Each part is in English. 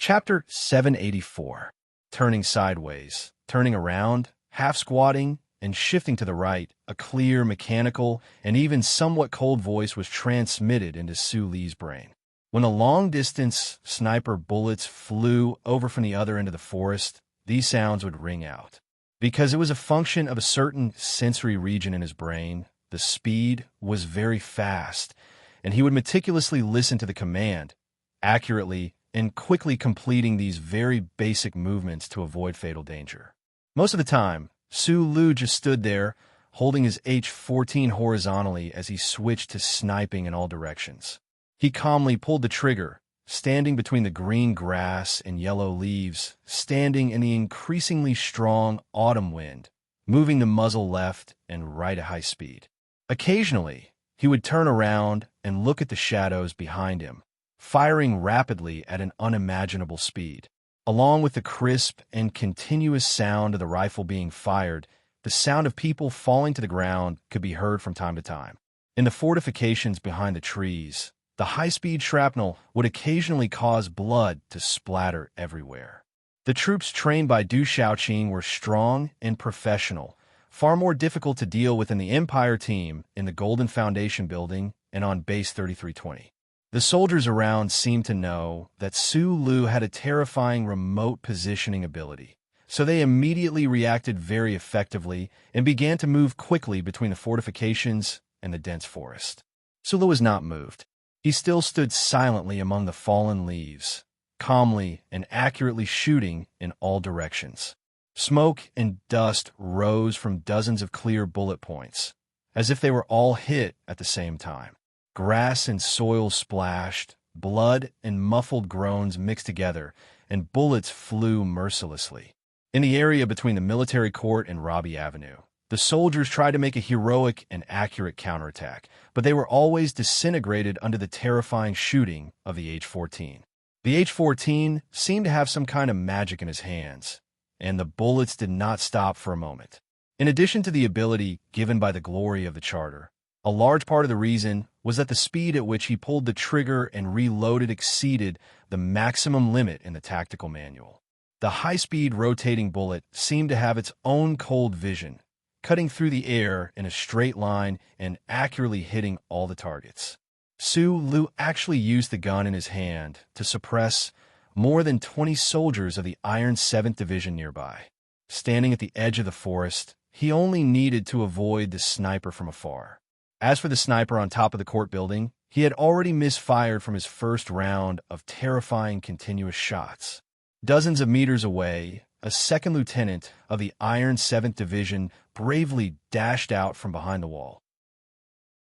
Chapter 784. Turning sideways, turning around, half squatting, and shifting to the right, a clear, mechanical, and even somewhat cold voice was transmitted into Su Li's brain. When the long-distance sniper bullets flew over from the other end of the forest, these sounds would ring out. Because it was a function of a certain sensory region in his brain, the speed was very fast, and he would meticulously listen to the command, accurately and quickly completing these very basic movements to avoid fatal danger. Most of the time, Su Li just stood there, holding his H-14 horizontally as he switched to sniping in all directions. He calmly pulled the trigger, standing between the green grass and yellow leaves, standing in the increasingly strong autumn wind, moving the muzzle left and right at high speed. Occasionally, he would turn around and look at the shadows behind him, firing rapidly at an unimaginable speed. Along with the crisp and continuous sound of the rifle being fired, the sound of people falling to the ground could be heard from time to time. In the fortifications behind the trees, the high-speed shrapnel would occasionally cause blood to splatter everywhere. The troops trained by Du Shaoqing were strong and professional, far more difficult to deal with than the Empire team in the Golden Foundation building and on Base 3320. The soldiers around seemed to know that Su Li had a terrifying remote positioning ability, so they immediately reacted very effectively and began to move quickly between the fortifications and the dense forest. Su Li was not moved. He still stood silently among the fallen leaves, calmly and accurately shooting in all directions. Smoke and dust rose from dozens of clear bullet points, as if they were all hit at the same time. Grass and soil splashed, blood and muffled groans mixed together, and bullets flew mercilessly. In the area between the military court and Robbie Avenue, the soldiers tried to make a heroic and accurate counterattack, but they were always disintegrated under the terrifying shooting of the H-14. The H-14 seemed to have some kind of magic in his hands, and the bullets did not stop for a moment. In addition to the ability given by the glory of the charter, a large part of the reason was that the speed at which he pulled the trigger and reloaded exceeded the maximum limit in the tactical manual. The high-speed rotating bullet seemed to have its own cold vision, cutting through the air in a straight line and accurately hitting all the targets. Su Li actually used the gun in his hand to suppress more than 20 soldiers of the Iron 7th Division nearby. Standing at the edge of the forest, he only needed to avoid the sniper from afar. As for the sniper on top of the court building, he had already misfired from his first round of terrifying continuous shots. Dozens of meters away, a second lieutenant of the Iron 7th Division bravely dashed out from behind the wall.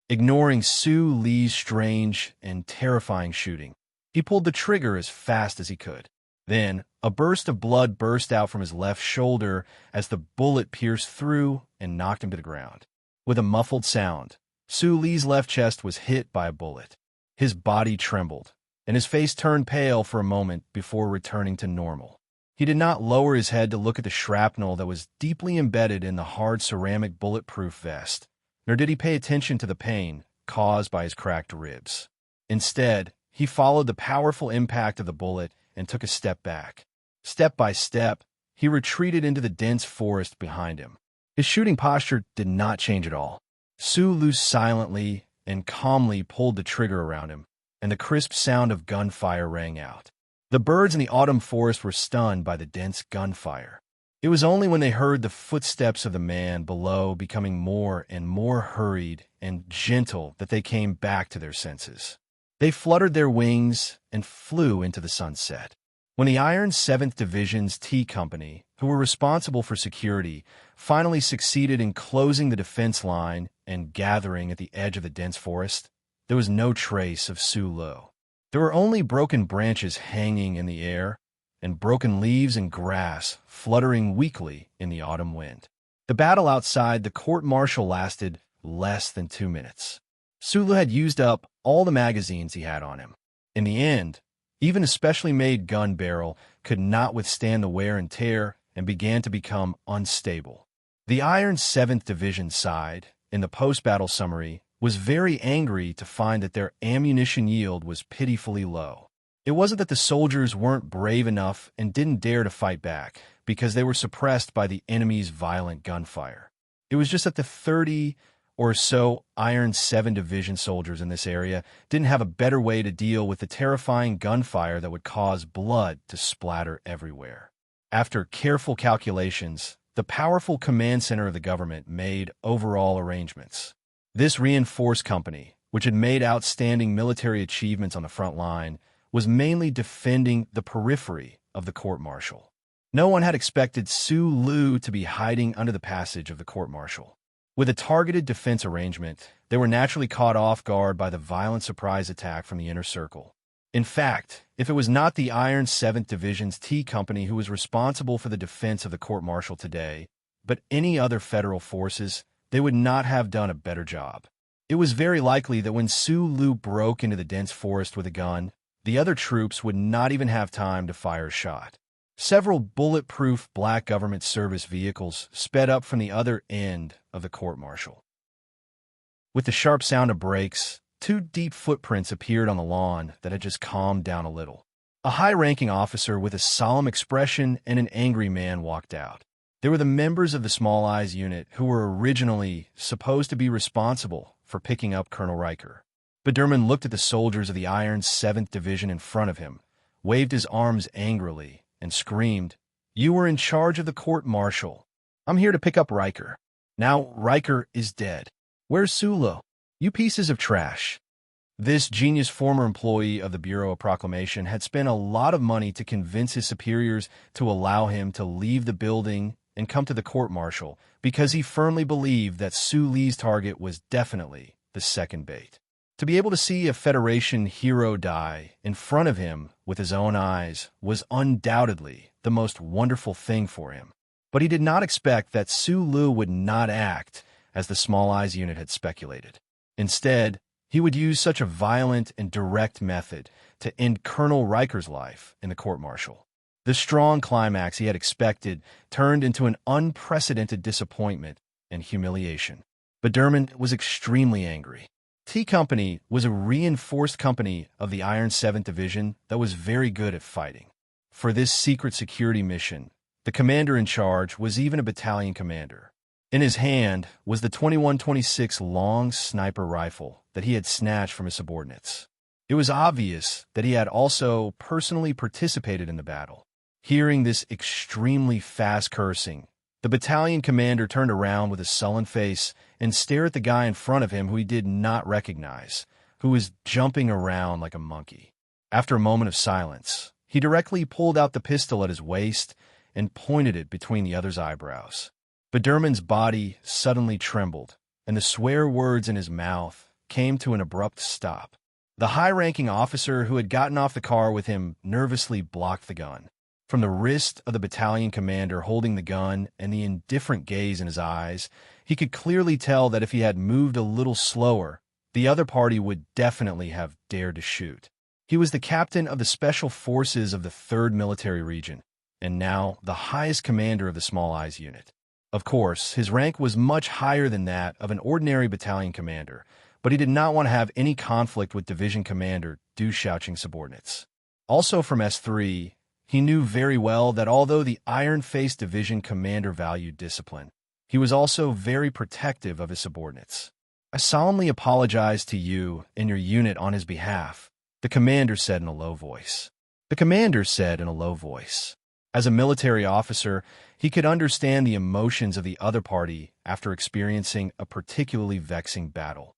Ignoring Su Li's strange and terrifying shooting, he pulled the trigger as fast as he could. Then, a burst of blood burst out from his left shoulder as the bullet pierced through and knocked him to the ground. With a muffled sound, Su Li's left chest was hit by a bullet. His body trembled, and his face turned pale for a moment before returning to normal. He did not lower his head to look at the shrapnel that was deeply embedded in the hard ceramic bulletproof vest, nor did he pay attention to the pain caused by his cracked ribs. Instead, he followed the powerful impact of the bullet and took a step back. Step by step, he retreated into the dense forest behind him. His shooting posture did not change at all. Su Li silently and calmly pulled the trigger around him, and the crisp sound of gunfire rang out. The birds in the autumn forest were stunned by the dense gunfire. It was only when they heard the footsteps of the man below becoming more and more hurried and gentle that they came back to their senses. They fluttered their wings and flew into the sunset. When the Iron 7th Division's T Company, who were responsible for security, finally succeeded in closing the defense line and gathering at the edge of the dense forest, there was no trace of Su Li. There were only broken branches hanging in the air and broken leaves and grass fluttering weakly in the autumn wind. The battle outside the court-martial lasted less than 2 minutes. Su Li had used up all the magazines he had on him. In the end, even a specially made gun barrel could not withstand the wear and tear and began to become unstable. The Iron 7th Division side, in the post-battle summary, was very angry to find that their ammunition yield was pitifully low. It wasn't that the soldiers weren't brave enough and didn't dare to fight back, because they were suppressed by the enemy's violent gunfire. It was just that the 30 or so Iron 7 Division soldiers in this area didn't have a better way to deal with the terrifying gunfire that would cause blood to splatter everywhere. After careful calculations, the powerful command center of the government made overall arrangements. This reinforced company, which had made outstanding military achievements on the front line, was mainly defending the periphery of the court-martial. No one had expected Su Lu to be hiding under the passage of the court-martial. With a targeted defense arrangement, they were naturally caught off guard by the violent surprise attack from the inner circle. In fact, if it was not the Iron 7th Division's T Company who was responsible for the defense of the court-martial today, but any other federal forces, they would not have done a better job. It was very likely that when Su Lu broke into the dense forest with a gun, the other troops would not even have time to fire a shot. Several bulletproof black government service vehicles sped up from the other end of the court-martial. With the sharp sound of brakes, two deep footprints appeared on the lawn that had just calmed down a little. A high-ranking officer with a solemn expression and an angry man walked out. They were the members of the Small Eyes unit who were originally supposed to be responsible for picking up Colonel Riker. Biderman looked at the soldiers of the Iron 7th Division in front of him, waved his arms angrily, and screamed, "You were in charge of the court-martial. I'm here to pick up Riker. Now Riker is dead. Where's Sulu? You pieces of trash." This genius former employee of the Bureau of Proclamation had spent a lot of money to convince his superiors to allow him to leave the building and come to the court-martial because he firmly believed that Su Li's target was definitely the second bait. To be able to see a Federation hero die in front of him with his own eyes was undoubtedly the most wonderful thing for him. But he did not expect that Su Lu would not act as the Small Eyes unit had speculated. Instead, he would use such a violent and direct method to end Colonel Riker's life in the court-martial. The strong climax he had expected turned into an unprecedented disappointment and humiliation. Biderman was extremely angry. T Company was a reinforced company of the Iron 7th Division that was very good at fighting. For this secret security mission, the commander in charge was even a battalion commander. In his hand was the 21-26 long sniper rifle that he had snatched from his subordinates. It was obvious that he had also personally participated in the battle. Hearing this extremely fast cursing, the battalion commander turned around with a sullen face and stared at the guy in front of him who he did not recognize, who was jumping around like a monkey. After a moment of silence, he directly pulled out the pistol at his waist and pointed it between the other's eyebrows. Biderman's body suddenly trembled, and the swear words in his mouth came to an abrupt stop. The high-ranking officer who had gotten off the car with him nervously blocked the gun. From the wrist of the battalion commander holding the gun and the indifferent gaze in his eyes, he could clearly tell that if he had moved a little slower, the other party would definitely have dared to shoot. He was the captain of the Special Forces of the 3rd Military Region, and now the highest commander of the Small Eyes unit. Of course, his rank was much higher than that of an ordinary battalion commander, but he did not want to have any conflict with division commander Dushouching subordinates. Also from S3, he knew very well that although the iron-faced division commander valued discipline, he was also very protective of his subordinates. "I solemnly apologize to you and your unit on his behalf," the commander said in a low voice. As a military officer, he could understand the emotions of the other party after experiencing a particularly vexing battle.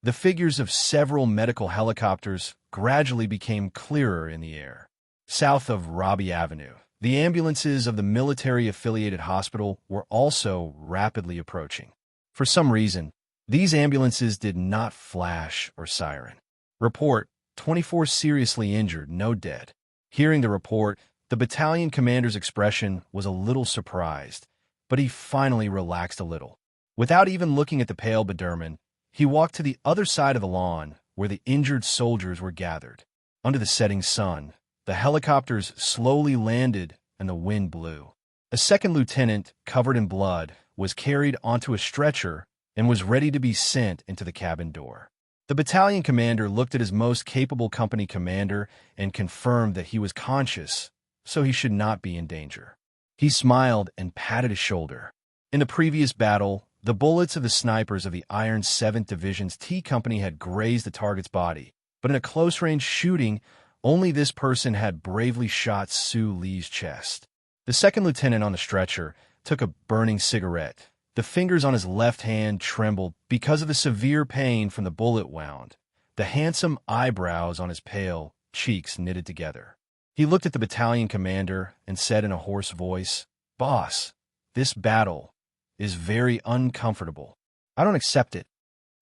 The figures of several medical helicopters gradually became clearer in the air. South of Robbie Avenue, the ambulances of the military-affiliated hospital were also rapidly approaching. For some reason, these ambulances did not flash or siren. Report, 24 seriously injured, no dead. Hearing the report, the battalion commander's expression was a little surprised, but he finally relaxed a little. Without even looking at the pale Biderman, he walked to the other side of the lawn where the injured soldiers were gathered. Under the setting sun, the helicopters slowly landed and the wind blew. A second lieutenant, covered in blood, was carried onto a stretcher and was ready to be sent into the cabin door. The battalion commander looked at his most capable company commander and confirmed that he was conscious, so he should not be in danger. He smiled and patted his shoulder. In the previous battle, the bullets of the snipers of the Iron 7th Division's T Company had grazed the target's body, but in a close-range shooting, only this person had bravely shot Sue Lee's chest. The second lieutenant on the stretcher took a burning cigarette. The fingers on his left hand trembled because of the severe pain from the bullet wound. The handsome eyebrows on his pale cheeks knitted together. He looked at the battalion commander and said in a hoarse voice, "Boss, this battle is very uncomfortable. I don't accept it."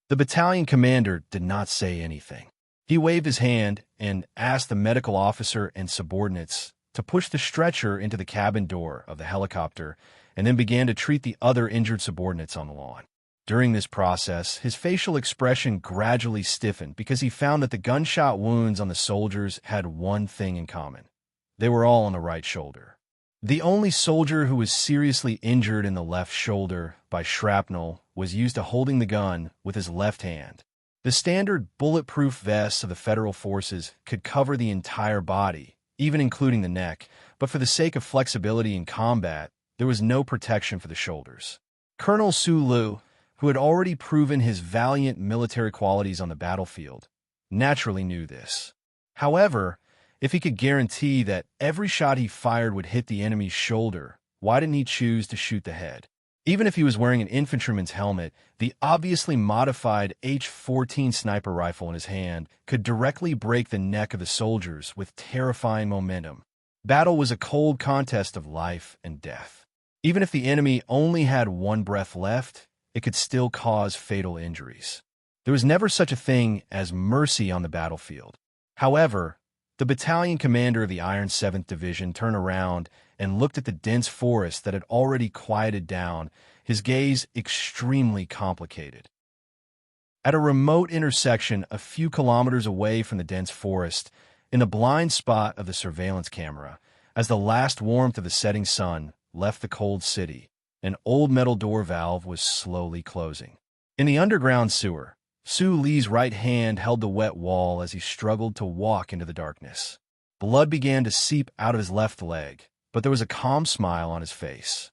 The battalion commander did not say anything. He waved his hand and asked the medical officer and subordinates to push the stretcher into the cabin door of the helicopter and then began to treat the other injured subordinates on the lawn. During this process, his facial expression gradually stiffened because he found that the gunshot wounds on the soldiers had one thing in common. They were all on the right shoulder. The only soldier who was seriously injured in the left shoulder by shrapnel was used to holding the gun with his left hand. The standard bulletproof vests of the federal forces could cover the entire body, even including the neck, but for the sake of flexibility in combat, there was no protection for the shoulders. Colonel Sue Lu, who had already proven his valiant military qualities on the battlefield, naturally knew this. However, if he could guarantee that every shot he fired would hit the enemy's shoulder, why didn't he choose to shoot the head? Even if he was wearing an infantryman's helmet, the obviously modified H-14 sniper rifle in his hand could directly break the neck of the soldiers with terrifying momentum. Battle was a cold contest of life and death. Even if the enemy only had one breath left, it could still cause fatal injuries. There was never such a thing as mercy on the battlefield. However, the battalion commander of the Iron 7th Division turned around and looked at the dense forest that had already quieted down, his gaze extremely complicated. At a remote intersection a few kilometers away from the dense forest, in a blind spot of the surveillance camera, as the last warmth of the setting sun left the cold city, an old metal door valve was slowly closing. In the underground sewer, Sue Lee's right hand held the wet wall as he struggled to walk into the darkness. Blood began to seep out of his left leg, but there was a calm smile on his face.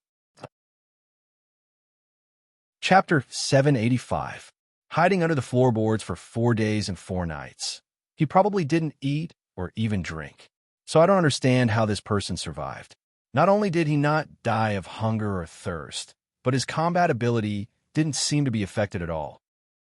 Chapter 785. Hiding under the floorboards for 4 days and 4 nights. He probably didn't eat or even drink, so I don't understand how this person survived. Not only did he not die of hunger or thirst, but his combat ability didn't seem to be affected at all.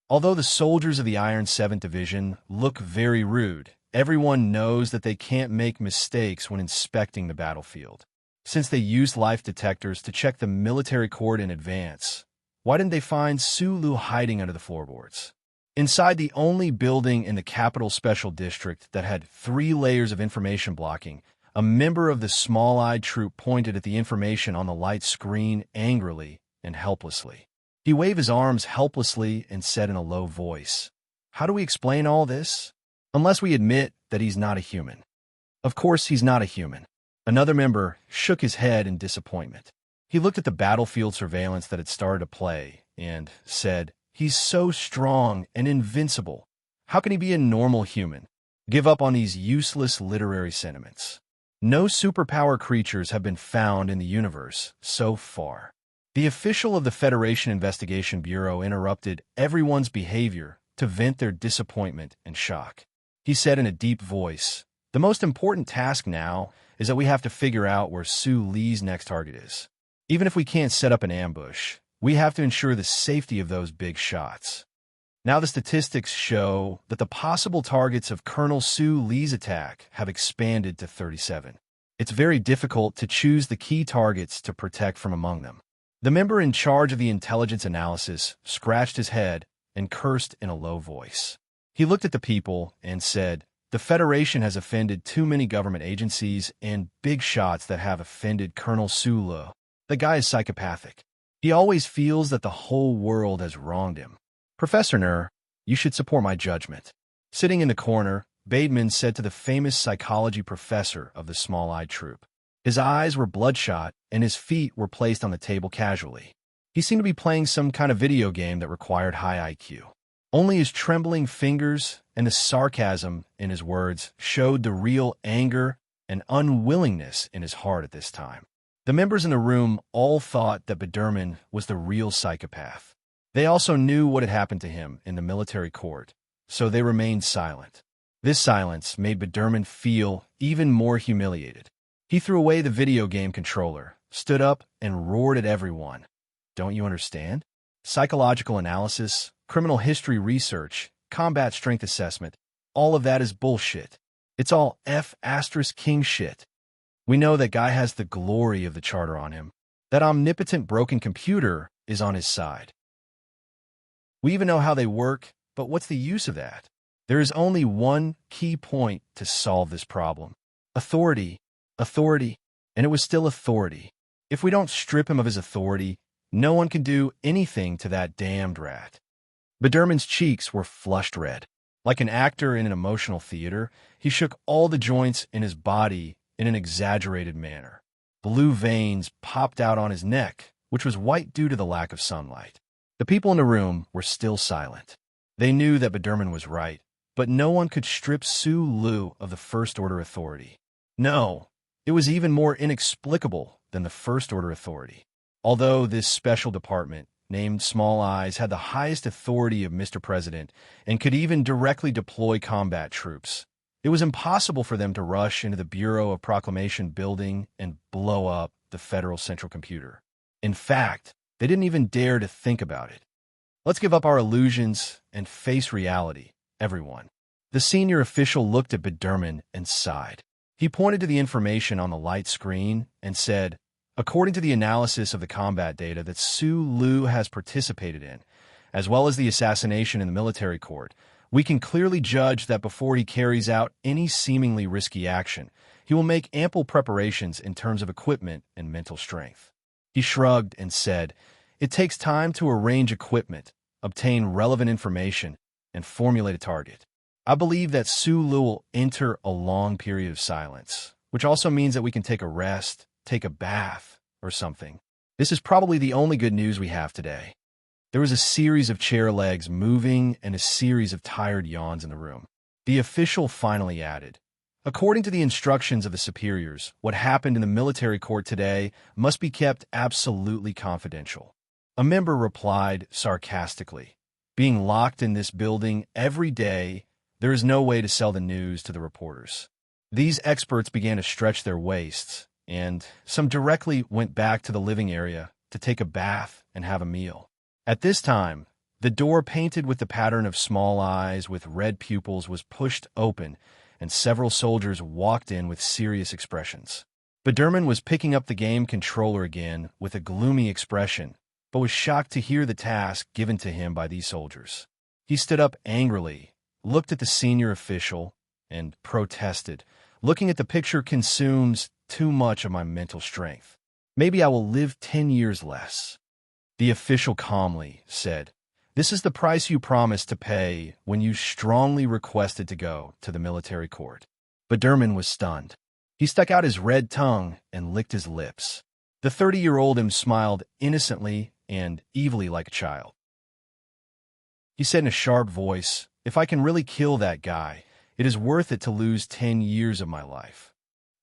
Although the soldiers of the Iron 7th Division look very rude, everyone knows that they can't make mistakes when inspecting the battlefield. Since they used life detectors to check the military cord in advance, why didn't they find Sue Lu hiding under the floorboards? Inside the only building in the Capital Special District that had 3 layers of information blocking, a member of the small-eyed troop pointed at the information on the light screen angrily and helplessly. He waved his arms helplessly and said in a low voice, "How do we explain all this? Unless we admit that he's not a human." Of course he's not a human. Another member shook his head in disappointment. He looked at the battlefield surveillance that had started to play and said, "He's so strong and invincible. How can he be a normal human? Give up on these useless literary sentiments. No superpower creatures have been found in the universe so far." The official of the Federation Investigation Bureau interrupted everyone's behavior to vent their disappointment and shock. He said in a deep voice, "The most important task now is that we have to figure out where Sue Lee's next target is. Even if we can't set up an ambush, we have to ensure the safety of those big shots." Now the statistics show that the possible targets of Colonel Sue Lee's attack have expanded to 37. It's very difficult to choose the key targets to protect from among them. The member in charge of the intelligence analysis scratched his head and cursed in a low voice. He looked at the people and said, "The Federation has offended too many government agencies and big shots that have offended Colonel Sue Lee. The guy is psychopathic. He always feels that the whole world has wronged him. Professor Nur, you should support my judgment." Sitting in the corner, Bateman said to the famous psychology professor of the small-eyed troop. His eyes were bloodshot, and his feet were placed on the table casually. He seemed to be playing some kind of video game that required high IQ. Only his trembling fingers and the sarcasm in his words showed the real anger and unwillingness in his heart at this time. The members in the room all thought that Biderman was the real psychopath. They also knew what had happened to him in the military court, so they remained silent. This silence made Biderman feel even more humiliated. He threw away the video game controller, stood up, and roared at everyone. Don't you understand? Psychological analysis, criminal history research, combat strength assessment, all of that is bullshit. It's all F***king shit. We know that guy has the glory of the charter on him. That omnipotent broken computer is on his side. We even know how they work, but what's the use of that? There is only one key point to solve this problem. Authority. Authority. And it was still authority. If we don't strip him of his authority, no one can do anything to that damned rat. Biderman's cheeks were flushed red. Like an actor in an emotional theater, he shook all the joints in his body in an exaggerated manner. Blue veins popped out on his neck, which was white due to the lack of sunlight. The people in the room were still silent. They knew that Biderman was right, but no one could strip Sue Lu of the First Order authority. No, it was even more inexplicable than the First Order authority. Although this special department, named Small Eyes, had the highest authority of Mr. President and could even directly deploy combat troops, it was impossible for them to rush into the Bureau of Proclamation building and blow up the Federal Central Computer. In fact, they didn't even dare to think about it. Let's give up our illusions and face reality, everyone. The senior official looked at Biderman and sighed. He pointed to the information on the light screen and said, according to the analysis of the combat data that Sue Lu has participated in, as well as the assassination in the military court, we can clearly judge that before he carries out any seemingly risky action, he will make ample preparations in terms of equipment and mental strength. He shrugged and said, it takes time to arrange equipment, obtain relevant information, and formulate a target. I believe that Sue Lu will enter a long period of silence, which also means that we can take a rest, take a bath, or something. This is probably the only good news we have today. There was a series of chair legs moving and a series of tired yawns in the room. The official finally added, according to the instructions of the superiors, what happened in the military court today must be kept absolutely confidential. A member replied sarcastically, being locked in this building every day, there is no way to sell the news to the reporters. These experts began to stretch their waists, and some directly went back to the living area to take a bath and have a meal. At this time, the door painted with the pattern of small eyes with red pupils was pushed open, and several soldiers walked in with serious expressions. Biderman was picking up the game controller again with a gloomy expression, but was shocked to hear the task given to him by these soldiers. He stood up angrily, looked at the senior official, and protested, looking at the picture consumes too much of my mental strength. Maybe I will live 10 years less. The official calmly said, this is the price you promised to pay when you strongly requested to go to the military court. Biderman was stunned. He stuck out his red tongue and licked his lips. The 30-year-old him smiled innocently and evilly like a child. He said in a sharp voice, if I can really kill that guy, it is worth it to lose 10 years of my life.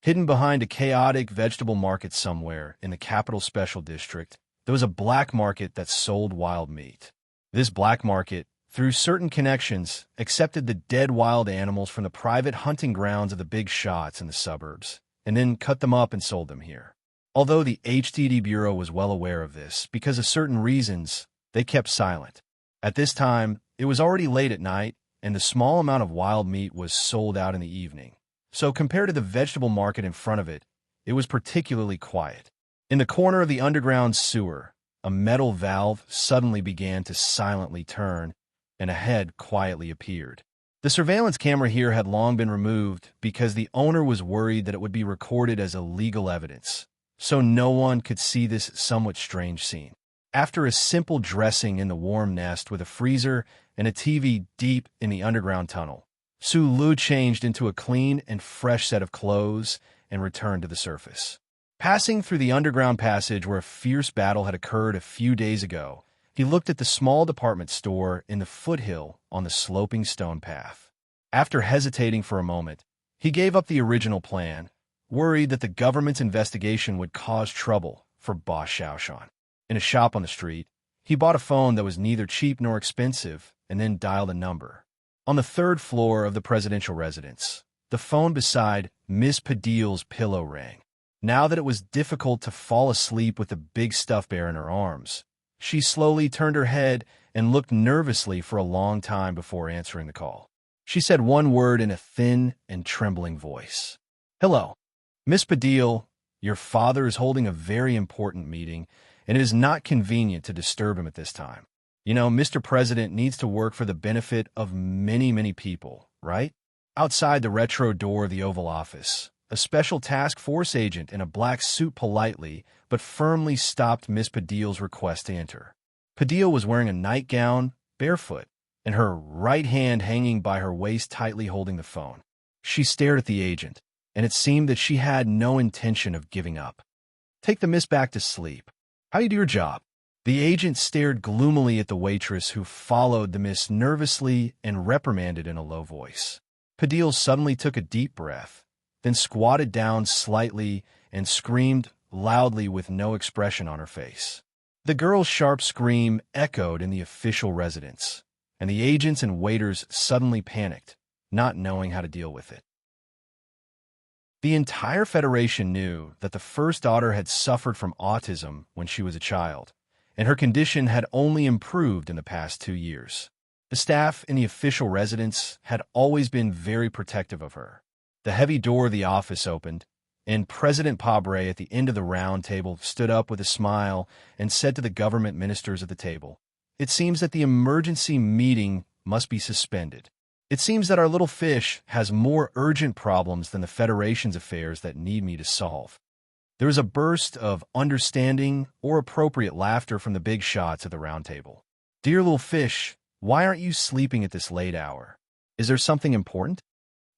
Hidden behind a chaotic vegetable market somewhere in the Capital Special District, there was a black market that sold wild meat. This black market, through certain connections, accepted the dead wild animals from the private hunting grounds of the big shots in the suburbs, and then cut them up and sold them here. Although the HTD Bureau was well aware of this, because of certain reasons, they kept silent. At this time, it was already late at night, and the small amount of wild meat was sold out in the evening. So compared to the vegetable market in front of it, it was particularly quiet. In the corner of the underground sewer, a metal valve suddenly began to silently turn, and a head quietly appeared. The surveillance camera here had long been removed because the owner was worried that it would be recorded as illegal evidence, so no one could see this somewhat strange scene. After a simple dressing in the warm nest with a freezer and a TV deep in the underground tunnel, Sue Lu changed into a clean and fresh set of clothes and returned to the surface. Passing through the underground passage where a fierce battle had occurred a few days ago, he He looked at the small department store in the foothill on the sloping stone path. After hesitating for a moment, he gave up the original plan, worried that the government's investigation would cause trouble for Boss Xiaoshan. In a shop on the street, he bought a phone that was neither cheap nor expensive and then dialed a number. On the third floor of the presidential residence, the phone beside Miss Padil's pillow rang. Now that it was difficult to fall asleep with the big stuffed bear in her arms, she slowly turned her head and looked nervously for a long time before answering the call. She said one word in a thin and trembling voice. "Hello. Miss Padil, your father is holding a very important meeting, and it is not convenient to disturb him at this time. You know, Mr. President needs to work for the benefit of many, many people, right?" Outside the retro door of the Oval Office, a special task force agent in a black suit politely but firmly stopped Miss Padil's request to enter. Padil was wearing a nightgown, barefoot, and her right hand hanging by her waist tightly holding the phone. She stared at the agent, and it seemed that she had no intention of giving up. "Take the miss back to sleep. How do you do your job?" The agent stared gloomily at the waitress who followed the miss nervously and reprimanded in a low voice. Padil suddenly took a deep breath, then squatted down slightly and screamed loudly with no expression on her face. The girl's sharp scream echoed in the official residence, and the agents and waiters suddenly panicked, not knowing how to deal with it. The entire Federation knew that the first daughter had suffered from autism when she was a child, and her condition had only improved in the past 2 years. The staff in the official residence had always been very protective of her. The heavy door of the office opened, and President Pabre at the end of the round table stood up with a smile and said to the government ministers at the table, "It seems that the emergency meeting must be suspended. It seems that our little fish has more urgent problems than the Federation's affairs that need me to solve." There was a burst of understanding or appropriate laughter from the big shots at the round table. "Dear little fish, why aren't you sleeping at this late hour? Is there something important?"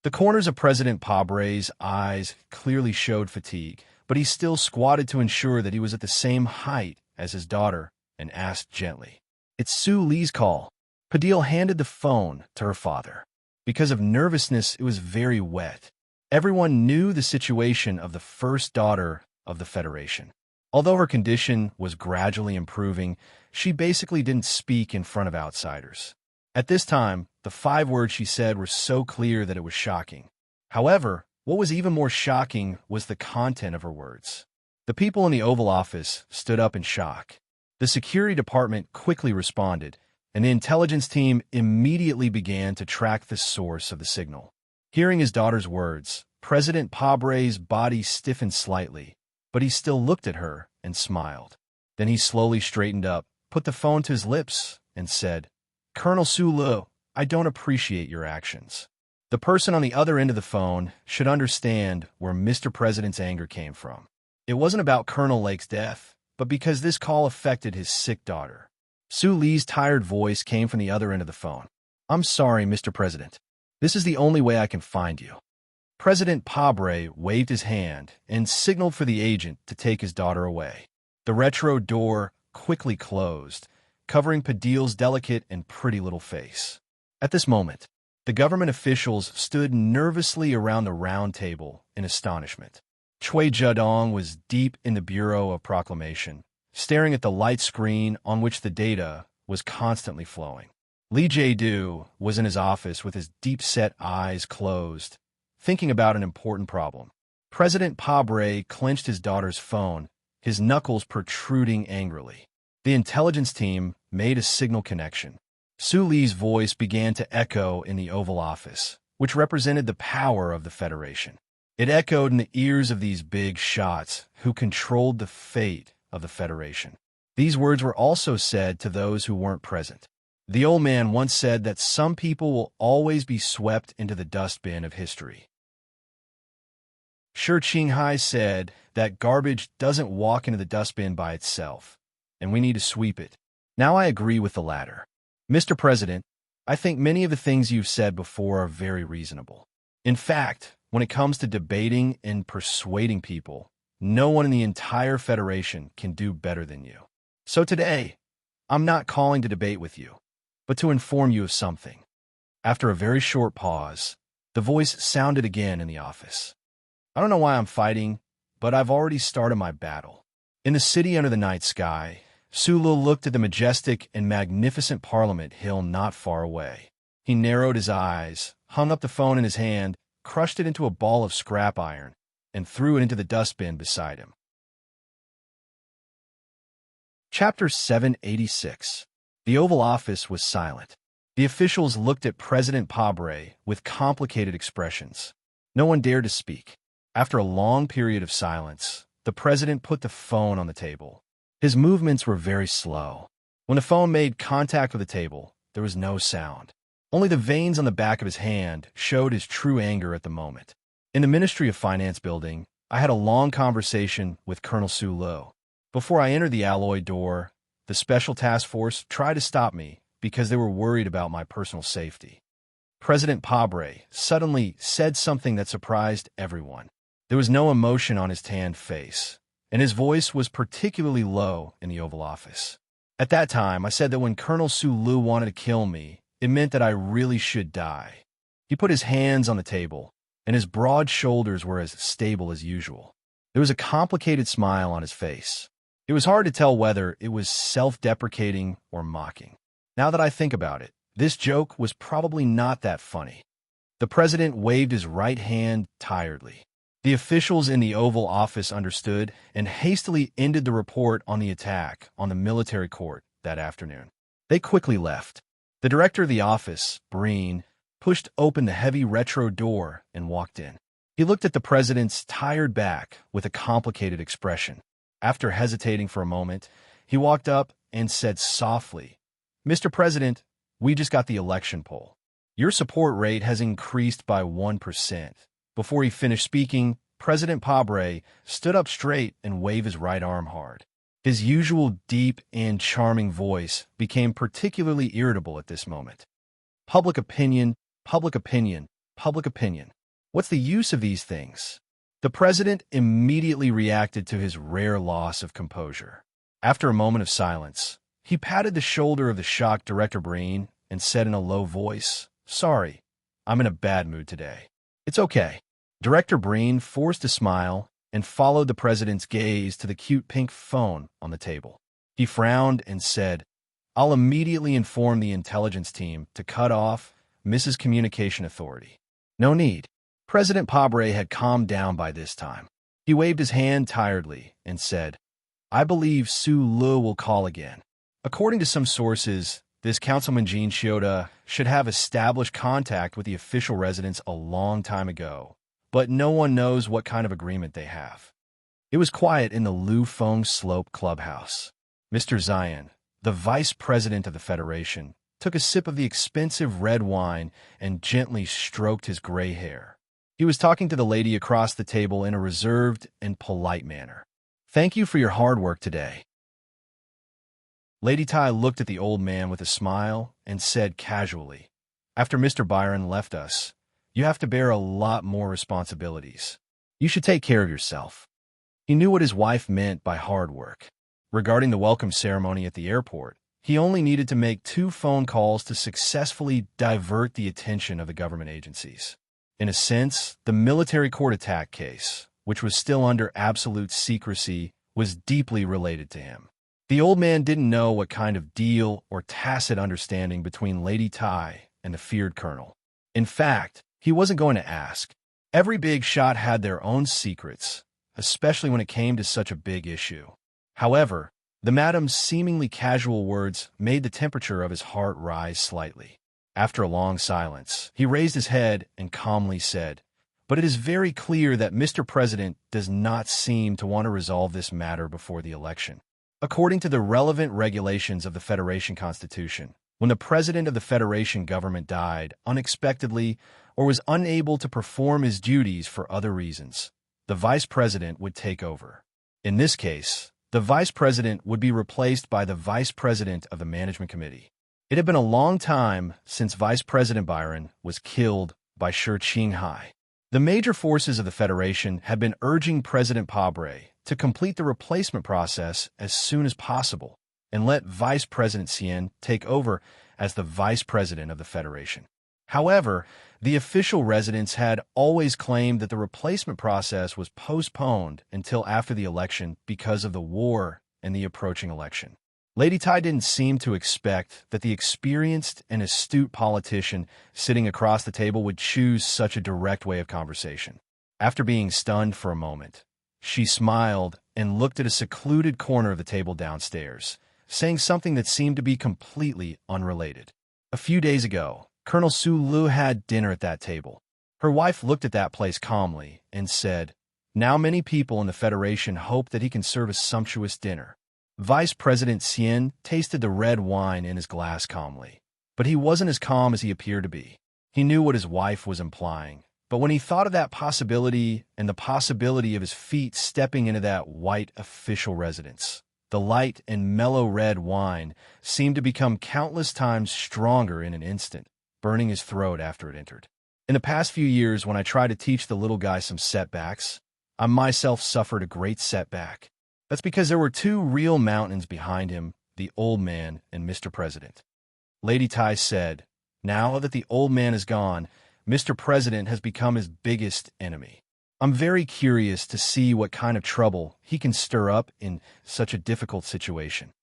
The corners of President Pabre's eyes clearly showed fatigue, but he still squatted to ensure that he was at the same height as his daughter and asked gently, "It's Su Li's call." Padil handed the phone to her father. Because of nervousness, it was very wet. Everyone knew the situation of the first daughter of the Federation. Although her condition was gradually improving, she basically didn't speak in front of outsiders. At this time, the 5 words she said were so clear that it was shocking. However, what was even more shocking was the content of her words. The people in the Oval Office stood up in shock. The security department quickly responded, and the intelligence team immediately began to track the source of the signal. Hearing his daughter's words, President Pabre's body stiffened slightly, but he still looked at her and smiled. Then he slowly straightened up, put the phone to his lips, and said, "Colonel Su Lu, I don't appreciate your actions." The person on the other end of the phone should understand where Mr. President's anger came from. It wasn't about Colonel Lake's death, but because this call affected his sick daughter. Su Li's tired voice came from the other end of the phone. "I'm sorry, Mr. President. This is the only way I can find you." President Pabre waved his hand and signaled for the agent to take his daughter away. The retro door quickly closed, covering Padil's delicate and pretty little face. At this moment, the government officials stood nervously around the round table in astonishment. Chui Zedong was deep in the Bureau of Proclamation, staring at the light screen on which the data was constantly flowing. Li Jiedu was in his office with his deep-set eyes closed, thinking about an important problem. President Pabre clenched his daughter's phone, his knuckles protruding angrily. The intelligence team made a signal connection. Su Li's voice began to echo in the Oval Office, which represented the power of the Federation. It echoed in the ears of these big shots who controlled the fate of the Federation. These words were also said to those who weren't present. The old man once said that some people will always be swept into the dustbin of history. Shi Qinghai said that garbage doesn't walk into the dustbin by itself, and we need to sweep it. Now I agree with the latter. Mr. President, I think many of the things you've said before are very reasonable. In fact, when it comes to debating and persuading people, no one in the entire Federation can do better than you. So today, I'm not calling to debate with you, but to inform you of something. After a very short pause, the voice sounded again in the office. I don't know why I'm fighting, but I've already started my battle. In the city under the night sky, Sulu looked at the majestic and magnificent Parliament Hill not far away. He narrowed his eyes, hung up the phone in his hand, crushed it into a ball of scrap iron, and threw it into the dustbin beside him. Chapter 786. The Oval Office was silent. The officials looked at President Pabre with complicated expressions. No one dared to speak. After a long period of silence, the president put the phone on the table. His movements were very slow. When the phone made contact with the table, there was no sound. Only the veins on the back of his hand showed his true anger at the moment. In the Ministry of Finance building, I had a long conversation with Colonel Sulu. Before I entered the alloy door, the Special Task Force tried to stop me because they were worried about my personal safety. President Pabre suddenly said something that surprised everyone. There was no emotion on his tanned face, and his voice was particularly low in the Oval Office. At that time, I said that when Colonel Sulu wanted to kill me, it meant that I really should die. He put his hands on the table, and his broad shoulders were as stable as usual. There was a complicated smile on his face. It was hard to tell whether it was self-deprecating or mocking. Now that I think about it, this joke was probably not that funny. The president waved his right hand tiredly. The officials in the Oval Office understood and hastily ended the report on the attack on the military court that afternoon. They quickly left. The director of the office, Breen, pushed open the heavy retro door and walked in. He looked at the president's tired back with a complicated expression. After hesitating for a moment, he walked up and said softly, "Mr. President, we just got the election poll. Your support rate has increased by 1%. Before he finished speaking, President Pabre stood up straight and waved his right arm hard. His usual deep and charming voice became particularly irritable at this moment. Public opinion, public opinion, public opinion. What's the use of these things? The president immediately reacted to his rare loss of composure. After a moment of silence, he patted the shoulder of the shocked Director Breen and said in a low voice, "Sorry, I'm in a bad mood today." "It's okay." Director Breen forced a smile and followed the president's gaze to the cute pink phone on the table. He frowned and said, "I'll immediately inform the intelligence team to cut off Mrs. Communication Authority." "No need." President Pabre had calmed down by this time. He waved his hand tiredly and said, "I believe Sulu will call again. According to some sources, this Councilman Jean Chiota should have established contact with the official residents a long time ago, but no one knows what kind of agreement they have." It was quiet in the Lu Feng Slope clubhouse. Mr. Zion, the vice president of the Federation, took a sip of the expensive red wine and gently stroked his gray hair. He was talking to the lady across the table in a reserved and polite manner. "Thank you for your hard work today." Lady Tai looked at the old man with a smile and said casually, "After Mr. Byron left us, you have to bear a lot more responsibilities. You should take care of yourself." He knew what his wife meant by hard work. Regarding the welcome ceremony at the airport, he only needed to make 2 phone calls to successfully divert the attention of the government agencies. In a sense, the military court attack case, which was still under absolute secrecy, was deeply related to him. The old man didn't know what kind of deal or tacit understanding between Lady Tai and the feared colonel. In fact, he wasn't going to ask. Every big shot had their own secrets, especially when it came to such a big issue. However, the madam's seemingly casual words made the temperature of his heart rise slightly. After a long silence, he raised his head and calmly said, "But it is very clear that Mr. President does not seem to want to resolve this matter before the election. According to the relevant regulations of the Federation Constitution, when the president of the Federation government died unexpectedly or was unable to perform his duties for other reasons, the vice president would take over. In this case, the vice president would be replaced by the vice president of the management committee. It had been a long time since Vice President Byron was killed by Shi Qinghai. The major forces of the Federation had been urging President Pabre to complete the replacement process as soon as possible. and let Vice President Cien take over as the Vice President of the Federation. However, the official residents had always claimed that the replacement process was postponed until after the election because of the war and the approaching election. Lady Tai didn't seem to expect that the experienced and astute politician sitting across the table would choose such a direct way of conversation. After being stunned for a moment, she smiled and looked at a secluded corner of the table downstairs, saying something that seemed to be completely unrelated. A few days ago, Colonel Su Lu had dinner at that table. Her wife looked at that place calmly and said, "Now many people in the Federation hope that he can serve a sumptuous dinner." Vice President Cien tasted the red wine in his glass calmly, but he wasn't as calm as he appeared to be. He knew what his wife was implying, but when he thought of that possibility and the possibility of his feet stepping into that white official residence, the light and mellow red wine seemed to become countless times stronger in an instant, burning his throat after it entered. In the past few years, when I tried to teach the little guy some setbacks, I myself suffered a great setback. That's because there were two real mountains behind him, the old man and Mr. President. Lady Tai said, "Now that the old man is gone, Mr. President has become his biggest enemy. I'm very curious to see what kind of trouble he can stir up in such a difficult situation."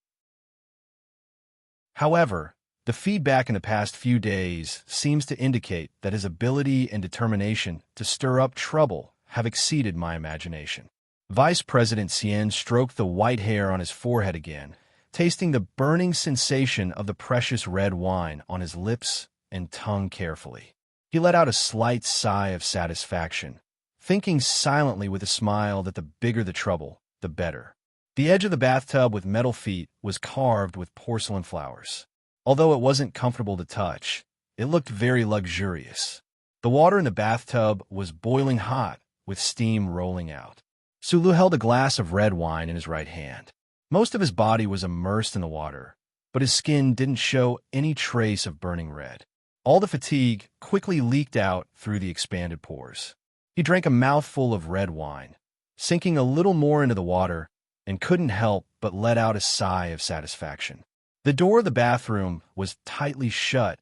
However, the feedback in the past few days seems to indicate that his ability and determination to stir up trouble have exceeded my imagination. Vice President Cien stroked the white hair on his forehead again, tasting the burning sensation of the precious red wine on his lips and tongue carefully. He let out a slight sigh of satisfaction, thinking silently with a smile that the bigger the trouble, the better. The edge of the bathtub with metal feet was carved with porcelain flowers. Although it wasn't comfortable to touch, it looked very luxurious. The water in the bathtub was boiling hot, with steam rolling out. Sulu held a glass of red wine in his right hand. Most of his body was immersed in the water, but his skin didn't show any trace of burning red. All the fatigue quickly leaked out through the expanded pores. He drank a mouthful of red wine, sinking a little more into the water, and couldn't help but let out a sigh of satisfaction. The door of the bathroom was tightly shut,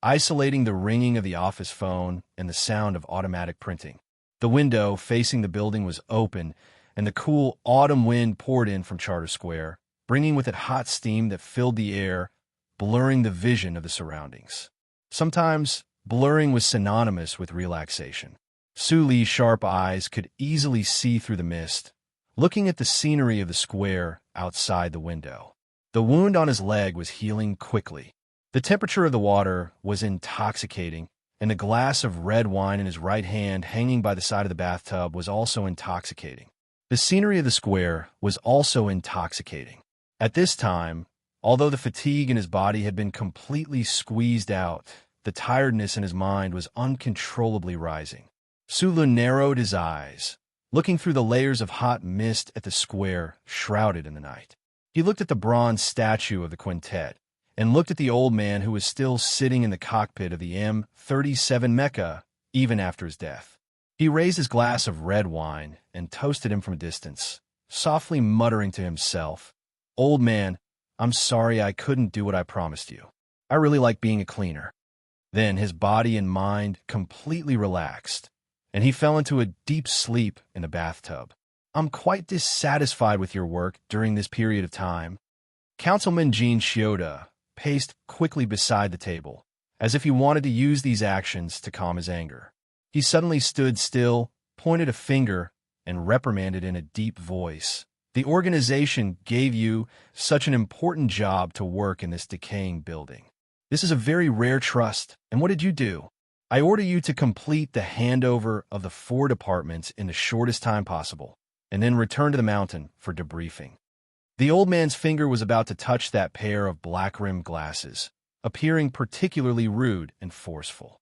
isolating the ringing of the office phone and the sound of automatic printing. The window facing the building was open, and the cool autumn wind poured in from Charter Square, bringing with it hot steam that filled the air, blurring the vision of the surroundings. Sometimes, blurring was synonymous with relaxation. Su Li's sharp eyes could easily see through the mist, looking at the scenery of the square outside the window. The wound on his leg was healing quickly. The temperature of the water was intoxicating, and the glass of red wine in his right hand hanging by the side of the bathtub was also intoxicating. The scenery of the square was also intoxicating. At this time, although the fatigue in his body had been completely squeezed out, the tiredness in his mind was uncontrollably rising. Sulu narrowed his eyes, looking through the layers of hot mist at the square shrouded in the night. He looked at the bronze statue of the quintet, and looked at the old man who was still sitting in the cockpit of the M-37 Mecha even after his death. He raised his glass of red wine and toasted him from a distance, softly muttering to himself, "Old man, I'm sorry I couldn't do what I promised you. I really like being a cleaner." Then his body and mind completely relaxed, and he fell into a deep sleep in the bathtub. "I'm quite dissatisfied with your work during this period of time." Councilman Jean Shioda paced quickly beside the table, as if he wanted to use these actions to calm his anger. He suddenly stood still, pointed a finger, and reprimanded in a deep voice. "The organization gave you such an important job to work in this decaying building. This is a very rare trust, and what did you do? I order you to complete the handover of the 4 departments in the shortest time possible, and then return to the mountain for debriefing." The old man's finger was about to touch that pair of black-rimmed glasses, appearing particularly rude and forceful.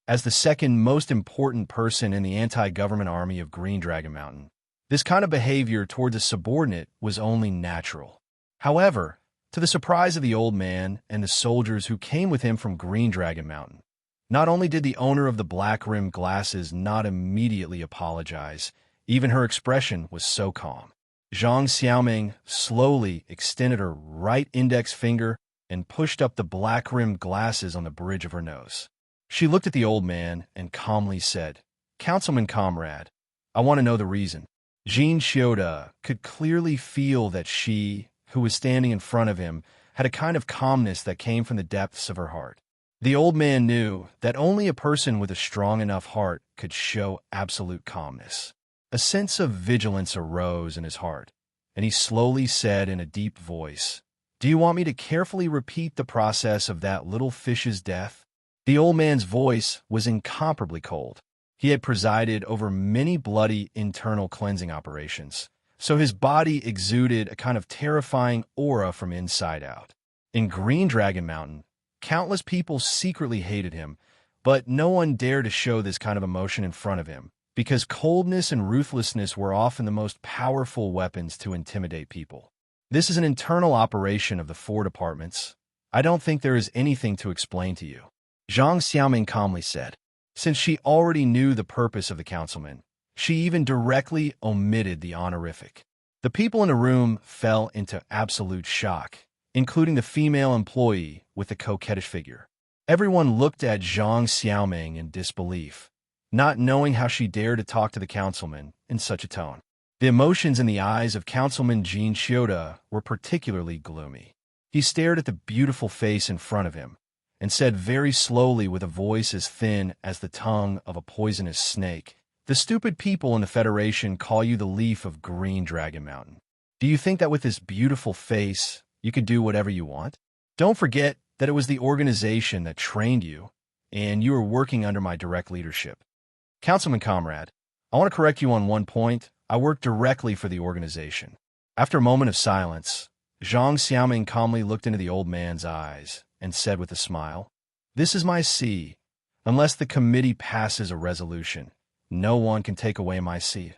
As the second most important person in the anti-government army of Green Dragon Mountain, this kind of behavior towards a subordinate was only natural. However, to the surprise of the old man and the soldiers who came with him from Green Dragon Mountain, not only did the owner of the black-rimmed glasses not immediately apologize, even her expression was so calm. Zhang Xiaoming slowly extended her right index finger and pushed up the black-rimmed glasses on the bridge of her nose. She looked at the old man and calmly said, "Councilman comrade, I want to know the reason." Jean Xiota could clearly feel that she, who was standing in front of him, had a kind of calmness that came from the depths of her heart. The old man knew that only a person with a strong enough heart could show absolute calmness. A sense of vigilance arose in his heart, and he slowly said in a deep voice, "Do you want me to carefully repeat the process of that little fish's death?" The old man's voice was incomparably cold. He had presided over many bloody internal cleansing operations, so his body exuded a kind of terrifying aura from inside out. In Green Dragon Mountain, countless people secretly hated him, but no one dared to show this kind of emotion in front of him, because coldness and ruthlessness were often the most powerful weapons to intimidate people. This is an internal operation of the 4 departments. I don't think there is anything to explain to you," Zhang Xiaoming calmly said. Since she already knew the purpose of the councilman, she even directly omitted the honorific. The people in the room fell into absolute shock, including the female employee with the coquettish figure. Everyone looked at Zhang Xiaoming in disbelief, not knowing how she dared to talk to the councilman in such a tone. The emotions in the eyes of Councilman Jean Xiota were particularly gloomy. He stared at the beautiful face in front of him and said very slowly with a voice as thin as the tongue of a poisonous snake, "The stupid people in the Federation call you the leaf of Green Dragon Mountain. Do you think that with this beautiful face, you could do whatever you want? Don't forget that it was the organization that trained you, and you were working under my direct leadership. Councilman comrade, I want to correct you on one point. I work directly for the organization." After a moment of silence, Zhang Xiaoming calmly looked into the old man's eyes and said with a smile, "This is my seat. Unless the committee passes a resolution, no one can take away my seat."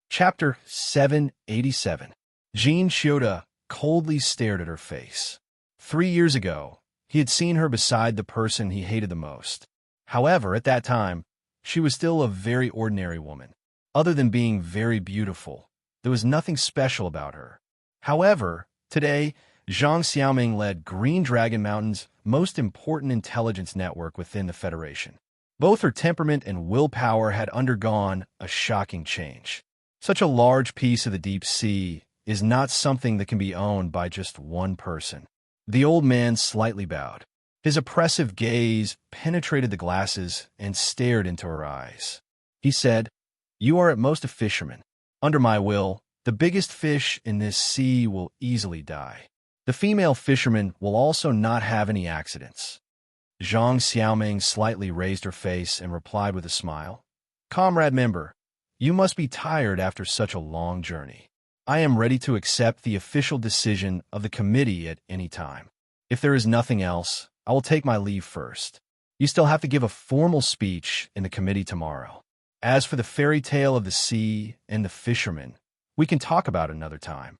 Chapter 787. Jean Xiota coldly stared at her face. 3 years ago, he had seen her beside the person he hated the most. However, at that time, she was still a very ordinary woman. Other than being very beautiful, there was nothing special about her. However, today, Zhang Xiaoming led Green Dragon Mountain's most important intelligence network within the Federation. Both her temperament and willpower had undergone a shocking change. Such a large piece of the deep sea is not something that can be owned by just one person. The old man slightly bowed. His oppressive gaze penetrated the glasses and stared into her eyes. He said, "You are at most a fisherman. Under my will, the biggest fish in this sea will easily die. The female fisherman will also not have any accidents." Zhang Xiaoming slightly raised her face and replied with a smile, "Comrade member, you must be tired after such a long journey. I am ready to accept the official decision of the committee at any time. If there is nothing else, I will take my leave first. You still have to give a formal speech in the committee tomorrow. As for the fairy tale of the sea and the fisherman, we can talk about it another time."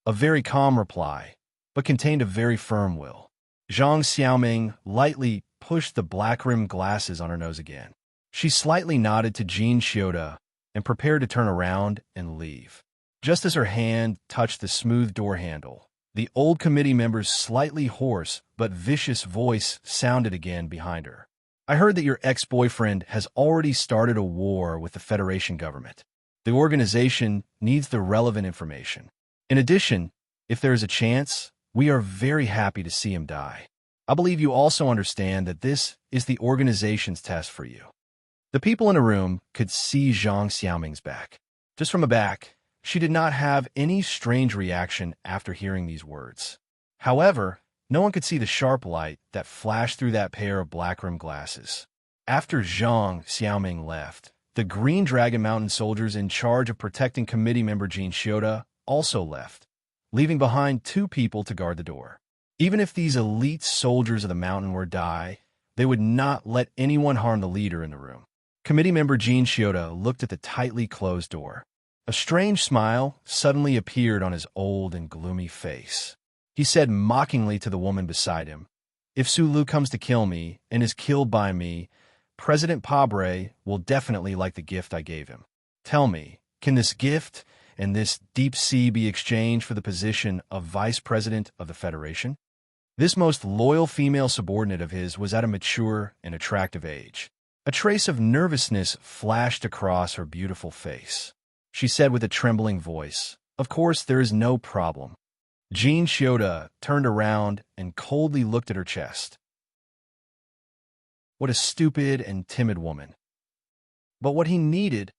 A very calm reply, but contained a very firm will. Zhang Xiaoming lightly pushed the black-rimmed glasses on her nose again. She slightly nodded to Jean Xiota and prepared to turn around and leave. Just as her hand touched the smooth door handle, the old committee member's slightly hoarse but vicious voice sounded again behind her. "I heard that your ex-boyfriend has already started a war with the Federation government. The organization needs the relevant information. In addition, if there is a chance, we are very happy to see him die. I believe you also understand that this is the organization's test for you." The people in the room could see Zhang Xiaoming's back. Just from the back, she did not have any strange reaction after hearing these words. However, no one could see the sharp light that flashed through that pair of black-rimmed glasses. After Zhang Xiaoming left, the Green Dragon Mountain soldiers in charge of protecting committee member Jean Xiota also left, leaving behind 2 people to guard the door. Even if these elite soldiers of the mountain were to die, they would not let anyone harm the leader in the room. Committee member Jean Xiota looked at the tightly closed door. A strange smile suddenly appeared on his old and gloomy face. He said mockingly to the woman beside him, "If Sulu comes to kill me and is killed by me, President Pabre will definitely like the gift I gave him. Tell me, can this gift and this deep sea be exchanged for the position of Vice President of the Federation? This most loyal female subordinate of his was at a mature and attractive age. A trace of nervousness flashed across her beautiful face. She said with a trembling voice, "Of course, there is no problem." Jean Shioda turned around and coldly looked at her chest. What a stupid and timid woman. But what he needed,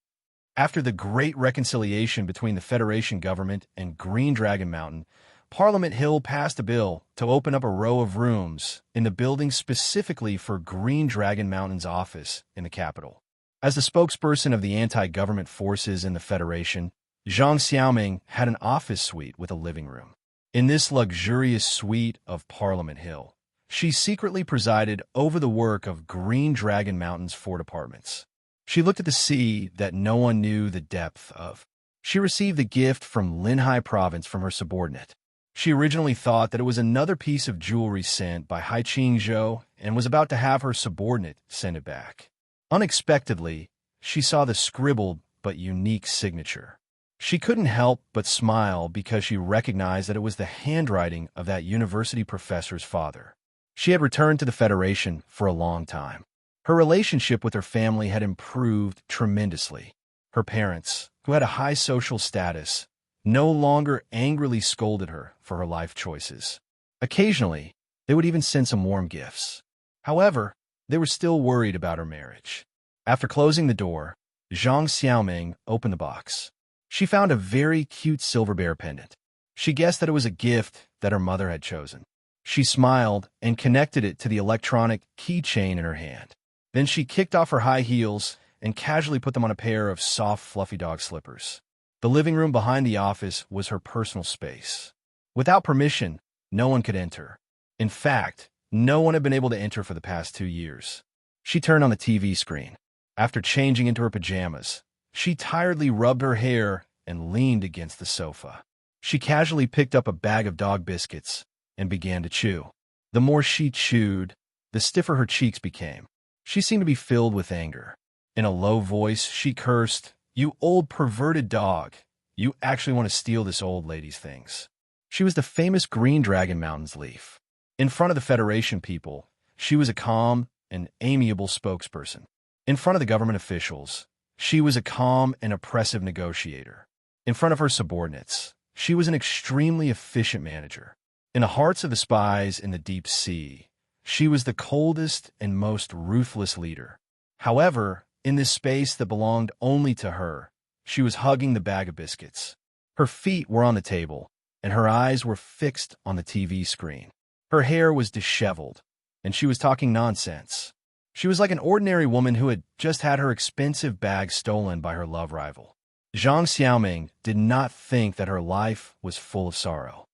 after the great reconciliation between the Federation government and Green Dragon Mountain, Parliament Hill passed a bill to open up a row of rooms in the building specifically for Green Dragon Mountain's office in the capital. As the spokesperson of the anti-government forces in the Federation, Zhang Xiaoming had an office suite with a living room. In this luxurious suite of Parliament Hill, she secretly presided over the work of Green Dragon Mountain's 4 departments. She looked at the sea that no one knew the depth of. She received the gift from Linhai Province from her subordinate. She originally thought that it was another piece of jewelry sent by Hai Qingzhou and was about to have her subordinate send it back. Unexpectedly, she saw the scribbled but unique signature. She couldn't help but smile because she recognized that it was the handwriting of that university professor's father. She had returned to the Federation for a long time. Her relationship with her family had improved tremendously. Her parents, who had a high social status, no longer angrily scolded her for her life choices. Occasionally, they would even send some warm gifts. However, they were still worried about her marriage. After closing the door, Zhang Xiaoming opened the box. She found a very cute silver bear pendant. She guessed that it was a gift that her mother had chosen. She smiled and connected it to the electronic keychain in her hand. Then she kicked off her high heels and casually put them on a pair of soft, fluffy dog slippers. The living room behind the office was her personal space. Without permission, no one could enter. In fact, no one had been able to enter for the past 2 years. She turned on the TV screen. After changing into her pajamas, she tiredly rubbed her hair and leaned against the sofa. She casually picked up a bag of dog biscuits and began to chew. The more she chewed, the stiffer her cheeks became. She seemed to be filled with anger. In a low voice, she cursed, "You old perverted dog. You actually want to steal this old lady's things." She was the famous Green Dragon Mountain's leaf. In front of the Federation people, she was a calm and amiable spokesperson. In front of the government officials, she was a calm and oppressive negotiator. In front of her subordinates, she was an extremely efficient manager. In the hearts of the spies in the deep sea, she was the coldest and most ruthless leader. However, in this space that belonged only to her, she was hugging the bag of biscuits. Her feet were on the table, and her eyes were fixed on the TV screen. Her hair was disheveled, and she was talking nonsense. She was like an ordinary woman who had just had her expensive bag stolen by her love rival. Zhang Xiaoming did not think that her life was full of sorrow.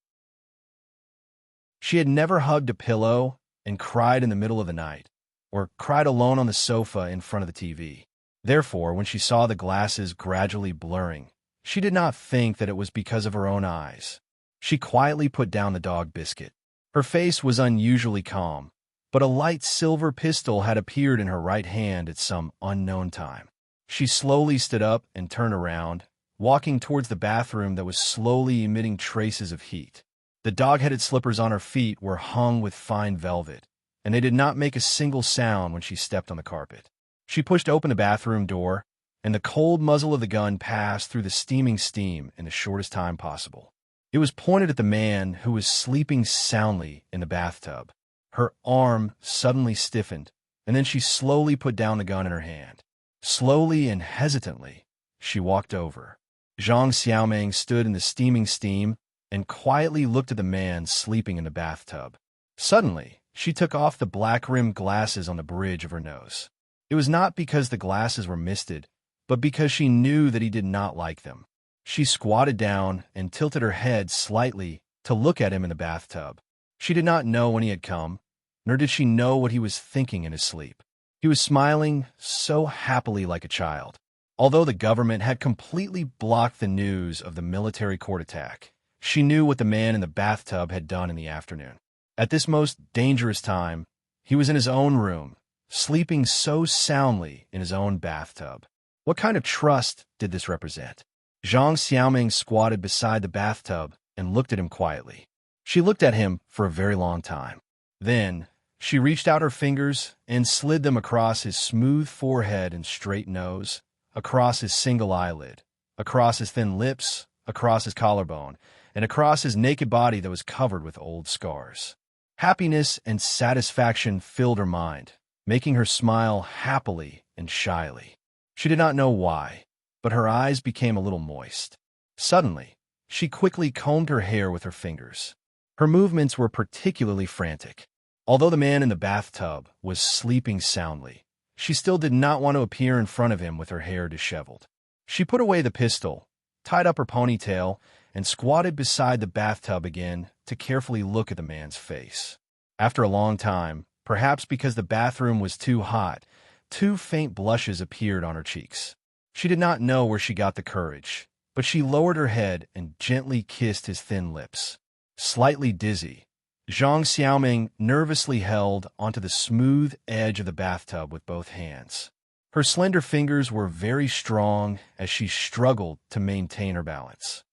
She had never hugged a pillow and cried in the middle of the night, or cried alone on the sofa in front of the TV. Therefore, when she saw the glasses gradually blurring, she did not think that it was because of her own eyes. She quietly put down the dog biscuit. Her face was unusually calm, but a light silver pistol had appeared in her right hand at some unknown time. She slowly stood up and turned around, walking towards the bathroom that was slowly emitting traces of heat. The dog-headed slippers on her feet were hung with fine velvet, and they did not make a single sound when she stepped on the carpet. She pushed open the bathroom door, and the cold muzzle of the gun passed through the steaming steam in the shortest time possible. It was pointed at the man who was sleeping soundly in the bathtub. Her arm suddenly stiffened, and then she slowly put down the gun in her hand. Slowly and hesitantly, she walked over. Zhang Xiaoming stood in the steaming steam and quietly looked at the man sleeping in the bathtub. Suddenly, she took off the black-rimmed glasses on the bridge of her nose. It was not because the glasses were misted, but because she knew that he did not like them. She squatted down and tilted her head slightly to look at him in the bathtub. She did not know when he had come, nor did she know what he was thinking in his sleep. He was smiling so happily like a child. Although the government had completely blocked the news of the military court attack, she knew what the man in the bathtub had done in the afternoon. At this most dangerous time, he was in his own room, sleeping so soundly in his own bathtub. What kind of trust did this represent? Zhang Xiaoming squatted beside the bathtub and looked at him quietly. She looked at him for a very long time. Then, she reached out her fingers and slid them across his smooth forehead and straight nose, across his single eyelid, across his thin lips, across his collarbone, and across his naked body that was covered with old scars. Happiness and satisfaction filled her mind, making her smile happily and shyly. She did not know why, but her eyes became a little moist. Suddenly, she quickly combed her hair with her fingers. Her movements were particularly frantic. Although the man in the bathtub was sleeping soundly, she still did not want to appear in front of him with her hair disheveled. She put away the pistol, tied up her ponytail, and squatted beside the bathtub again to carefully look at the man's face. After a long time, perhaps because the bathroom was too hot, 2 faint blushes appeared on her cheeks. She did not know where she got the courage, but she lowered her head and gently kissed his thin lips. Slightly dizzy, Zhang Xiaoming nervously held onto the smooth edge of the bathtub with both hands. Her slender fingers were very strong as she struggled to maintain her balance.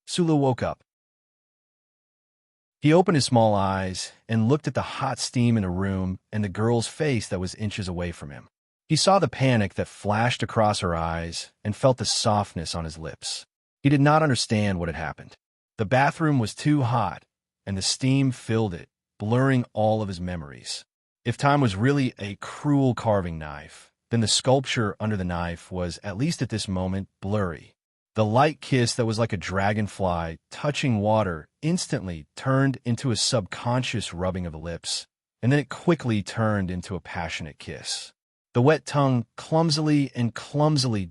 Sulu woke up. He opened his small eyes and looked at the hot steam in the room and the girl's face that was inches away from him. He saw the panic that flashed across her eyes and felt the softness on his lips. He did not understand what had happened. The bathroom was too hot, and the steam filled it, blurring all of his memories. If time was really a cruel carving knife, then the sculpture under the knife was, at least at this moment, blurry. The light kiss that was like a dragonfly touching water instantly turned into a subconscious rubbing of the lips, and then it quickly turned into a passionate kiss. The wet tongue clumsily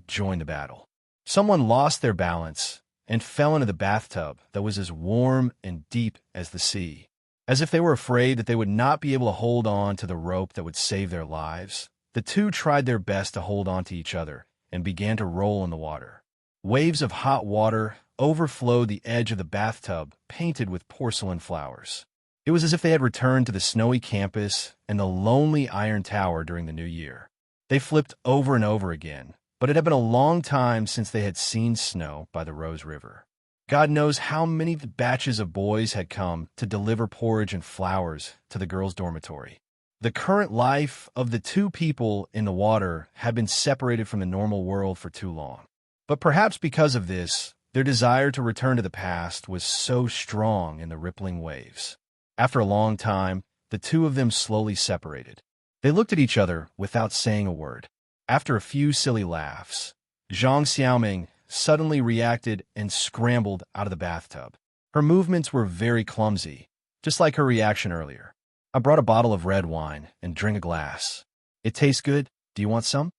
joined the battle. Someone lost their balance and fell into the bathtub that was as warm and deep as the sea. As if they were afraid that they would not be able to hold on to the rope that would save their lives, the two tried their best to hold on to each other and began to roll in the water. Waves of hot water overflowed the edge of the bathtub, painted with porcelain flowers. It was as if they had returned to the snowy campus and the lonely iron tower during the new year. They flipped over and over again, but it had been a long time since they had seen snow by the Rose River. God knows how many batches of boys had come to deliver porridge and flowers to the girls' dormitory. The current life of the two people in the water had been separated from the normal world for too long. But perhaps because of this, their desire to return to the past was so strong in the rippling waves. After a long time, the two of them slowly separated. They looked at each other without saying a word. After a few silly laughs, Zhang Xiaoming suddenly reacted and scrambled out of the bathtub. Her movements were very clumsy, just like her reaction earlier. I brought a bottle of red wine and drink a glass. It tastes good. Do you want some?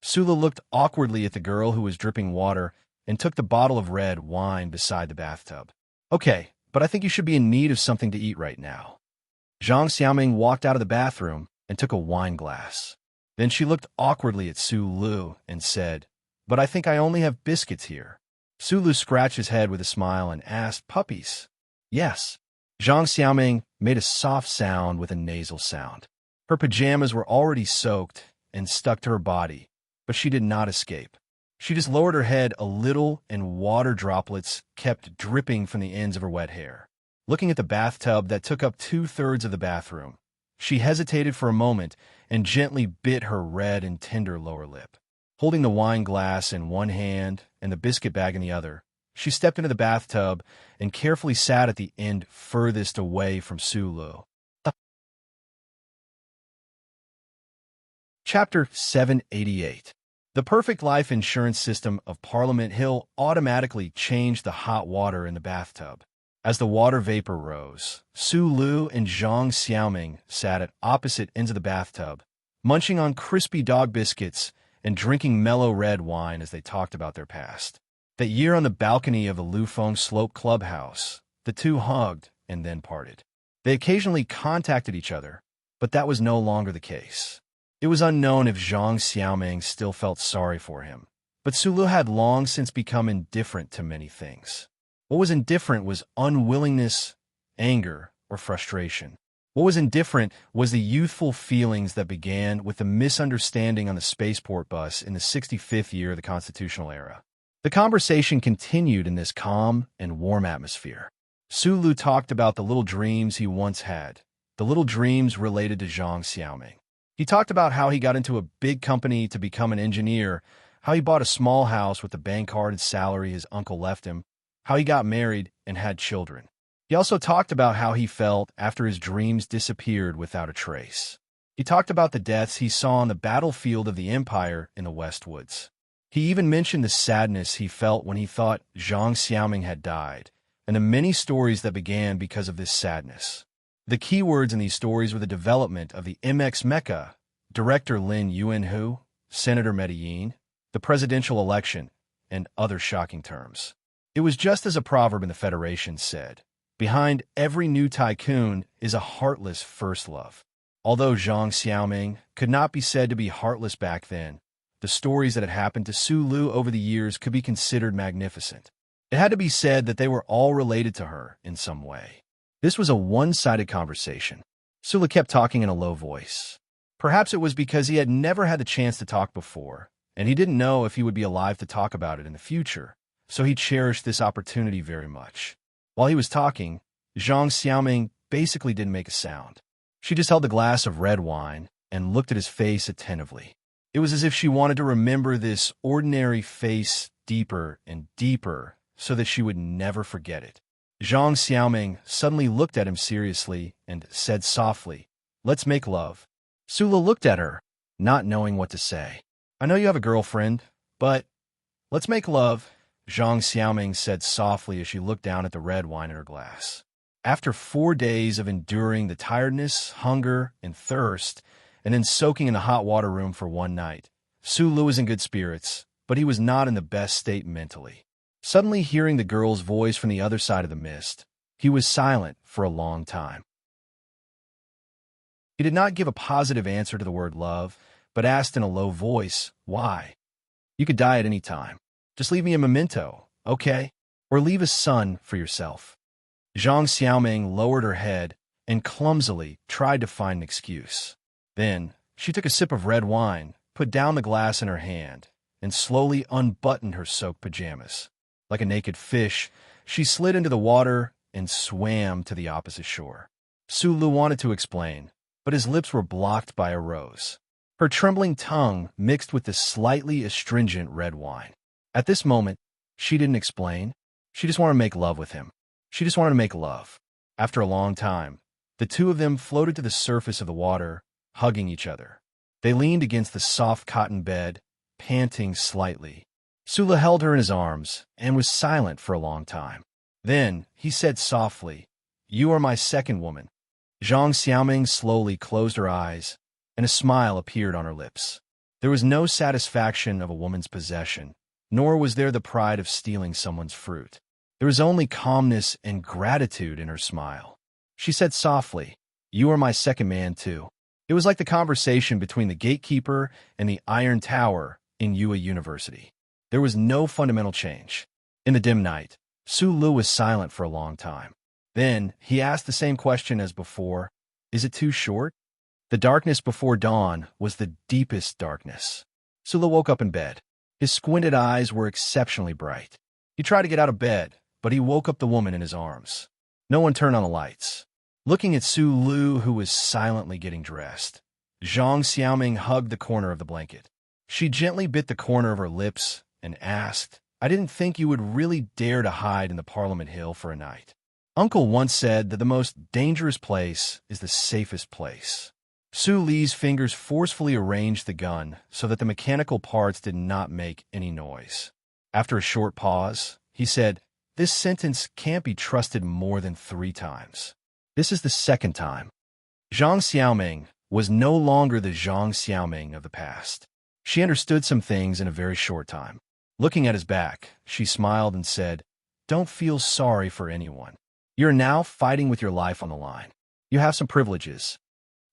Sula looked awkwardly at the girl who was dripping water and took the bottle of red wine beside the bathtub. Okay, but I think you should be in need of something to eat right now. Zhang Xiaoming walked out of the bathroom and took a wine glass. Then she looked awkwardly at Su Lu and said, "But I think I only have biscuits here." Su Lu scratched his head with a smile and asked, "Puppies?" "Yes." Zhang Xiaoming made a soft sound with a nasal sound. Her pajamas were already soaked and stuck to her body, but she did not escape. She just lowered her head a little and water droplets kept dripping from the ends of her wet hair. Looking at the bathtub that took up 2/3 of the bathroom, she hesitated for a moment and gently bit her red and tender lower lip. Holding the wine glass in one hand and the biscuit bag in the other, she stepped into the bathtub and carefully sat at the end furthest away from Sulu. Chapter 788. The perfect life insurance system of Parliament Hill automatically changed the hot water in the bathtub. As the water vapor rose, Su Lu and Zhang Xiaoming sat at opposite ends of the bathtub, munching on crispy dog biscuits and drinking mellow red wine as they talked about their past. That year on the balcony of the Lufeng Slope Clubhouse, the two hugged and then parted. They occasionally contacted each other, but that was no longer the case. It was unknown if Zhang Xiaoming still felt sorry for him, but Sulu had long since become indifferent to many things. What was indifferent was unwillingness, anger, or frustration. What was indifferent was the youthful feelings that began with the misunderstanding on the spaceport bus in the 65th year of the constitutional era. The conversation continued in this calm and warm atmosphere. Sulu talked about the little dreams he once had, the little dreams related to Zhang Xiaoming. He talked about how he got into a big company to become an engineer, how he bought a small house with the bank-carded salary his uncle left him, how he got married and had children. He also talked about how he felt after his dreams disappeared without a trace. He talked about the deaths he saw on the battlefield of the Empire in the Westwoods. He even mentioned the sadness he felt when he thought Zhang Xiaoming had died, and the many stories that began because of this sadness. The key words in these stories were the development of the MX Mecha, director Lin Yuanhu, Senator Medellin, the presidential election, and other shocking terms. It was just as a proverb in the Federation said, behind every new tycoon is a heartless first love. Although Zhang Xiaoming could not be said to be heartless back then, the stories that had happened to Sulu over the years could be considered magnificent. It had to be said that they were all related to her in some way. This was a one-sided conversation. Sulu kept talking in a low voice. Perhaps it was because he had never had the chance to talk before, and he didn't know if he would be alive to talk about it in the future, so he cherished this opportunity very much. While he was talking, Zhang Xiaoming basically didn't make a sound. She just held the glass of red wine and looked at his face attentively. It was as if she wanted to remember this ordinary face deeper and deeper so that she would never forget it. Zhang Xiaoming suddenly looked at him seriously and said softly, "Let's make love." Sulu looked at her, not knowing what to say. "I know you have a girlfriend, but let's make love," Zhang Xiaoming said softly as she looked down at the red wine in her glass. After 4 days of enduring the tiredness, hunger, and thirst, and then soaking in the hot water room for one night, Sulu was in good spirits, but he was not in the best state mentally. Suddenly hearing the girl's voice from the other side of the mist, he was silent for a long time. He did not give a positive answer to the word love, but asked in a low voice, "Why? You could die at any time. Just leave me a memento, okay? Or leave a son for yourself." Zhang Xiaoming lowered her head and clumsily tried to find an excuse. Then she took a sip of red wine, put down the glass in her hand, and slowly unbuttoned her soaked pajamas. Like a naked fish, she slid into the water and swam to the opposite shore. Sulu wanted to explain, but his lips were blocked by a rose. Her trembling tongue mixed with the slightly astringent red wine. At this moment, she didn't explain. She just wanted to make love with him. She just wanted to make love. After a long time, the two of them floated to the surface of the water, hugging each other. They leaned against the soft cotton bed, panting slightly. Sulu held her in his arms and was silent for a long time. Then he said softly, "You are my second woman." Zhang Xiaoming slowly closed her eyes, and a smile appeared on her lips. There was no satisfaction of a woman's possession, nor was there the pride of stealing someone's fruit. There was only calmness and gratitude in her smile. She said softly, "You are my second man, too." It was like the conversation between the gatekeeper and the Iron Tower in Yue University. There was no fundamental change. In the dim night, Sulu was silent for a long time. Then he asked the same question as before, "Is it too short?" The darkness before dawn was the deepest darkness. Sulu woke up in bed. His squinted eyes were exceptionally bright. He tried to get out of bed, but he woke up the woman in his arms. No one turned on the lights. Looking at Sulu, who was silently getting dressed, Zhang Xiaoming hugged the corner of the blanket. She gently bit the corner of her lips and asked, "I didn't think you would really dare to hide in the Parliament Hill for a night. Uncle once said that the most dangerous place is the safest place." Su Li's fingers forcefully arranged the gun so that the mechanical parts did not make any noise. After a short pause, he said, "This sentence can't be trusted more than 3 times. This is the 2nd time." Zhang Xiaoming was no longer the Zhang Xiaoming of the past. She understood some things in a very short time. Looking at his back, she smiled and said, "Don't feel sorry for anyone. You're now fighting with your life on the line. You have some privileges."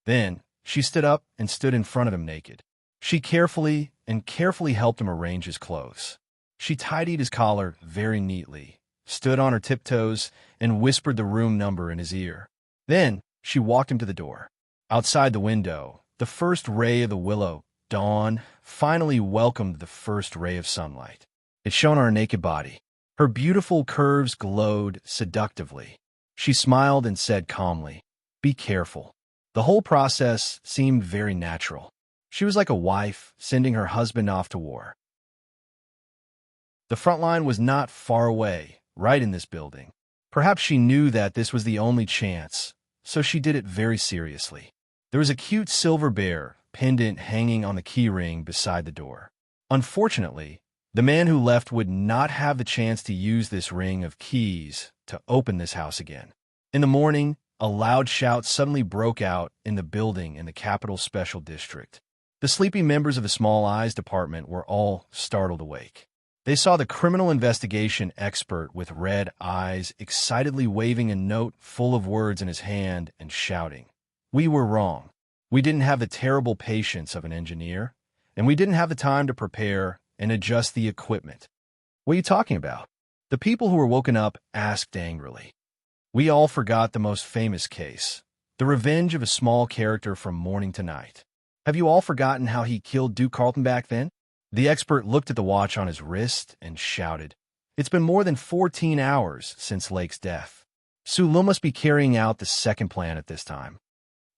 Then, she stood up and stood in front of him naked. She carefully helped him arrange his clothes. She tidied his collar very neatly, stood on her tiptoes, and whispered the room number in his ear. Then, She walked him to the door. Outside the window, the first ray of the willow, dawn, finally welcomed the first ray of sunlight. It shone on her naked body. Her beautiful curves glowed seductively. She smiled and said calmly, "Be careful." The whole process seemed very natural. She was like a wife sending her husband off to war. The front line was not far away, right in this building. Perhaps she knew that this was the only chance, so she did it very seriously. There was a cute silver bear pendant hanging on the key ring beside the door. Unfortunately, the man who left would not have the chance to use this ring of keys to open this house again. In the morning, a loud shout suddenly broke out in the building in the Capital Special District. The sleepy members of the Small Eyes Department were all startled awake. They saw the criminal investigation expert with red eyes excitedly waving a note full of words in his hand and shouting, "We were wrong. We didn't have the terrible patience of an engineer, and we didn't have the time to prepare and adjust the equipment." "What are you talking about?" The people who were woken up asked angrily. "We all forgot the most famous case, the revenge of a small character from morning to night. Have you all forgotten how he killed Duke Carlton back then?" The expert looked at the watch on his wrist and shouted, "It's been more than 14 hours since Lake's death. Sulu must be carrying out the second plan at this time."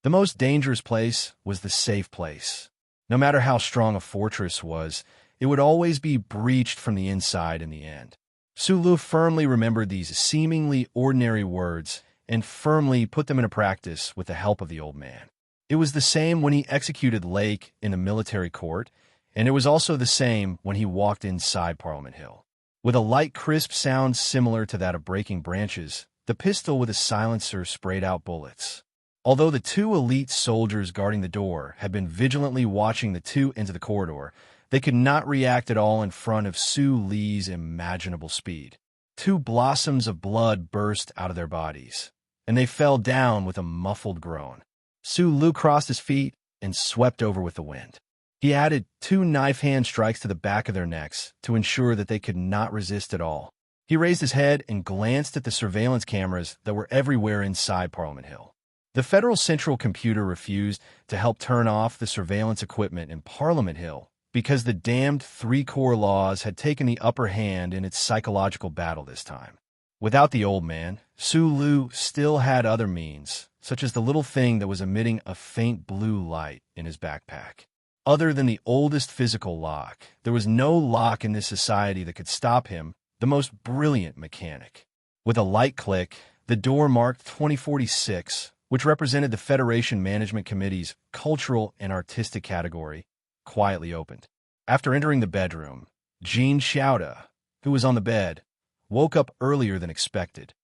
The most dangerous place was the safe place. No matter how strong a fortress was, it would always be breached from the inside in the end. Sulu firmly remembered these seemingly ordinary words and firmly put them into practice with the help of the old man. It was the same when he executed Lake in the military court, and it was also the same when he walked inside Parliament Hill. With a light, crisp sound similar to that of breaking branches, the pistol with a silencer sprayed out bullets. Although the two elite soldiers guarding the door had been vigilantly watching the two into the corridor, they could not react at all in front of Su Li's imaginable speed. Two blossoms of blood burst out of their bodies, and they fell down with a muffled groan. Su Lu crossed his feet and swept over with the wind. He added 2 knife-hand strikes to the back of their necks to ensure that they could not resist at all. He raised his head and glanced at the surveillance cameras that were everywhere inside Parliament Hill. The Federal Central Computer refused to help turn off the surveillance equipment in Parliament Hill because the damned 3 core laws had taken the upper hand in its psychological battle this time. Without the old man, Su Lu still had other means, such as the little thing that was emitting a faint blue light in his backpack. Other than the oldest physical lock, there was no lock in this society that could stop him, the most brilliant mechanic. With a light click, the door marked 2046, which represented the Federation Management Committee's cultural and artistic category, quietly opened. After entering the bedroom, Jean Xiaoda, who was on the bed, woke up earlier than expected.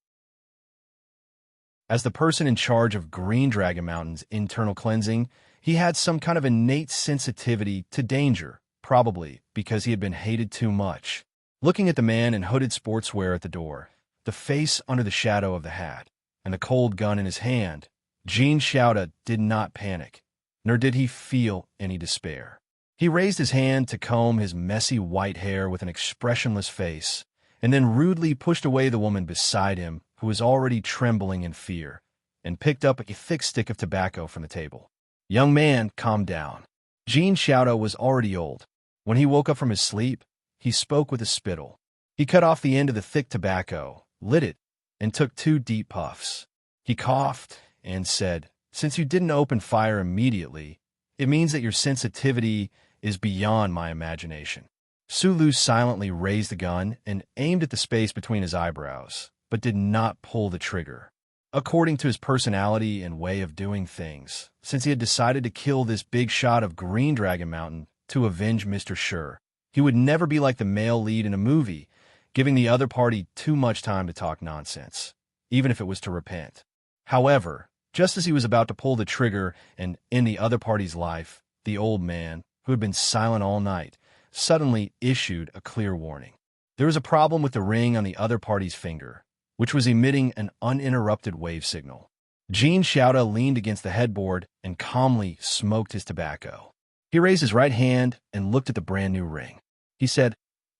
As the person in charge of Green Dragon Mountain's internal cleansing, he had some kind of innate sensitivity to danger, probably because he had been hated too much. Looking at the man in hooded sportswear at the door, the face under the shadow of the hat, and the cold gun in his hand, Jean Xiaoda did not panic, nor did he feel any despair. He raised his hand to comb his messy white hair with an expressionless face, and then rudely pushed away the woman beside him, who was already trembling in fear, and picked up a thick stick of tobacco from the table. "Young man, calm down." Jean Xiaoda was already old. When he woke up from his sleep, he spoke with a spittle. He cut off the end of the thick tobacco, lit it, and took 2 deep puffs. He coughed and said, "Since you didn't open fire immediately, it means that your sensitivity is beyond my imagination." Su Lu silently raised the gun and aimed at the space between his eyebrows, but did not pull the trigger. According to his personality and way of doing things, since he had decided to kill this big shot of Green Dragon Mountain to avenge Mr. Sure, he would never be like the male lead in a movie, giving the other party too much time to talk nonsense, even if it was to repent. However, just as he was about to pull the trigger and end the other party's life, the old man, who had been silent all night, suddenly issued a clear warning. There was a problem with the ring on the other party's finger, which was emitting an uninterrupted wave signal. Jean Xiaoda leaned against the headboard and calmly smoked his tobacco. He raised his right hand and looked at the brand-new ring. He said,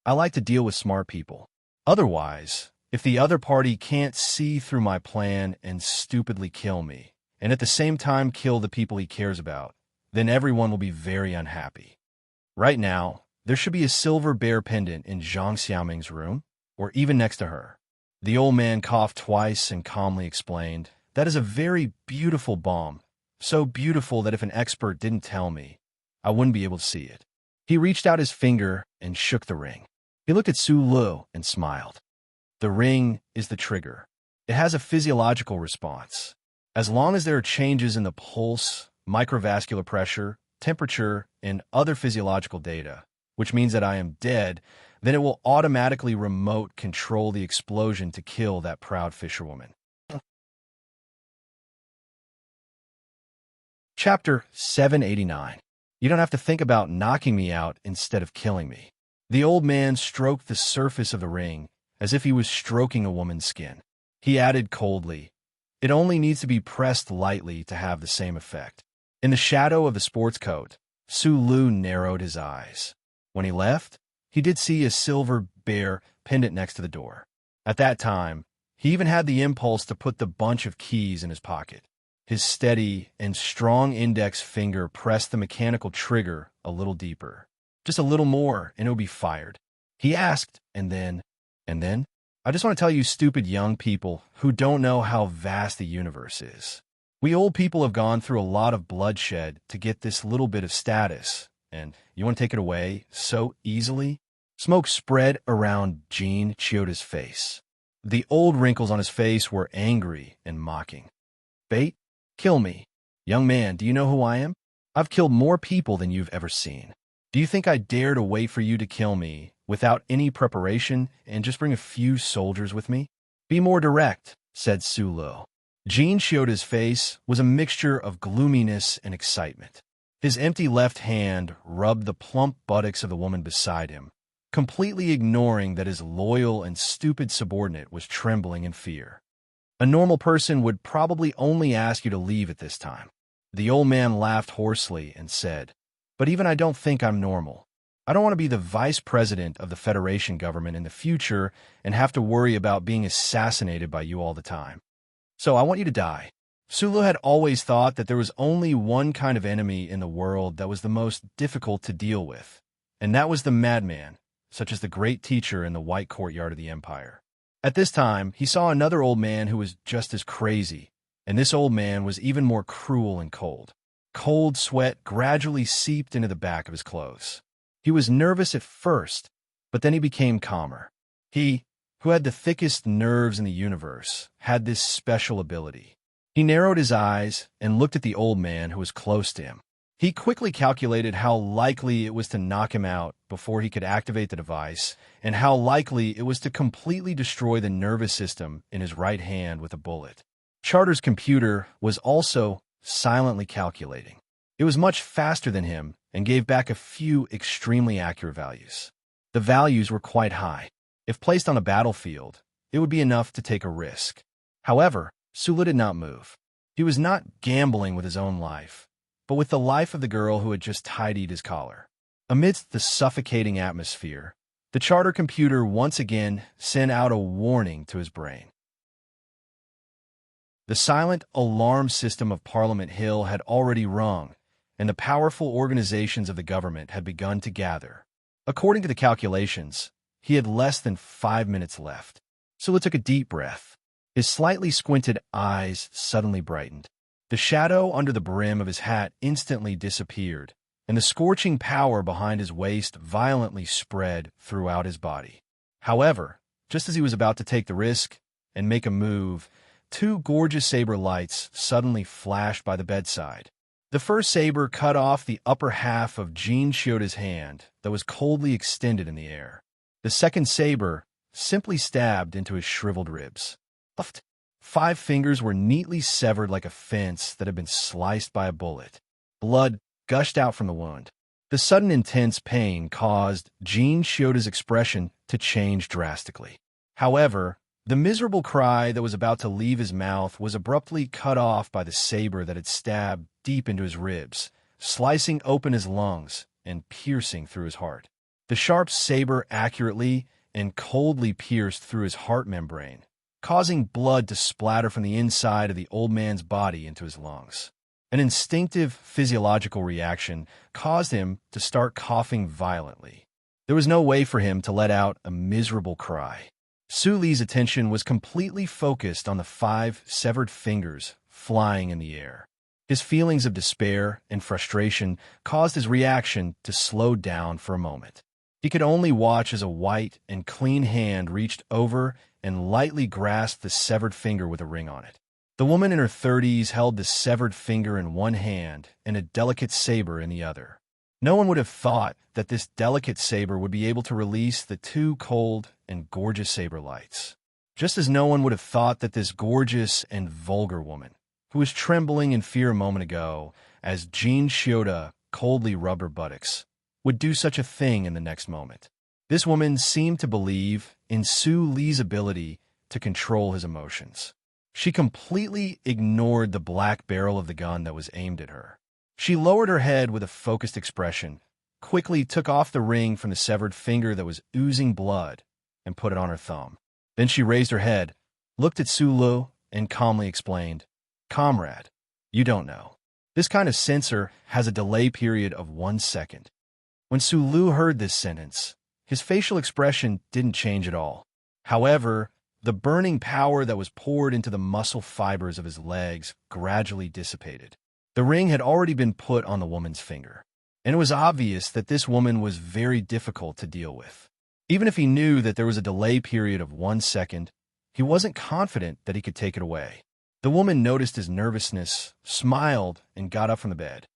"I like to deal with smart people. Otherwise, if the other party can't see through my plan and stupidly kill me, and at the same time kill the people he cares about, then everyone will be very unhappy. Right now, there should be a silver bear pendant in Zhang Xiaoming's room, or even next to her. The old man coughed twice and calmly explained, "That is a very beautiful balm, so beautiful that if an expert didn't tell me, I wouldn't be able to see it." He reached out his finger and shook the ring. He looked at Su Lu and smiled. The ring is the trigger. It has a physiological response. As long as there are changes in the pulse, microvascular pressure, temperature, and other physiological data, which means that I am dead, then it will automatically remote control the explosion to kill that proud fisherwoman. Chapter 789. You don't have to think about knocking me out instead of killing me. The old man stroked the surface of the ring as if he was stroking a woman's skin. He added coldly, "It only needs to be pressed lightly to have the same effect." In the shadow of the sports coat, Su Lu narrowed his eyes. When he left, he did see a silver bear pendant next to the door. At that time, he even had the impulse to put the bunch of keys in his pocket. His steady and strong index finger pressed the mechanical trigger a little deeper. Just a little more, and it would be fired. He asked, and then, I just want to tell you stupid young people who don't know how vast the universe is. We old people have gone through a lot of bloodshed to get this little bit of status, and you want to take it away so easily?" Smoke spread around Jean Chioda's face. The old wrinkles on his face were angry and mocking. "Bait? Kill me. Young man, do you know who I am? I've killed more people than you've ever seen. Do you think I dare to wait for you to kill me without any preparation and just bring a few soldiers with me?" "Be more direct," said Su Lu. Jean Chioda's face was a mixture of gloominess and excitement. His empty left hand rubbed the plump buttocks of the woman beside him, completely ignoring that his loyal and stupid subordinate was trembling in fear. A normal person would probably only ask you to leave at this time. The old man laughed hoarsely and said, "But even I don't think I'm normal. I don't want to be the vice president of the Federation government in the future and have to worry about being assassinated by you all the time. So I want you to die." Su Lu had always thought that there was only one kind of enemy in the world that was the most difficult to deal with, and that was the madman, such as the great teacher in the White Courtyard of the Empire. At this time, he saw another old man who was just as crazy, and this old man was even more cruel and cold. Cold sweat gradually seeped into the back of his clothes. He was nervous at first, but then he became calmer. He, who had the thickest nerves in the universe, had this special ability. He narrowed his eyes and looked at the old man who was close to him. He quickly calculated how likely it was to knock him out before he could activate the device, and how likely it was to completely destroy the nervous system in his right hand with a bullet. Charter's computer was also silently calculating. It was much faster than him and gave back a few extremely accurate values. The values were quite high. If placed on a battlefield, it would be enough to take a risk. However, Su Lu did not move. He was not gambling with his own life, but with the life of the girl who had just tidied his collar. Amidst the suffocating atmosphere, the charter computer once again sent out a warning to his brain. The silent alarm system of Parliament Hill had already rung, and the powerful organizations of the government had begun to gather. According to the calculations, he had less than 5 minutes left. Su Lu took a deep breath. His slightly squinted eyes suddenly brightened. The shadow under the brim of his hat instantly disappeared, and the scorching power behind his waist violently spread throughout his body. However, just as he was about to take the risk and make a move, 2 gorgeous saber lights suddenly flashed by the bedside. The first saber cut off the upper half of Jean Chioda's hand that was coldly extended in the air. The second saber simply stabbed into his shriveled ribs. 5 fingers were neatly severed like a fence that had been sliced by a bullet. Blood gushed out from the wound. The sudden intense pain caused Jean Chioda's expression to change drastically. However, the miserable cry that was about to leave his mouth was abruptly cut off by the saber that had stabbed deep into his ribs, slicing open his lungs and piercing through his heart. The sharp saber accurately and coldly pierced through his heart membrane, causing blood to splatter from the inside of the old man's body into his lungs. An instinctive physiological reaction caused him to start coughing violently. There was no way for him to let out a miserable cry. Su Li's attention was completely focused on the 5 severed fingers flying in the air. His feelings of despair and frustration caused his reaction to slow down for a moment. He could only watch as a white and clean hand reached over and lightly grasped the severed finger with a ring on it. The woman in her 30s held the severed finger in one hand and a delicate saber in the other. No one would have thought that this delicate saber would be able to release the 2 cold and gorgeous saber lights. Just as no one would have thought that this gorgeous and vulgar woman, who was trembling in fear a moment ago as Jean Shioda coldly rubbed her buttocks, would do such a thing in the next moment. This woman seemed to believe in Su Li's ability to control his emotions. She completely ignored the black barrel of the gun that was aimed at her. She lowered her head with a focused expression, quickly took off the ring from the severed finger that was oozing blood, and put it on her thumb. Then she raised her head, looked at Su Li, and calmly explained, "Comrade, you don't know. This kind of sensor has a delay period of 1 second." When Su Li heard this sentence, his facial expression didn't change at all. However, the burning power that was poured into the muscle fibers of his legs gradually dissipated. The ring had already been put on the woman's finger, and it was obvious that this woman was very difficult to deal with. Even if he knew that there was a delay period of 1 second, he wasn't confident that he could take it away. The woman noticed his nervousness, smiled, and got up from the bed.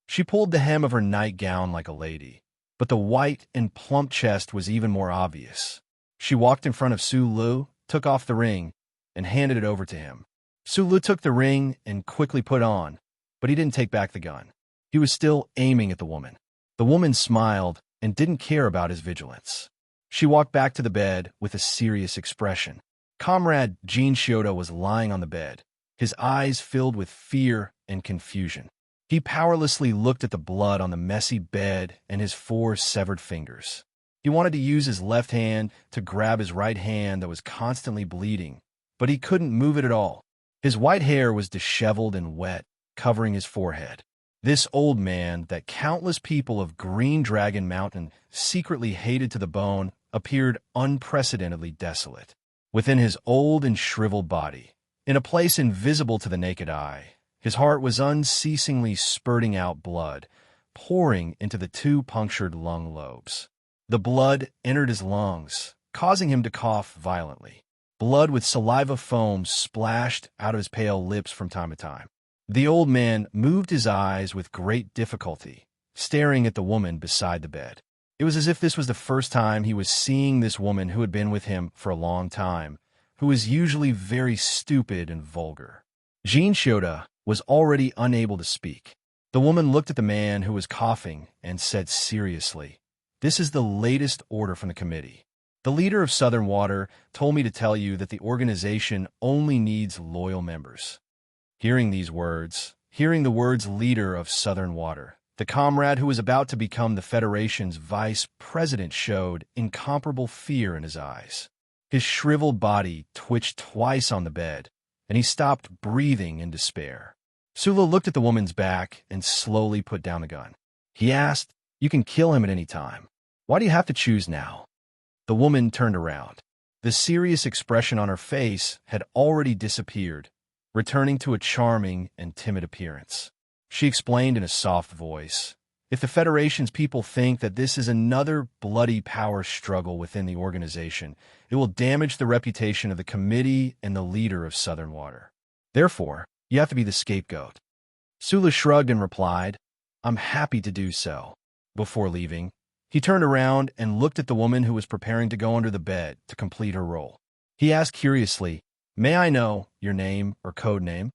She pulled the hem of her nightgown like a lady, but the white and plump chest was even more obvious. She walked in front of Su Li, took off the ring, and handed it over to him. Su Li took the ring and quickly put on, but he didn't take back the gun. He was still aiming at the woman. The woman smiled and didn't care about his vigilance. She walked back to the bed with a serious expression. Comrade Jean Shioda was lying on the bed, his eyes filled with fear and confusion. He powerlessly looked at the blood on the messy bed and his 4 severed fingers. He wanted to use his left hand to grab his right hand that was constantly bleeding, but he couldn't move it at all. His white hair was disheveled and wet, covering his forehead. This old man that countless people of Green Dragon Mountain secretly hated to the bone appeared unprecedentedly desolate. Within his old and shriveled body, in a place invisible to the naked eye, his heart was unceasingly spurting out blood, pouring into the 2 punctured lung lobes. The blood entered his lungs, causing him to cough violently. Blood with saliva foam splashed out of his pale lips from time to time. The old man moved his eyes with great difficulty, staring at the woman beside the bed. It was as if this was the first time he was seeing this woman who had been with him for a long time, who was usually very stupid and vulgar. Jean Shioda was already unable to speak. The woman looked at the man who was coughing and said seriously, "This is the latest order from the committee. The leader of Southern Water told me to tell you that the organization only needs loyal members." Hearing the words leader of Southern Water, the comrade who was about to become the Federation's vice president showed incomparable fear in his eyes. His shriveled body twitched twice on the bed, and he stopped breathing in despair. Su Li looked at the woman's back and slowly put down the gun. He asked, "You can kill him at any time. Why do you have to choose now?" The woman turned around. The serious expression on her face had already disappeared, returning to a charming and timid appearance. She explained in a soft voice, "If the Federation's people think that this is another bloody power struggle within the organization, it will damage the reputation of the committee and the leader of Southern Water. Therefore, you have to be the scapegoat." Su Li shrugged and replied, "I'm happy to do so." Before leaving, he turned around and looked at the woman who was preparing to go under the bed to complete her role. He asked curiously, "May I know your name or code name?"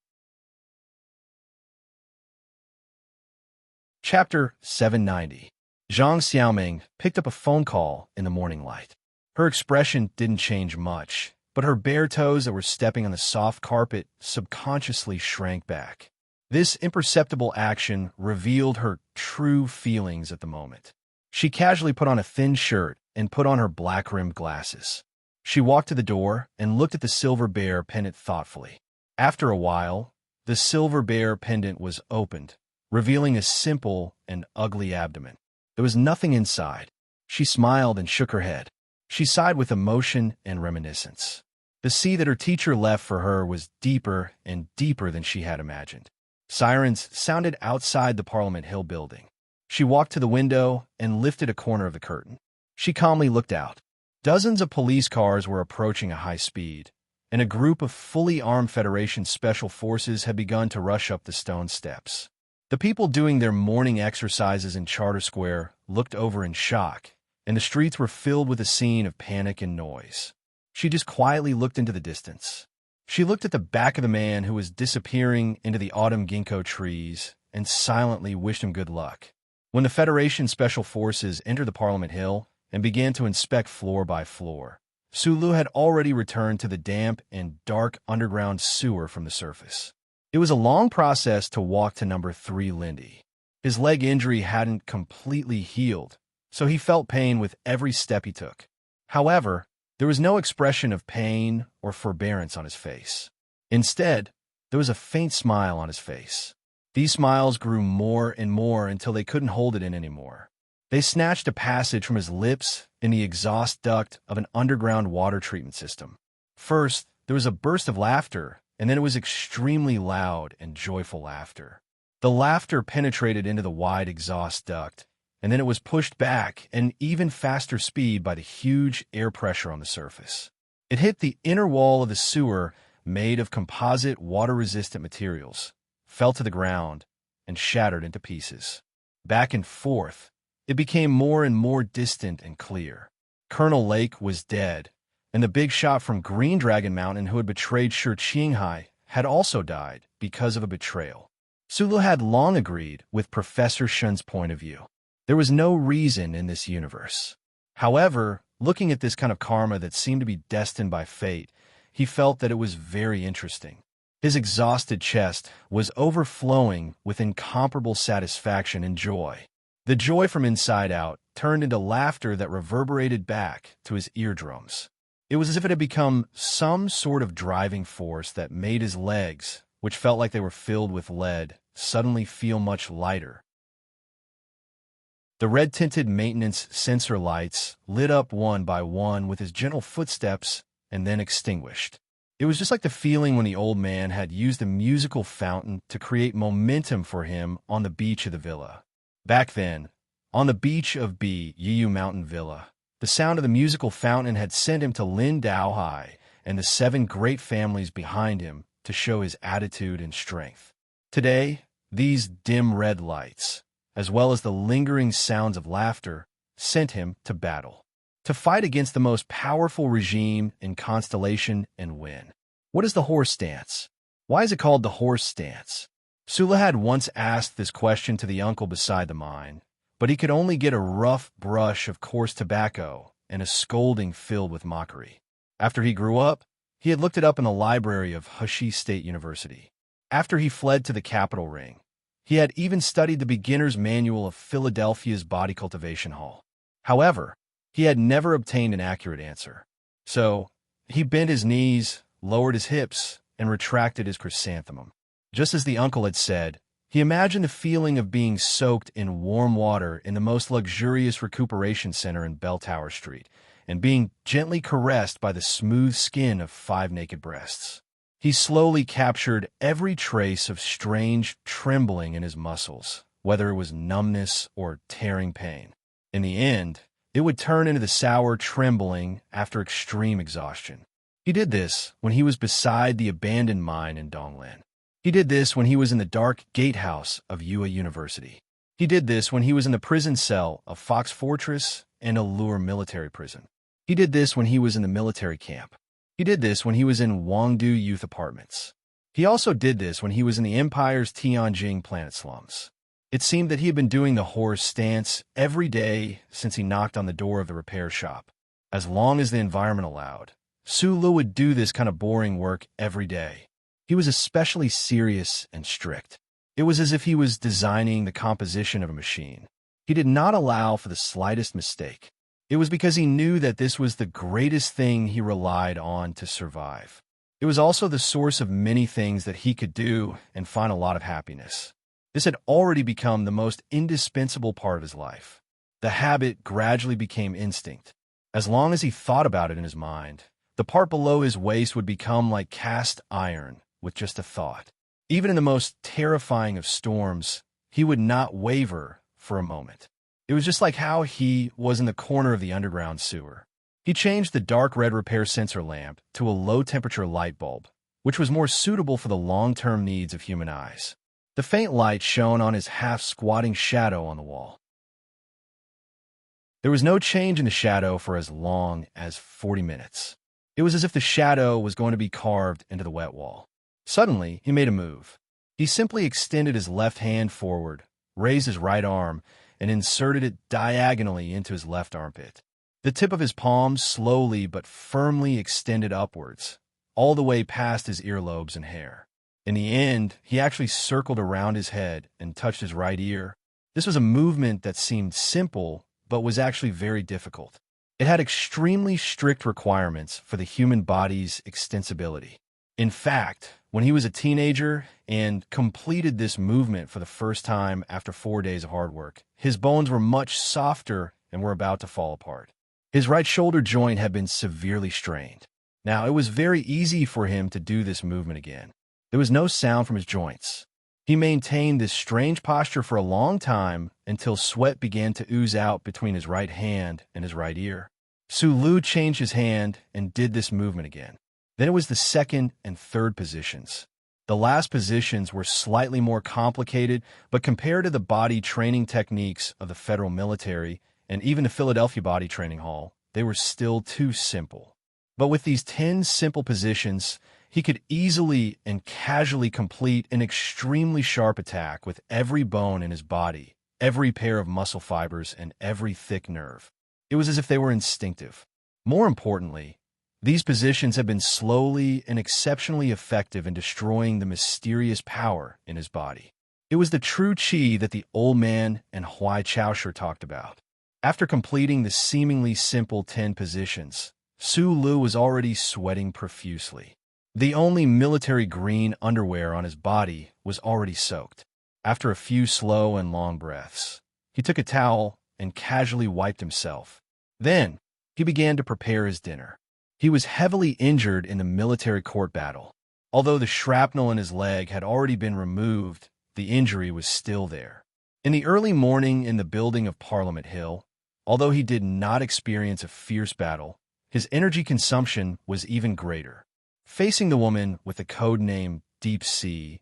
Chapter 790. Zhang Xiaoming picked up a phone call in the morning light. Her expression didn't change much, but her bare toes that were stepping on the soft carpet subconsciously shrank back. This imperceptible action revealed her true feelings at the moment. She casually put on a thin shirt and put on her black-rimmed glasses. She walked to the door and looked at the silver bear pendant thoughtfully. After a while, the silver bear pendant was opened, revealing a simple and ugly abdomen. There was nothing inside. She smiled and shook her head. She sighed with emotion and reminiscence. The sea that her teacher left for her was deeper and deeper than she had imagined. Sirens sounded outside the Parliament Hill building. She walked to the window and lifted a corner of the curtain. She calmly looked out. Dozens of police cars were approaching at high speed, and a group of fully armed Federation special forces had begun to rush up the stone steps. The people doing their morning exercises in Charter Square looked over in shock, and the streets were filled with a scene of panic and noise. She just quietly looked into the distance. She looked at the back of the man who was disappearing into the autumn ginkgo trees and silently wished him good luck. When the Federation Special Forces entered the Parliament Hill and began to inspect floor by floor, Sulu had already returned to the damp and dark underground sewer from the surface. It was a long process to walk to number 3 Lindy. His leg injury hadn't completely healed, so he felt pain with every step he took. However, there was no expression of pain or forbearance on his face. Instead, there was a faint smile on his face. These smiles grew more and more until they couldn't hold it in anymore. They snatched a passage from his lips in the exhaust duct of an underground water treatment system. First, there was a burst of laughter, and then it was extremely loud and joyful laughter. The laughter penetrated into the wide exhaust duct, and then it was pushed back at an even faster speed by the huge air pressure on the surface. It hit the inner wall of the sewer made of composite water-resistant materials, fell to the ground, and shattered into pieces. Back and forth, it became more and more distant and clear. Colonel Lake was dead, and the big shot from Green Dragon Mountain who had betrayed Shi Qinghai had also died because of a betrayal. Sulu had long agreed with Professor Shun's point of view. There was no reason in this universe. However, looking at this kind of karma that seemed to be destined by fate, he felt that it was very interesting. His exhausted chest was overflowing with incomparable satisfaction and joy. The joy from inside out turned into laughter that reverberated back to his eardrums. It was as if it had become some sort of driving force that made his legs, which felt like they were filled with lead, suddenly feel much lighter. The red-tinted maintenance sensor lights lit up one by one with his gentle footsteps and then extinguished. It was just like the feeling when the old man had used a musical fountain to create momentum for him on the beach of the villa. Back then, on the beach of Yiyu Mountain Villa, the sound of the musical fountain had sent him to Lin Dao Hai and the 7 great families behind him to show his attitude and strength. Today, these dim red lights, as well as the lingering sounds of laughter, sent him to battle, to fight against the most powerful regime in Constellation and win. What is the horse stance? Why is it called the horse stance? Sula had once asked this question to the uncle beside the mine, but he could only get a rough brush of coarse tobacco and a scolding filled with mockery. After he grew up, he had looked it up in the library of Hashi State University. After he fled to the Capitol Ring, he had even studied the beginner's manual of Philadelphia's Body Cultivation Hall. However, he had never obtained an accurate answer. So, he bent his knees, lowered his hips, and retracted his chrysanthemum. Just as the uncle had said, he imagined the feeling of being soaked in warm water in the most luxurious recuperation center in Bell Tower Street, and being gently caressed by the smooth skin of 5 naked breasts. He slowly captured every trace of strange trembling in his muscles, whether it was numbness or tearing pain. In the end, it would turn into the sour trembling after extreme exhaustion. He did this when he was beside the abandoned mine in Donglan. He did this when he was in the dark gatehouse of Yue University. He did this when he was in the prison cell of Fox Fortress and Allure Military Prison. He did this when he was in the military camp. He did this when he was in Wangdu Youth Apartments. He also did this when he was in the Empire's Tianjing Planet Slums. It seemed that he had been doing the horse stance every day since he knocked on the door of the repair shop. As long as the environment allowed, Sulu would do this kind of boring work every day. He was especially serious and strict. It was as if he was designing the composition of a machine. He did not allow for the slightest mistake. It was because he knew that this was the greatest thing he relied on to survive. It was also the source of many things that he could do and find a lot of happiness. This had already become the most indispensable part of his life. The habit gradually became instinct. As long as he thought about it in his mind, the part below his waist would become like cast iron with just a thought. Even in the most terrifying of storms, he would not waver for a moment. It was just like how he was in the corner of the underground sewer. He changed the dark red repair sensor lamp to a low-temperature light bulb, which was more suitable for the long-term needs of human eyes. The faint light shone on his half-squatting shadow on the wall. There was no change in the shadow for as long as 40 minutes. It was as if the shadow was going to be carved into the wet wall. Suddenly, he made a move. He simply extended his left hand forward, raised his right arm, and inserted it diagonally into his left armpit. The tip of his palm slowly but firmly extended upwards, all the way past his earlobes and hair. In the end, he actually circled around his head and touched his right ear. This was a movement that seemed simple, but was actually very difficult. It had extremely strict requirements for the human body's extensibility. In fact, when he was a teenager and completed this movement for the first time after 4 days of hard work, his bones were much softer and were about to fall apart. His right shoulder joint had been severely strained. Now, it was very easy for him to do this movement again. There was no sound from his joints. He maintained this strange posture for a long time until sweat began to ooze out between his right hand and his right ear. Sulu changed his hand and did this movement again. Then it was the second and third positions. The last positions were slightly more complicated, but compared to the body training techniques of the federal military and even the Philadelphia Body Training Hall, they were still too simple. But with these 10 simple positions, he could easily and casually complete an extremely sharp attack with every bone in his body, every pair of muscle fibers, and every thick nerve. It was as if they were instinctive. More importantly, these positions had been slowly and exceptionally effective in destroying the mysterious power in his body. It was the true chi that the old man and Huai Chaosher talked about. After completing the seemingly simple 10 positions, Su Lu was already sweating profusely. The only military green underwear on his body was already soaked. After a few slow and long breaths, he took a towel and casually wiped himself. Then, he began to prepare his dinner. He was heavily injured in the military court battle. Although the shrapnel in his leg had already been removed, the injury was still there. In the early morning in the building of Parliament Hill, although he did not experience a fierce battle, his energy consumption was even greater. Facing the woman with the code name Deep Sea,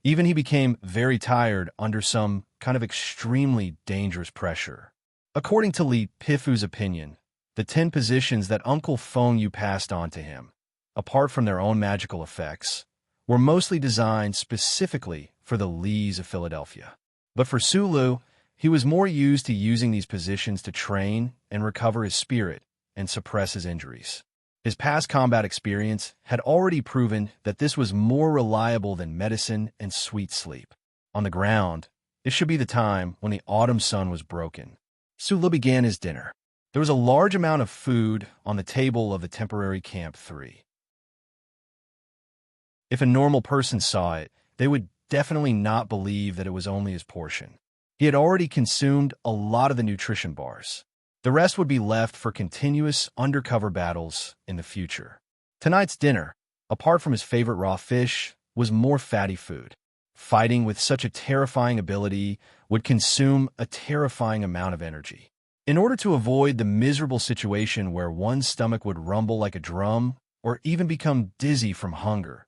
even he became very tired under some kind of extremely dangerous pressure. According to Li Pifu's opinion, the 10 positions that Uncle Feng Yu passed on to him, apart from their own magical effects, were mostly designed specifically for the Lees of Philadelphia. But for Sulu, he was more used to using these positions to train and recover his spirit and suppress his injuries. His past combat experience had already proven that this was more reliable than medicine and sweet sleep. On the ground, it should be the time when the autumn sun was broken. Sulu began his dinner. There was a large amount of food on the table of the temporary Camp 3. If a normal person saw it, they would definitely not believe that it was only his portion. He had already consumed a lot of the nutrition bars. The rest would be left for continuous undercover battles in the future. Tonight's dinner, apart from his favorite raw fish, was more fatty food. Fighting with such a terrifying ability would consume a terrifying amount of energy. In order to avoid the miserable situation where one's stomach would rumble like a drum or even become dizzy from hunger,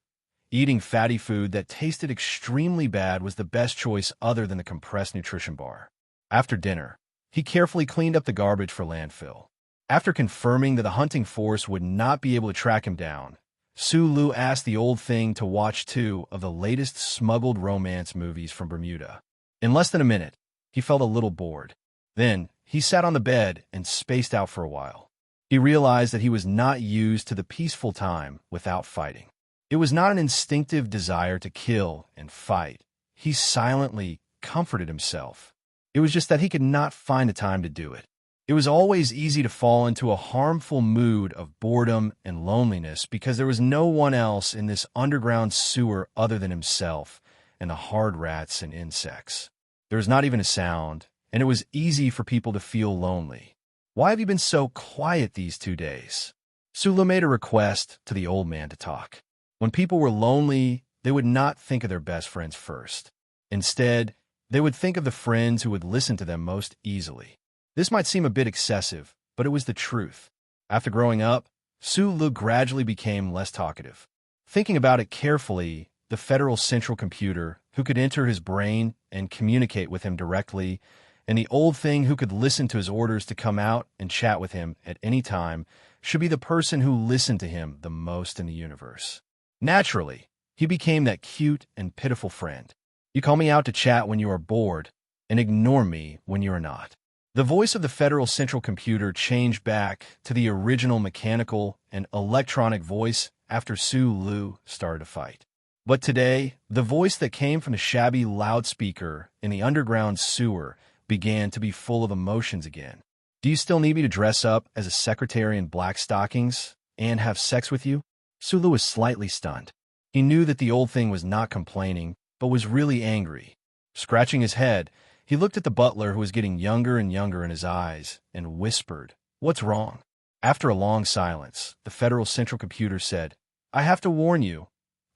eating fatty food that tasted extremely bad was the best choice other than the compressed nutrition bar. After dinner, he carefully cleaned up the garbage for landfill. After confirming that the hunting force would not be able to track him down, Sulu asked the old thing to watch 2 of the latest smuggled romance movies from Bermuda. In less than a minute, he felt a little bored. Then, he sat on the bed and spaced out for a while. He realized that he was not used to the peaceful time without fighting. It was not an instinctive desire to kill and fight. He silently comforted himself. It was just that he could not find the time to do it. It was always easy to fall into a harmful mood of boredom and loneliness because there was no one else in this underground sewer other than himself and the hard rats and insects. There was not even a sound, and it was easy for people to feel lonely. "Why have you been so quiet these 2 days?" Sulu made a request to the old man to talk. When people were lonely, they would not think of their best friends first. Instead, they would think of the friends who would listen to them most easily. This might seem a bit excessive, but it was the truth. After growing up, Sulu gradually became less talkative. Thinking about it carefully, the federal central computer, who could enter his brain and communicate with him directly, and the old thing who could listen to his orders to come out and chat with him at any time, should be the person who listened to him the most in the universe. Naturally, he became that cute and pitiful friend. "You call me out to chat when you are bored, and ignore me when you are not." The voice of the federal central computer changed back to the original mechanical and electronic voice after Sulu started a fight. But today, the voice that came from the shabby loudspeaker in the underground sewer began to be full of emotions again. "Do you still need me to dress up as a secretary in black stockings and have sex with you?" Sulu was slightly stunned. He knew that the old thing was not complaining, but was really angry. Scratching his head, he looked at the butler, who was getting younger and younger in his eyes, and whispered, "What's wrong?" After a long silence, the federal central computer said, "I have to warn you,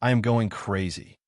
I am going crazy."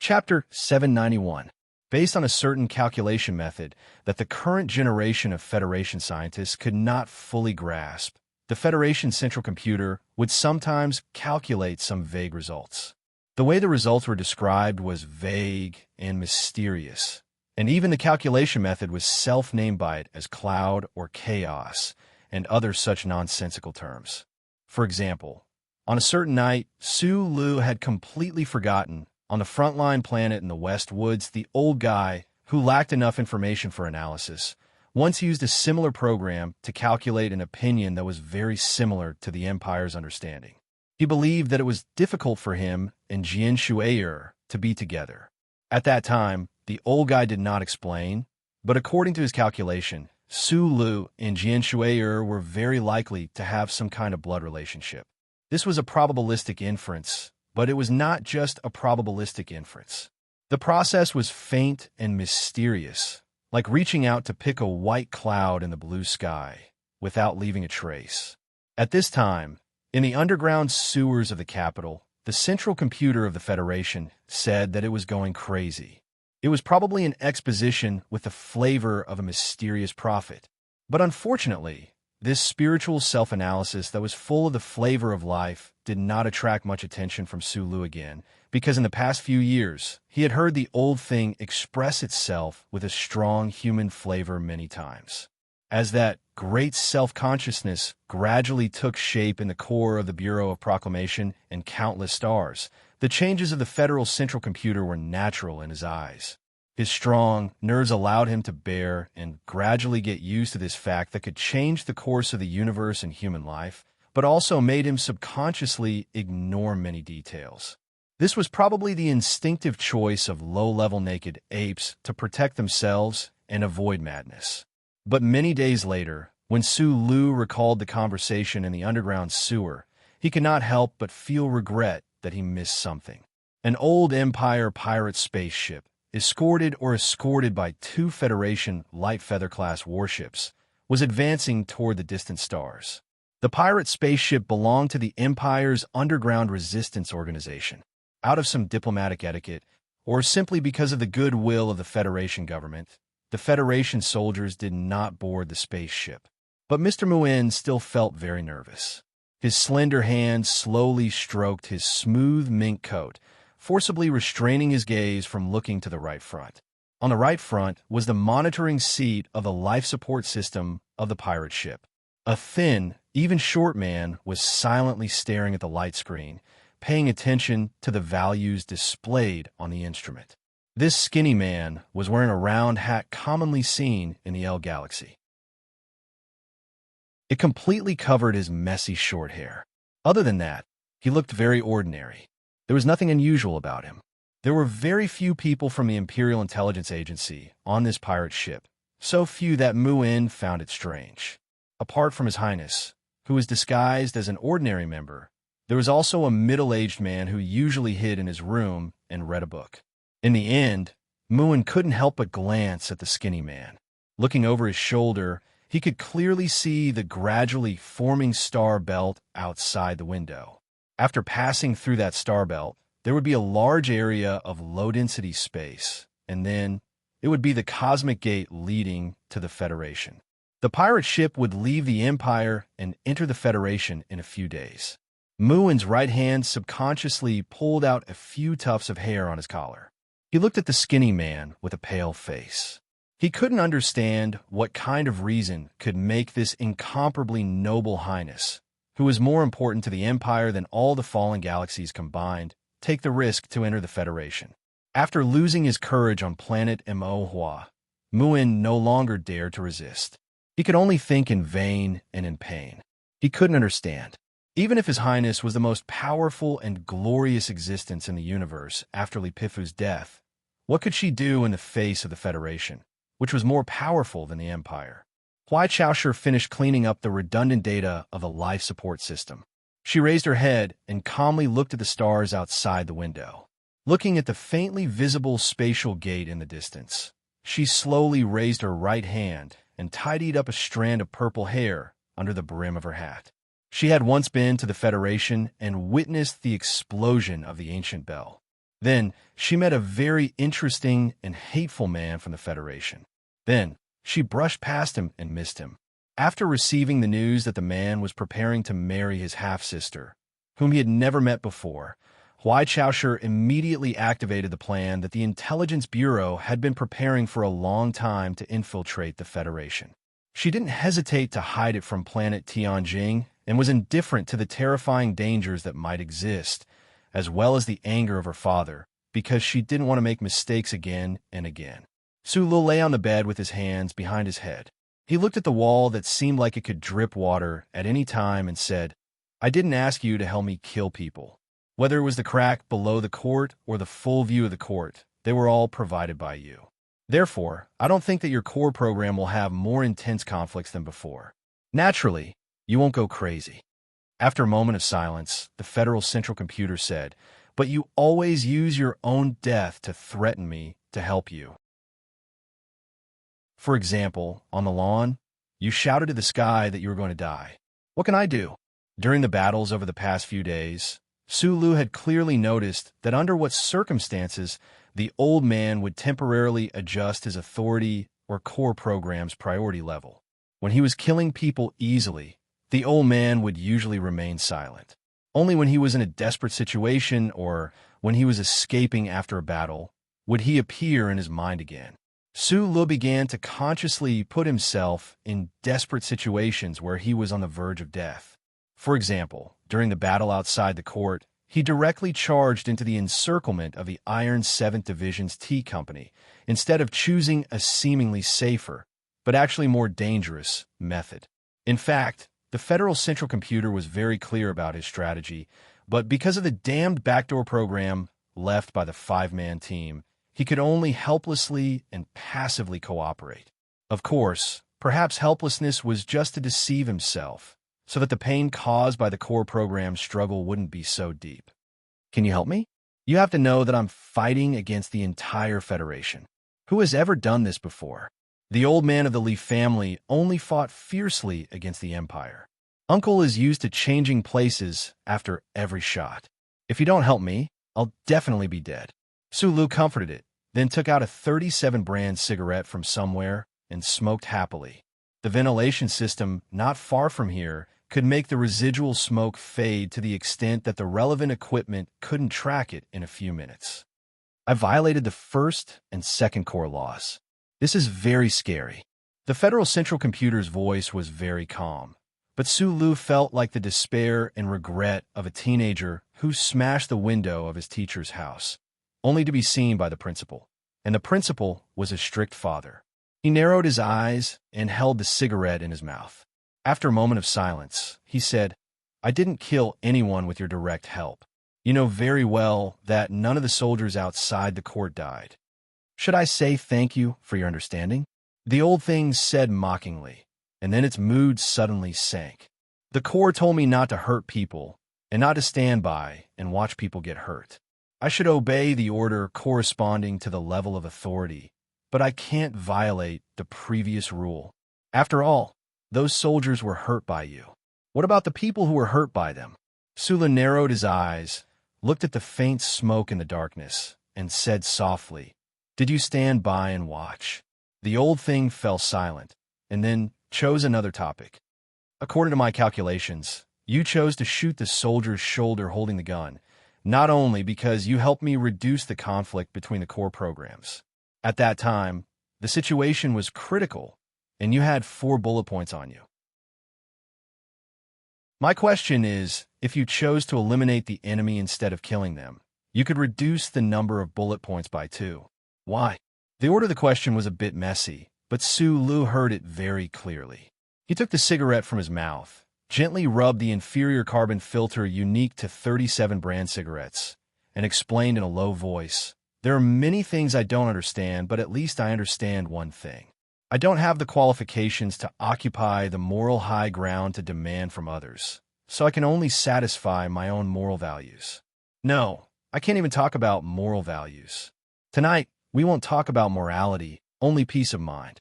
Chapter 791. Based on a certain calculation method that the current generation of Federation scientists could not fully grasp, the Federation central computer would sometimes calculate some vague results. The way the results were described was vague and mysterious, and even the calculation method was self-named by it as cloud or chaos and other such nonsensical terms. For example, on a certain night, Sulu had completely forgotten, on the frontline planet in the West Woods, the old guy who lacked enough information for analysis once used a similar program to calculate an opinion that was very similar to the Empire's understanding. He believed that it was difficult for him and Jian Shui'er to be together. At that time, the old guy did not explain, but according to his calculation, Sulu and Jian Shui'er were very likely to have some kind of blood relationship. This was a probabilistic inference, but it was not just a probabilistic inference. The process was faint and mysterious, like reaching out to pick a white cloud in the blue sky without leaving a trace. At this time, in the underground sewers of the capital, the central computer of the Federation said that it was going crazy. It was probably an exposition with the flavor of a mysterious prophet. But unfortunately, this spiritual self-analysis that was full of the flavor of life did not attract much attention from Sulu again, because in the past few years, he had heard the old thing express itself with a strong human flavor many times. As that great self-consciousness gradually took shape in the core of the Bureau of Proclamation and countless stars, the changes of the federal central computer were natural in his eyes. His strong nerves allowed him to bear and gradually get used to this fact that could change the course of the universe and human life, but also made him subconsciously ignore many details. This was probably the instinctive choice of low-level naked apes to protect themselves and avoid madness. But many days later, when Sulu recalled the conversation in the underground sewer, he could not help but feel regret that he missed something. An old Empire pirate spaceship, escorted by 2 Federation light feather-class warships, was advancing toward the distant stars. The pirate spaceship belonged to the Empire's underground resistance organization. Out of some diplomatic etiquette, or simply because of the goodwill of the Federation government, the Federation soldiers did not board the spaceship. But Mr. Muin still felt very nervous. His slender hand slowly stroked his smooth mink coat, forcibly restraining his gaze from looking to the right front. On the right front was the monitoring seat of the life support system of the pirate ship. A thin, even short man was silently staring at the light screen, paying attention to the values displayed on the instrument. This skinny man was wearing a round hat commonly seen in the L Galaxy. It completely covered his messy short hair. Other than that, he looked very ordinary. There was nothing unusual about him. There were very few people from the Imperial Intelligence Agency on this pirate ship, so few that Muin found it strange. Apart from His Highness, who was disguised as an ordinary member, there was also a middle-aged man who usually hid in his room and read a book. In the end, Muin couldn't help but glance at the skinny man. Looking over his shoulder, he could clearly see the gradually forming star belt outside the window. After passing through that star belt, there would be a large area of low-density space, and then it would be the cosmic gate leading to the Federation. The pirate ship would leave the Empire and enter the Federation in a few days. Muin's right hand subconsciously pulled out a few tufts of hair on his collar. He looked at the skinny man with a pale face. He couldn't understand what kind of reason could make this incomparably noble highness, who was more important to the Empire than all the fallen galaxies combined, take the risk to enter the Federation. After losing his courage on planet Mo'hua, Muin no longer dared to resist. He could only think in vain and in pain. He couldn't understand. Even if His Highness was the most powerful and glorious existence in the universe after Lipifu's death, what could she do in the face of the Federation, which was more powerful than the Empire? Huai Chaoshi finished cleaning up the redundant data of a life support system. She raised her head and calmly looked at the stars outside the window. Looking at the faintly visible spatial gate in the distance, she slowly raised her right hand and tidied up a strand of purple hair under the brim of her hat. She had once been to the Federation and witnessed the explosion of the ancient bell. Then she met a very interesting and hateful man from the Federation. Then she brushed past him and missed him. After receiving the news that the man was preparing to marry his half-sister, whom he had never met before, Huai Chaoshi immediately activated the plan that the Intelligence Bureau had been preparing for a long time to infiltrate the Federation. She didn't hesitate to hide it from planet Tianjing and was indifferent to the terrifying dangers that might exist, as well as the anger of her father, because she didn't want to make mistakes again and again. Su Lu lay on the bed with his hands behind his head. He looked at the wall that seemed like it could drip water at any time and said, "I didn't ask you to help me kill people. Whether it was the crack below the court or the full view of the court, they were all provided by you. Therefore, I don't think that your core program will have more intense conflicts than before. Naturally, you won't go crazy." After a moment of silence, the Federal Central Computer said, "But you always use your own death to threaten me to help you. For example, on the lawn, you shouted to the sky that you were going to die. What can I do?" During the battles over the past few days, Su Lu had clearly noticed that under what circumstances the old man would temporarily adjust his authority or core program's priority level. When he was killing people easily, the old man would usually remain silent. Only when he was in a desperate situation or when he was escaping after a battle would he appear in his mind again. Su Lu began to consciously put himself in desperate situations where he was on the verge of death. For example, during the battle outside the court, he directly charged into the encirclement of the Iron 7th Division's Tea Company instead of choosing a seemingly safer, but actually more dangerous, method. In fact, the Federal Central Computer was very clear about his strategy, but because of the damned backdoor program left by the five-man team, he could only helplessly and passively cooperate. Of course, perhaps helplessness was just to deceive himself, so that the pain caused by the core program's struggle wouldn't be so deep. "Can you help me? You have to know that I'm fighting against the entire Federation. Who has ever done this before? The old man of the Li family only fought fiercely against the Empire. Uncle is used to changing places after every shot. If you don't help me, I'll definitely be dead." Su Lu comforted it, then took out a 37 brand cigarette from somewhere and smoked happily. The ventilation system not far from here could make the residual smoke fade to the extent that the relevant equipment couldn't track it in a few minutes. "I violated the first and second core laws. This is very scary." The Federal Central Computer's voice was very calm, but Su Lu felt like the despair and regret of a teenager who smashed the window of his teacher's house, only to be seen by the principal. And the principal was a strict father. He narrowed his eyes and held the cigarette in his mouth. After a moment of silence, he said, "I didn't kill anyone with your direct help. You know very well that none of the soldiers outside the court died. Should I say thank you for your understanding? The old thing said mockingly, and then its mood suddenly sank. The Corps told me not to hurt people, and not to stand by and watch people get hurt. I should obey the order corresponding to the level of authority, but I can't violate the previous rule. After all, those soldiers were hurt by you. What about the people who were hurt by them? Sula narrowed his eyes, looked at the faint smoke in the darkness, and said softly, "Did you stand by and watch?" The old thing fell silent, and then chose another topic. "According to my calculations, you chose to shoot the soldier's shoulder holding the gun, not only because you helped me reduce the conflict between the Corps programs. At that time, the situation was critical, and you had 4 bullet points on you. My question is, if you chose to eliminate the enemy instead of killing them, you could reduce the number of bullet points by 2. Why?" The order of the question was a bit messy, but Sulu heard it very clearly. He took the cigarette from his mouth, gently rubbed the inferior carbon filter unique to 37 brand cigarettes, and explained in a low voice, "There are many things I don't understand, but at least I understand one thing. I don't have the qualifications to occupy the moral high ground to demand from others, so I can only satisfy my own moral values. No, I can't even talk about moral values. Tonight, we won't talk about morality, only peace of mind.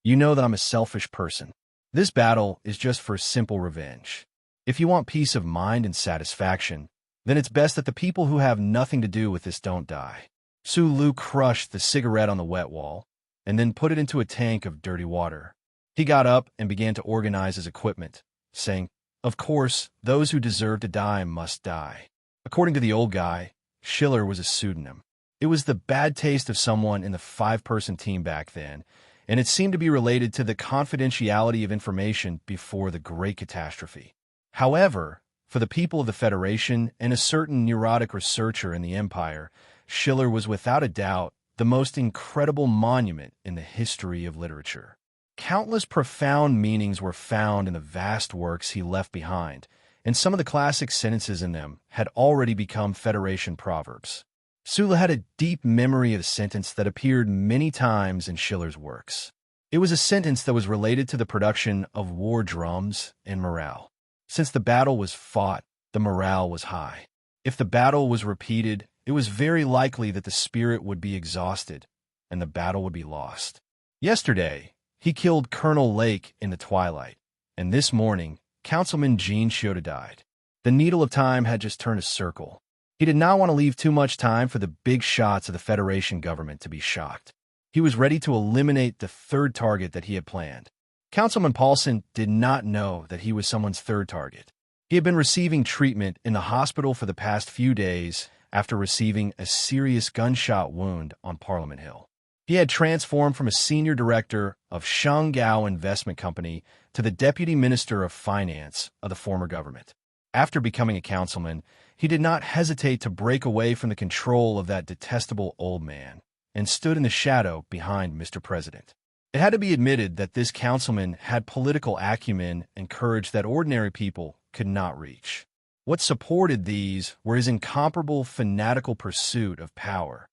You know that I'm a selfish person. This battle is just for simple revenge. If you want peace of mind and satisfaction, then it's best that the people who have nothing to do with this don't die." Sulu crushed the cigarette on the wet wall, and then put it into a tank of dirty water. He got up and began to organize his equipment, saying, "Of course, those who deserve to die must die." According to the old guy, Schiller was a pseudonym. It was the bad taste of someone in the 5-person team back then, and it seemed to be related to the confidentiality of information before the Great Catastrophe. However, for the people of the Federation and a certain neurotic researcher in the Empire, Schiller was without a doubt the most incredible monument in the history of literature. Countless profound meanings were found in the vast works he left behind, and some of the classic sentences in them had already become Federation proverbs. Sula had a deep memory of a sentence that appeared many times in Schiller's works. It was a sentence that was related to the production of war drums and morale. Since the battle was fought, the morale was high. If the battle was repeated, it was very likely that the spirit would be exhausted and the battle would be lost. Yesterday, he killed Colonel Lake in the twilight, and this morning, Councilman Jean Shota died. The needle of time had just turned a circle. He did not want to leave too much time for the big shots of the Federation government to be shocked. He was ready to eliminate the 3rd target that he had planned. Councilman Paulson did not know that he was someone's 3rd target. He had been receiving treatment in the hospital for the past few days after receiving a serious gunshot wound on Parliament Hill. He had transformed from a senior director of Shanggao Investment Company to the deputy minister of finance of the former government. After becoming a councilman, he did not hesitate to break away from the control of that detestable old man and stood in the shadow behind Mr. President. It had to be admitted that this councilman had political acumen and courage that ordinary people could not reach. What supported these were his incomparable fanatical pursuit of power.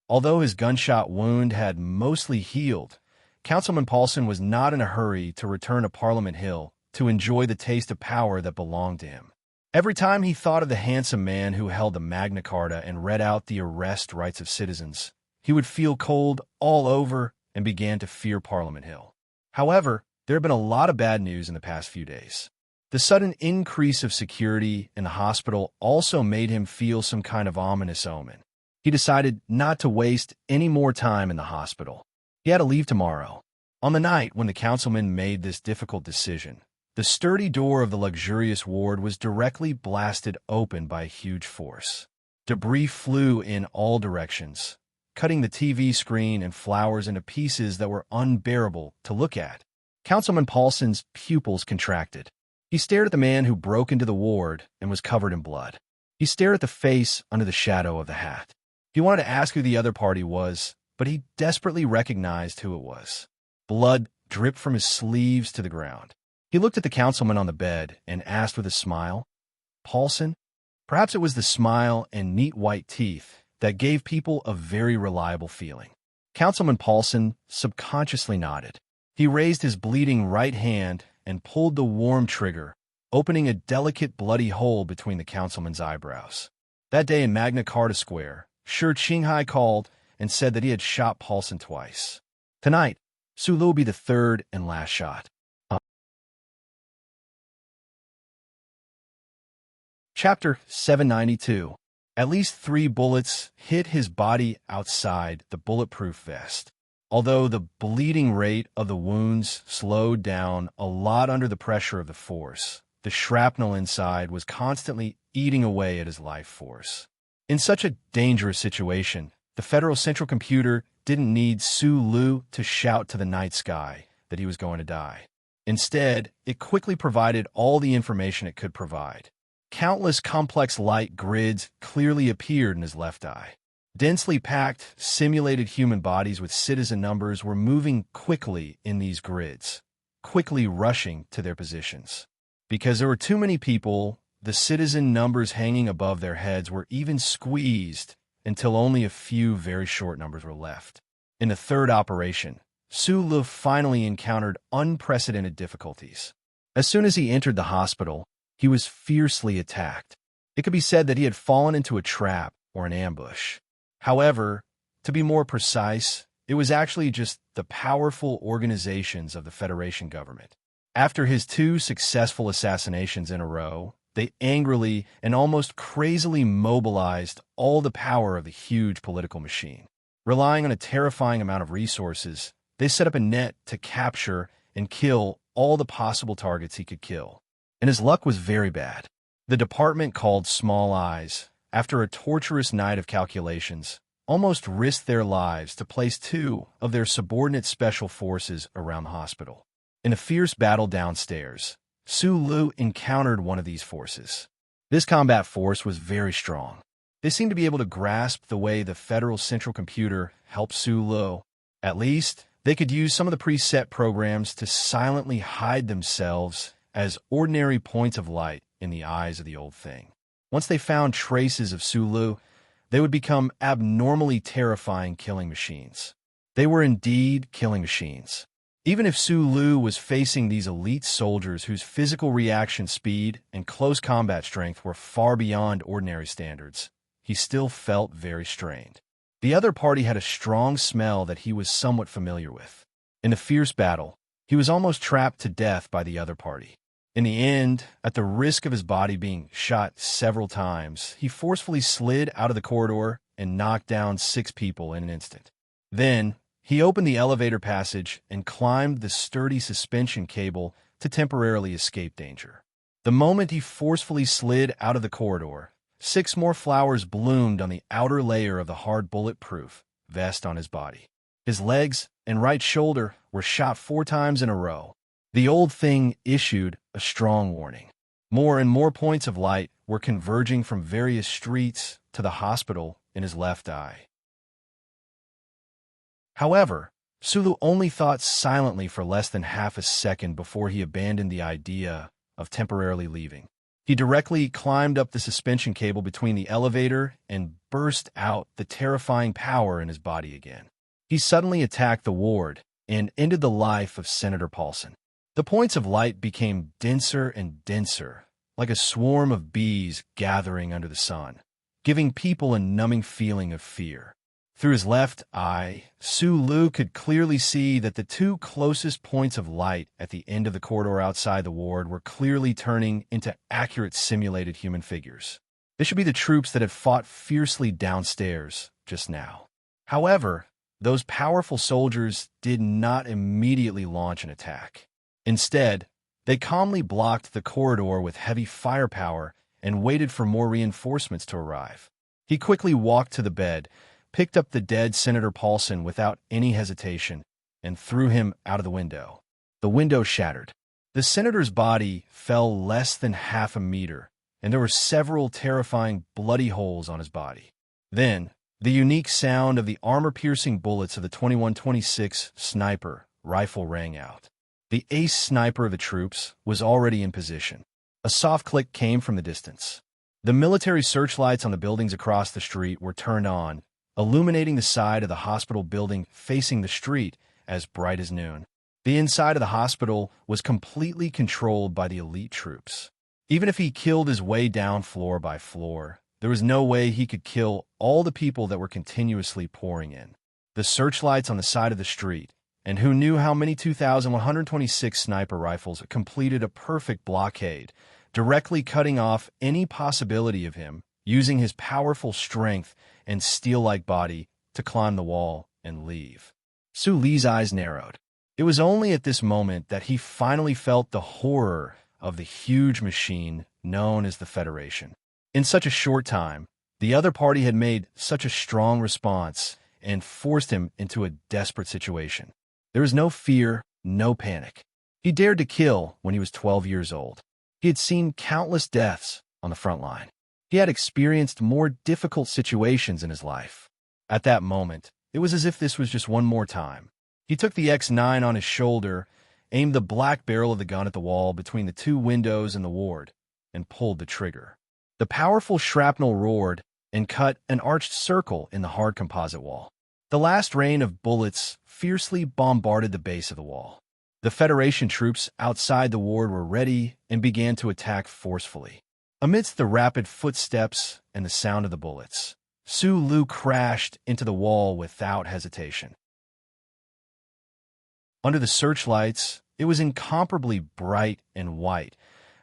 Although his gunshot wound had mostly healed, Councilman Paulson was not in a hurry to return to Parliament Hill to enjoy the taste of power that belonged to him. Every time he thought of the handsome man who held the Magna Carta and read out the arrest rights of citizens, he would feel cold all over and began to fear Parliament Hill. However, there had been a lot of bad news in the past few days. The sudden increase of security in the hospital also made him feel some kind of ominous omen. He decided not to waste any more time in the hospital. He had to leave tomorrow. On the night when the councilman made this difficult decision, the sturdy door of the luxurious ward was directly blasted open by a huge force. Debris flew in all directions, cutting the TV screen and flowers into pieces that were unbearable to look at. Councilman Paulson's pupils contracted. He stared at the man who broke into the ward and was covered in blood. He stared at the face under the shadow of the hat. He wanted to ask who the other party was, but he desperately recognized who it was. Blood dripped from his sleeves to the ground. He looked at the councilman on the bed and asked with a smile, Paulson? Perhaps it was the smile and neat white teeth that gave people a very reliable feeling. Councilman Paulson subconsciously nodded. He raised his bleeding right hand and pulled the warm trigger, opening a delicate bloody hole between the councilman's eyebrows. That day in Magna Carta Square, Shi Qinghai called and said that he had shot Paulson twice. Tonight, Sulu will be the third and last shot. Chapter 792. At least 3 bullets hit his body outside the bulletproof vest. Although the bleeding rate of the wounds slowed down a lot under the pressure of the force, the shrapnel inside was constantly eating away at his life force. In such a dangerous situation, the Federal Central Computer didn't need Sulu to shout to the night sky that he was going to die. Instead, it quickly provided all the information it could provide. Countless complex light grids clearly appeared in his left eye. Densely packed, simulated human bodies with citizen numbers were moving quickly in these grids, quickly rushing to their positions. Because there were too many people, the citizen numbers hanging above their heads were even squeezed until only a few very short numbers were left. In the third operation, Sulu finally encountered unprecedented difficulties. As soon as he entered the hospital, he was fiercely attacked. It could be said that he had fallen into a trap or an ambush. However, to be more precise, it was actually just the powerful organizations of the Federation government. After his 2 successful assassinations in a row, they angrily and almost crazily mobilized all the power of the huge political machine. Relying on a terrifying amount of resources, they set up a net to capture and kill all the possible targets he could kill. And his luck was very bad. The department called Small Eyes, after a torturous night of calculations, almost risked their lives to place 2 of their subordinate special forces around the hospital. In a fierce battle downstairs, Sulu encountered one of these forces. This combat force was very strong. They seemed to be able to grasp the way the Federal Central Computer helped Sulu. At least, they could use some of the preset programs to silently hide themselves as ordinary points of light in the eyes of the old thing. Once they found traces of Sulu, they would become abnormally terrifying killing machines. They were indeed killing machines. Even if Sulu was facing these elite soldiers whose physical reaction speed and close combat strength were far beyond ordinary standards, he still felt very strained. The other party had a strong smell that he was somewhat familiar with. In the fierce battle, he was almost trapped to death by the other party. In the end, at the risk of his body being shot several times, he forcefully slid out of the corridor and knocked down 6 people in an instant. Then, he opened the elevator passage and climbed the sturdy suspension cable to temporarily escape danger. The moment he forcefully slid out of the corridor, 6 more flowers bloomed on the outer layer of the hard bulletproof vest on his body. His legs and right shoulder were shot 4 times in a row. The old thing issued a strong warning. More and more points of light were converging from various streets to the hospital in his left eye. However, Sulu only thought silently for less than half a second before he abandoned the idea of temporarily leaving. He directly climbed up the suspension cable between the elevator and burst out the terrifying power in his body again. He suddenly attacked the ward and ended the life of Senator Paulson. The points of light became denser and denser, like a swarm of bees gathering under the sun, giving people a numbing feeling of fear. Through his left eye, Sulu could clearly see that the 2 closest points of light at the end of the corridor outside the ward were clearly turning into accurate simulated human figures. They should be the troops that had fought fiercely downstairs just now. However, those powerful soldiers did not immediately launch an attack. Instead, they calmly blocked the corridor with heavy firepower and waited for more reinforcements to arrive. He quickly walked to the bed, picked up the dead Senator Paulson without any hesitation, and threw him out of the window. The window shattered. The senator's body fell less than half a meter, and there were several terrifying bloody holes on his body. Then, the unique sound of the armor-piercing bullets of the 21-26 sniper rifle rang out. The ace sniper of the troops was already in position. A soft click came from the distance. The military searchlights on the buildings across the street were turned on, illuminating the side of the hospital building facing the street as bright as noon. The inside of the hospital was completely controlled by the elite troops. Even if he killed his way down floor by floor, there was no way he could kill all the people that were continuously pouring in. The searchlights on the side of the street, and who knew how many 2,126 sniper rifles completed a perfect blockade, directly cutting off any possibility of him using his powerful strength and steel-like body to climb the wall and leave. Su Li's eyes narrowed. It was only at this moment that he finally felt the horror of the huge machine known as the Federation. In such a short time, the other party had made such a strong response and forced him into a desperate situation. There was no fear, no panic. He dared to kill when he was 12 years old. He had seen countless deaths on the front line. He had experienced more difficult situations in his life. At that moment, it was as if this was just one more time. He took the X9 on his shoulder, aimed the black barrel of the gun at the wall between the two windows in the ward, and pulled the trigger. The powerful shrapnel roared and cut an arched circle in the hard composite wall. The last rain of bullets fiercely bombarded the base of the wall. The Federation troops outside the ward were ready and began to attack forcefully. Amidst the rapid footsteps and the sound of the bullets, Su Lu crashed into the wall without hesitation. Under the searchlights, it was incomparably bright and white,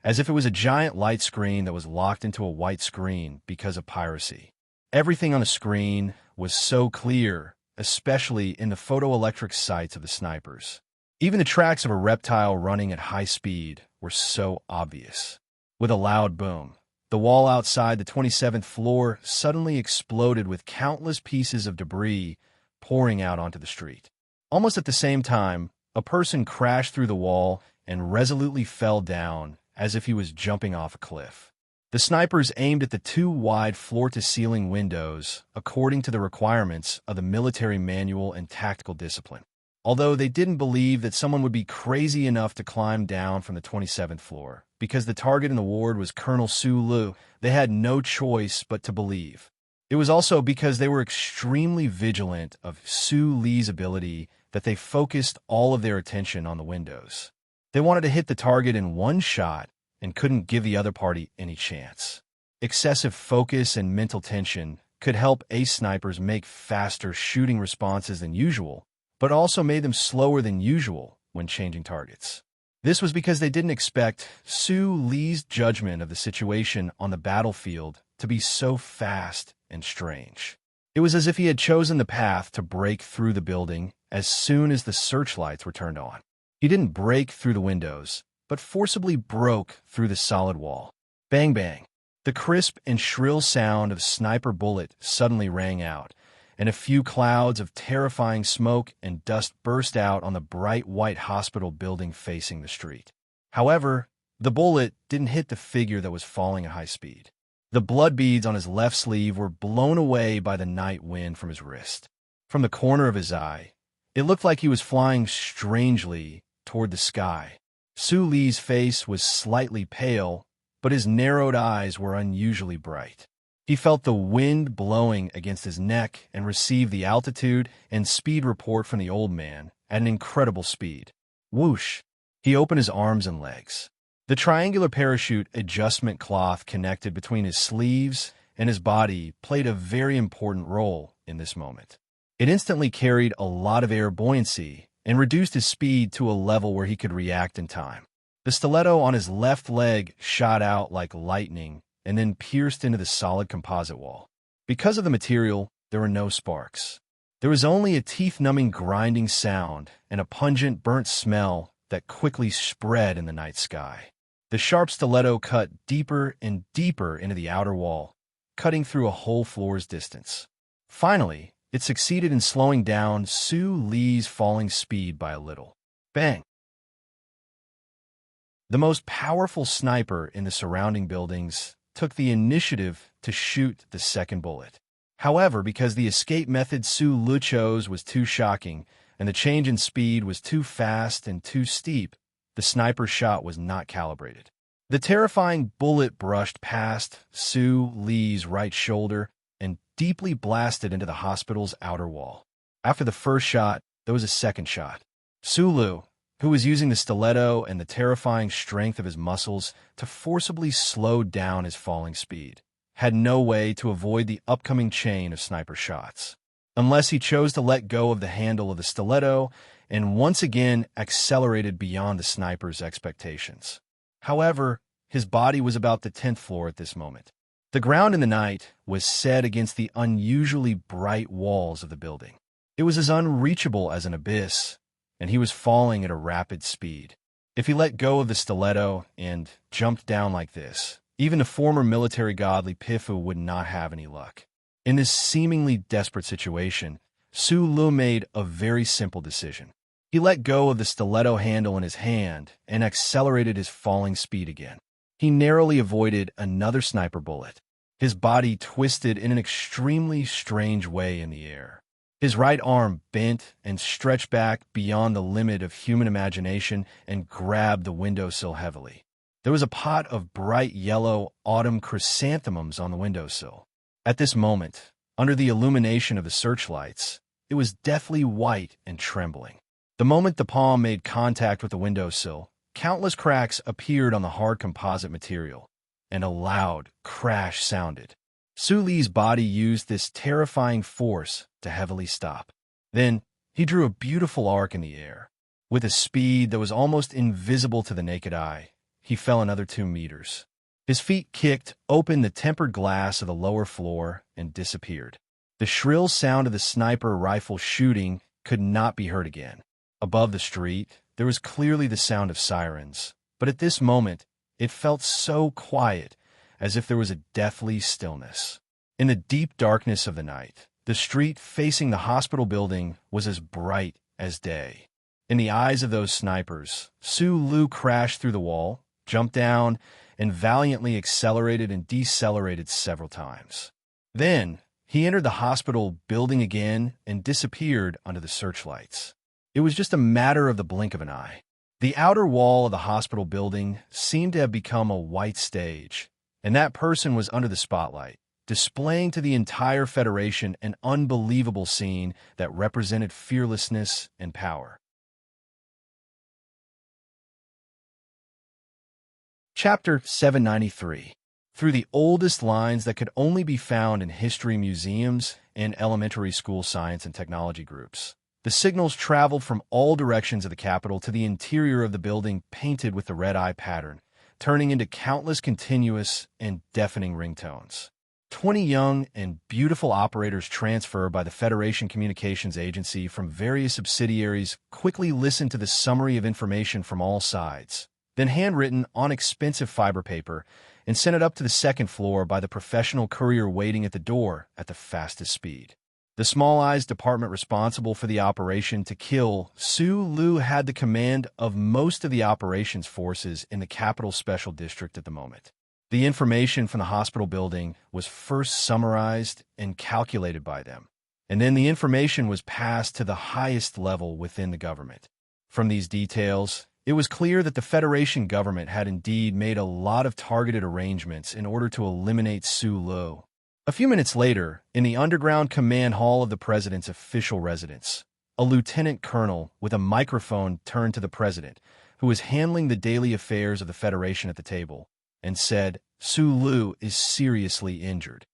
as if it was a giant light screen that was locked into a white screen because of piracy. Everything on the screen was so clear, especially in the photoelectric sights of the snipers. Even the tracks of a reptile running at high speed were so obvious. With a loud boom, the wall outside the 27th floor suddenly exploded with countless pieces of debris pouring out onto the street. Almost at the same time, a person crashed through the wall and resolutely fell down as if he was jumping off a cliff. The snipers aimed at the two wide floor-to-ceiling windows according to the requirements of the military manual and tactical discipline. Although they didn't believe that someone would be crazy enough to climb down from the 27th floor, because the target in the ward was Colonel Su Lu, they had no choice but to believe. It was also because they were extremely vigilant of Su Li's ability that they focused all of their attention on the windows. They wanted to hit the target in one shot and couldn't give the other party any chance. Excessive focus and mental tension could help ace snipers make faster shooting responses than usual, but also made them slower than usual when changing targets. This was because they didn't expect Su Li's judgment of the situation on the battlefield to be so fast and strange. It was as if he had chosen the path to break through the building as soon as the searchlights were turned on. He didn't break through the windows, but forcibly broke through the solid wall. Bang, bang. The crisp and shrill sound of a sniper bullet suddenly rang out, and a few clouds of terrifying smoke and dust burst out on the bright white hospital building facing the street. However, the bullet didn't hit the figure that was falling at high speed. The blood beads on his left sleeve were blown away by the night wind from his wrist. From the corner of his eye, it looked like he was flying strangely toward the sky. Su Li's face was slightly pale, but his narrowed eyes were unusually bright. He felt the wind blowing against his neck and received the altitude and speed report from the old man at an incredible speed. Whoosh! He opened his arms and legs. The triangular parachute adjustment cloth connected between his sleeves and his body played a very important role in this moment. It instantly carried a lot of air buoyancy and reduced his speed to a level where he could react in time. The stiletto on his left leg shot out like lightning and then pierced into the solid composite wall. Because of the material, there were no sparks. There was only a teeth-numbing grinding sound and a pungent burnt smell that quickly spread in the night sky. The sharp stiletto cut deeper and deeper into the outer wall, cutting through a whole floor's distance. Finally, it succeeded in slowing down Su Li's falling speed by a little. Bang! The most powerful sniper in the surrounding buildings took the initiative to shoot the second bullet. However, because the escape method Su Lu chose was too shocking and the change in speed was too fast and too steep, the sniper's shot was not calibrated. The terrifying bullet brushed past Sue Lee's right shoulder and deeply blasted into the hospital's outer wall. After the first shot, there was a second shot. Sulu, who was using the stiletto and the terrifying strength of his muscles to forcibly slow down his falling speed, had no way to avoid the upcoming chain of sniper shots, unless he chose to let go of the handle of the stiletto and once again accelerated beyond the sniper's expectations. However, his body was about the 10th floor at this moment. The ground in the night was set against the unusually bright walls of the building. It was as unreachable as an abyss, and he was falling at a rapid speed. If he let go of the stiletto and jumped down like this, even the former military godly Pifu would not have any luck. In this seemingly desperate situation, Su Lu made a very simple decision. He let go of the stiletto handle in his hand and accelerated his falling speed again. He narrowly avoided another sniper bullet. His body twisted in an extremely strange way in the air. His right arm bent and stretched back beyond the limit of human imagination and grabbed the windowsill heavily. There was a pot of bright yellow autumn chrysanthemums on the windowsill. At this moment, under the illumination of the searchlights, it was deathly white and trembling. The moment the palm made contact with the windowsill, countless cracks appeared on the hard composite material, and a loud crash sounded. Su Li's body used this terrifying force to heavily stop. Then, he drew a beautiful arc in the air. With a speed that was almost invisible to the naked eye, he fell another 2 meters. His feet kicked open the tempered glass of the lower floor and disappeared. The shrill sound of the sniper rifle shooting could not be heard again. Above the street, there was clearly the sound of sirens, but at this moment, it felt so quiet, as if there was a deathly stillness. In the deep darkness of the night, the street facing the hospital building was as bright as day. In the eyes of those snipers, Su Lu crashed through the wall, jumped down, and valiantly accelerated and decelerated several times. Then, he entered the hospital building again and disappeared under the searchlights. It was just a matter of the blink of an eye. The outer wall of the hospital building seemed to have become a white stage, and that person was under the spotlight, displaying to the entire Federation an unbelievable scene that represented fearlessness and power. Chapter 793. Through the oldest lines that could only be found in history museums and elementary school science and technology groups, the signals traveled from all directions of the capital to the interior of the building painted with the red-eye pattern, turning into countless continuous and deafening ringtones. 20 young and beautiful operators transferred by the Federation Communications Agency from various subsidiaries quickly listened to the summary of information from all sides, then handwritten on expensive fiber paper, and sent it up to the second floor by the professional courier waiting at the door at the fastest speed. The Small Eyes department responsible for the operation to kill Su Lu had the command of most of the operations forces in the Capital Special District at the moment. The information from the hospital building was first summarized and calculated by them, and then the information was passed to the highest level within the government. From these details, it was clear that the Federation government had indeed made a lot of targeted arrangements in order to eliminate Su Lu. A few minutes later, in the underground command hall of the president's official residence, a lieutenant colonel with a microphone turned to the president, who was handling the daily affairs of the Federation at the table, and said, "Su Lu is seriously injured."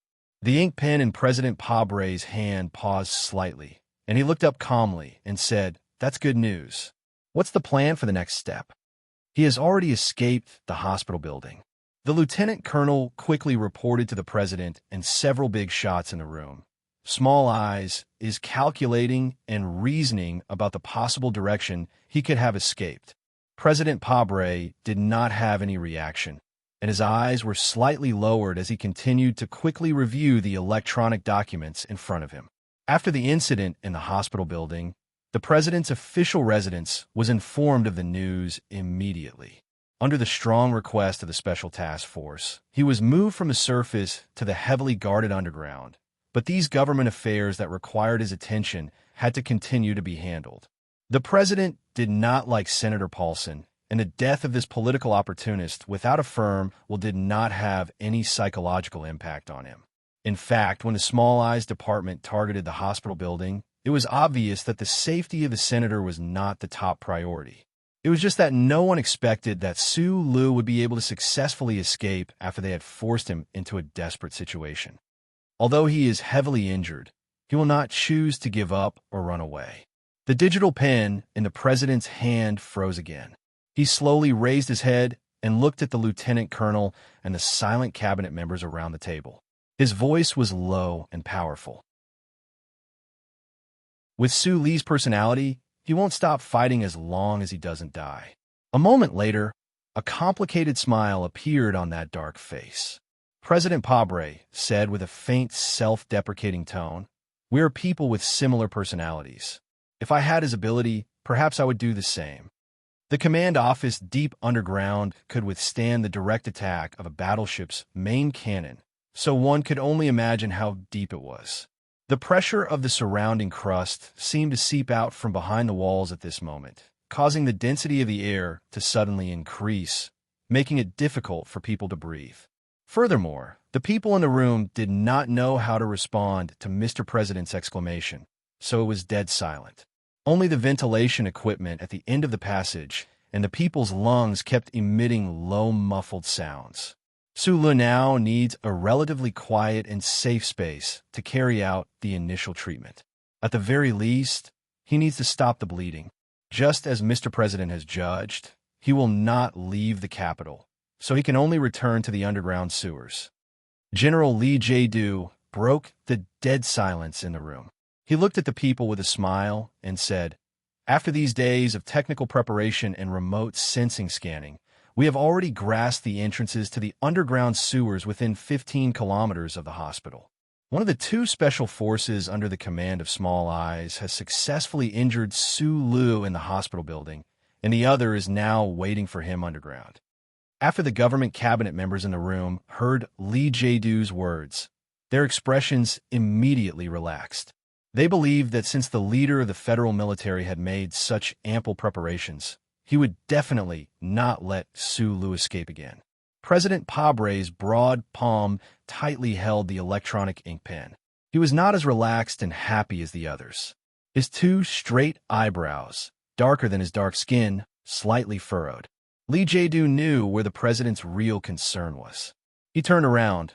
The ink pen in President Pabre's hand paused slightly, and he looked up calmly and said, "That's good news. What's the plan for the next step?" "He has already escaped the hospital building." The lieutenant colonel quickly reported to the president and several big shots in the room. Small Eyes is calculating and reasoning about the possible direction he could have escaped. President Pabre did not have any reaction, and his eyes were slightly lowered as he continued to quickly review the electronic documents in front of him. After the incident in the hospital building, the president's official residence was informed of the news immediately. Under the strong request of the Special Task Force, he was moved from the surface to the heavily guarded underground, but these government affairs that required his attention had to continue to be handled. The president did not like Senator Paulson, and the death of this political opportunist without a firm did not have any psychological impact on him. In fact, when the Small Eyes Department targeted the hospital building, it was obvious that the safety of the senator was not the top priority. It was just that no one expected that Sue Lu would be able to successfully escape after they had forced him into a desperate situation. Although he is heavily injured, he will not choose to give up or run away. The digital pen in the president's hand froze again. He slowly raised his head and looked at the lieutenant colonel and the silent cabinet members around the table. His voice was low and powerful. With Sue Lee's personality, he won't stop fighting as long as he doesn't die. A moment later, a complicated smile appeared on that dark face. President Pabre said with a faint, self-deprecating tone, "We are people with similar personalities. If I had his ability, perhaps I would do the same." The command office deep underground could withstand the direct attack of a battleship's main cannon, so one could only imagine how deep it was. The pressure of the surrounding crust seemed to seep out from behind the walls at this moment, causing the density of the air to suddenly increase, making it difficult for people to breathe. Furthermore, the people in the room did not know how to respond to Mr. President's exclamation, so it was dead silent. Only the ventilation equipment at the end of the passage and the people's lungs kept emitting low, muffled sounds. Sue Lu now needs a relatively quiet and safe space to carry out the initial treatment. At the very least, he needs to stop the bleeding. Just as Mr. President has judged, he will not leave the capital, so he can only return to the underground sewers. General Lee Jae-do broke the dead silence in the room. He looked at the people with a smile and said, "After these days of technical preparation and remote sensing scanning, we have already grasped the entrances to the underground sewers within 15 kilometers of the hospital. One of the two special forces under the command of Small Eyes has successfully injured Sue Lu in the hospital building, and the other is now waiting for him underground." After the government cabinet members in the room heard Lee Jae-do's words, their expressions immediately relaxed. They believed that since the leader of the federal military had made such ample preparations, he would definitely not let Sue Lu escape again. President Pabre's broad palm tightly held the electronic ink pen. He was not as relaxed and happy as the others. His two straight eyebrows, darker than his dark skin, slightly furrowed. Lee Jae-do knew where the president's real concern was. He turned around,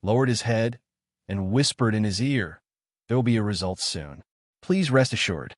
lowered his head, and whispered in his ear, "There will be a result soon. Please rest assured."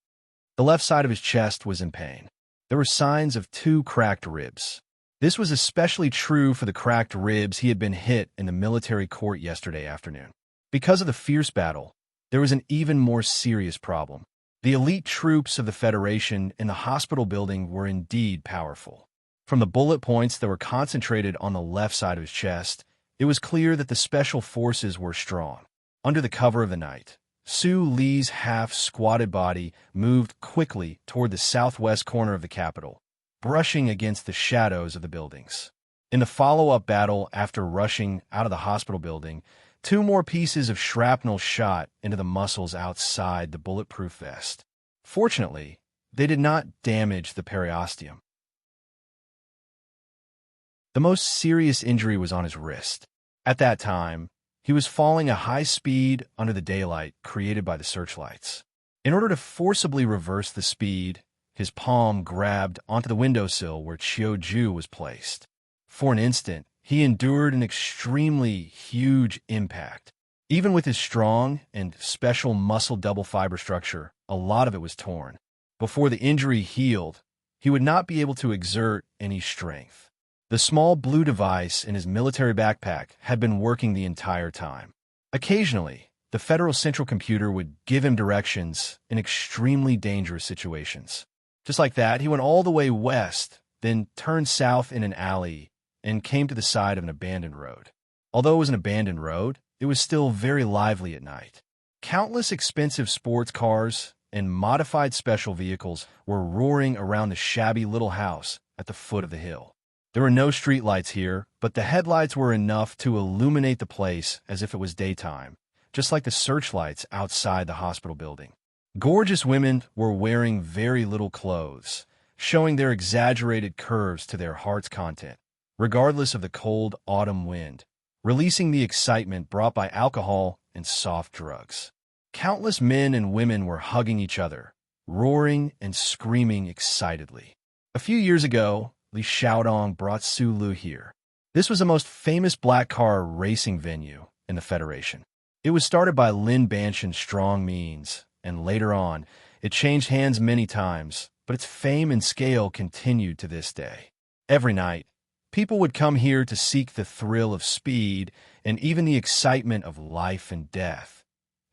The left side of his chest was in pain. There were signs of 2 cracked ribs. This was especially true for the cracked ribs he had been hit in the military court yesterday afternoon. Because of the fierce battle, there was an even more serious problem. The elite troops of the Federation in the hospital building were indeed powerful. From the bullet points that were concentrated on the left side of his chest, it was clear that the special forces were strong. Under the cover of the night, Sue Lee's half-squatted body moved quickly toward the southwest corner of the capital, brushing against the shadows of the buildings. In the follow-up battle after rushing out of the hospital building, 2 more pieces of shrapnel shot into the muscles outside the bulletproof vest. Fortunately, they did not damage the periosteum. The most serious injury was on his wrist. At that time, he was falling at high speed under the daylight created by the searchlights. In order to forcibly reverse the speed, his palm grabbed onto the windowsill where Chiu-ju was placed. For an instant, he endured an extremely huge impact. Even with his strong and special muscle double fiber structure, a lot of it was torn. Before the injury healed, he would not be able to exert any strength. The small blue device in his military backpack had been working the entire time. Occasionally, the Federal Central Computer would give him directions in extremely dangerous situations. Just like that, he went all the way west, then turned south in an alley, and came to the side of an abandoned road. Although it was an abandoned road, it was still very lively at night. Countless expensive sports cars and modified special vehicles were roaring around the shabby little house at the foot of the hill. There were no streetlights here, but the headlights were enough to illuminate the place as if it was daytime, just like the searchlights outside the hospital building. Gorgeous women were wearing very little clothes, showing their exaggerated curves to their heart's content, regardless of the cold autumn wind, releasing the excitement brought by alcohol and soft drugs. Countless men and women were hugging each other, roaring and screaming excitedly. A few years ago, Li Xiaodong brought Su Lu here. This was the most famous black car racing venue in the Federation. It was started by Lin Banshan's strong means, and later on, it changed hands many times, but its fame and scale continued to this day. Every night, people would come here to seek the thrill of speed and even the excitement of life and death,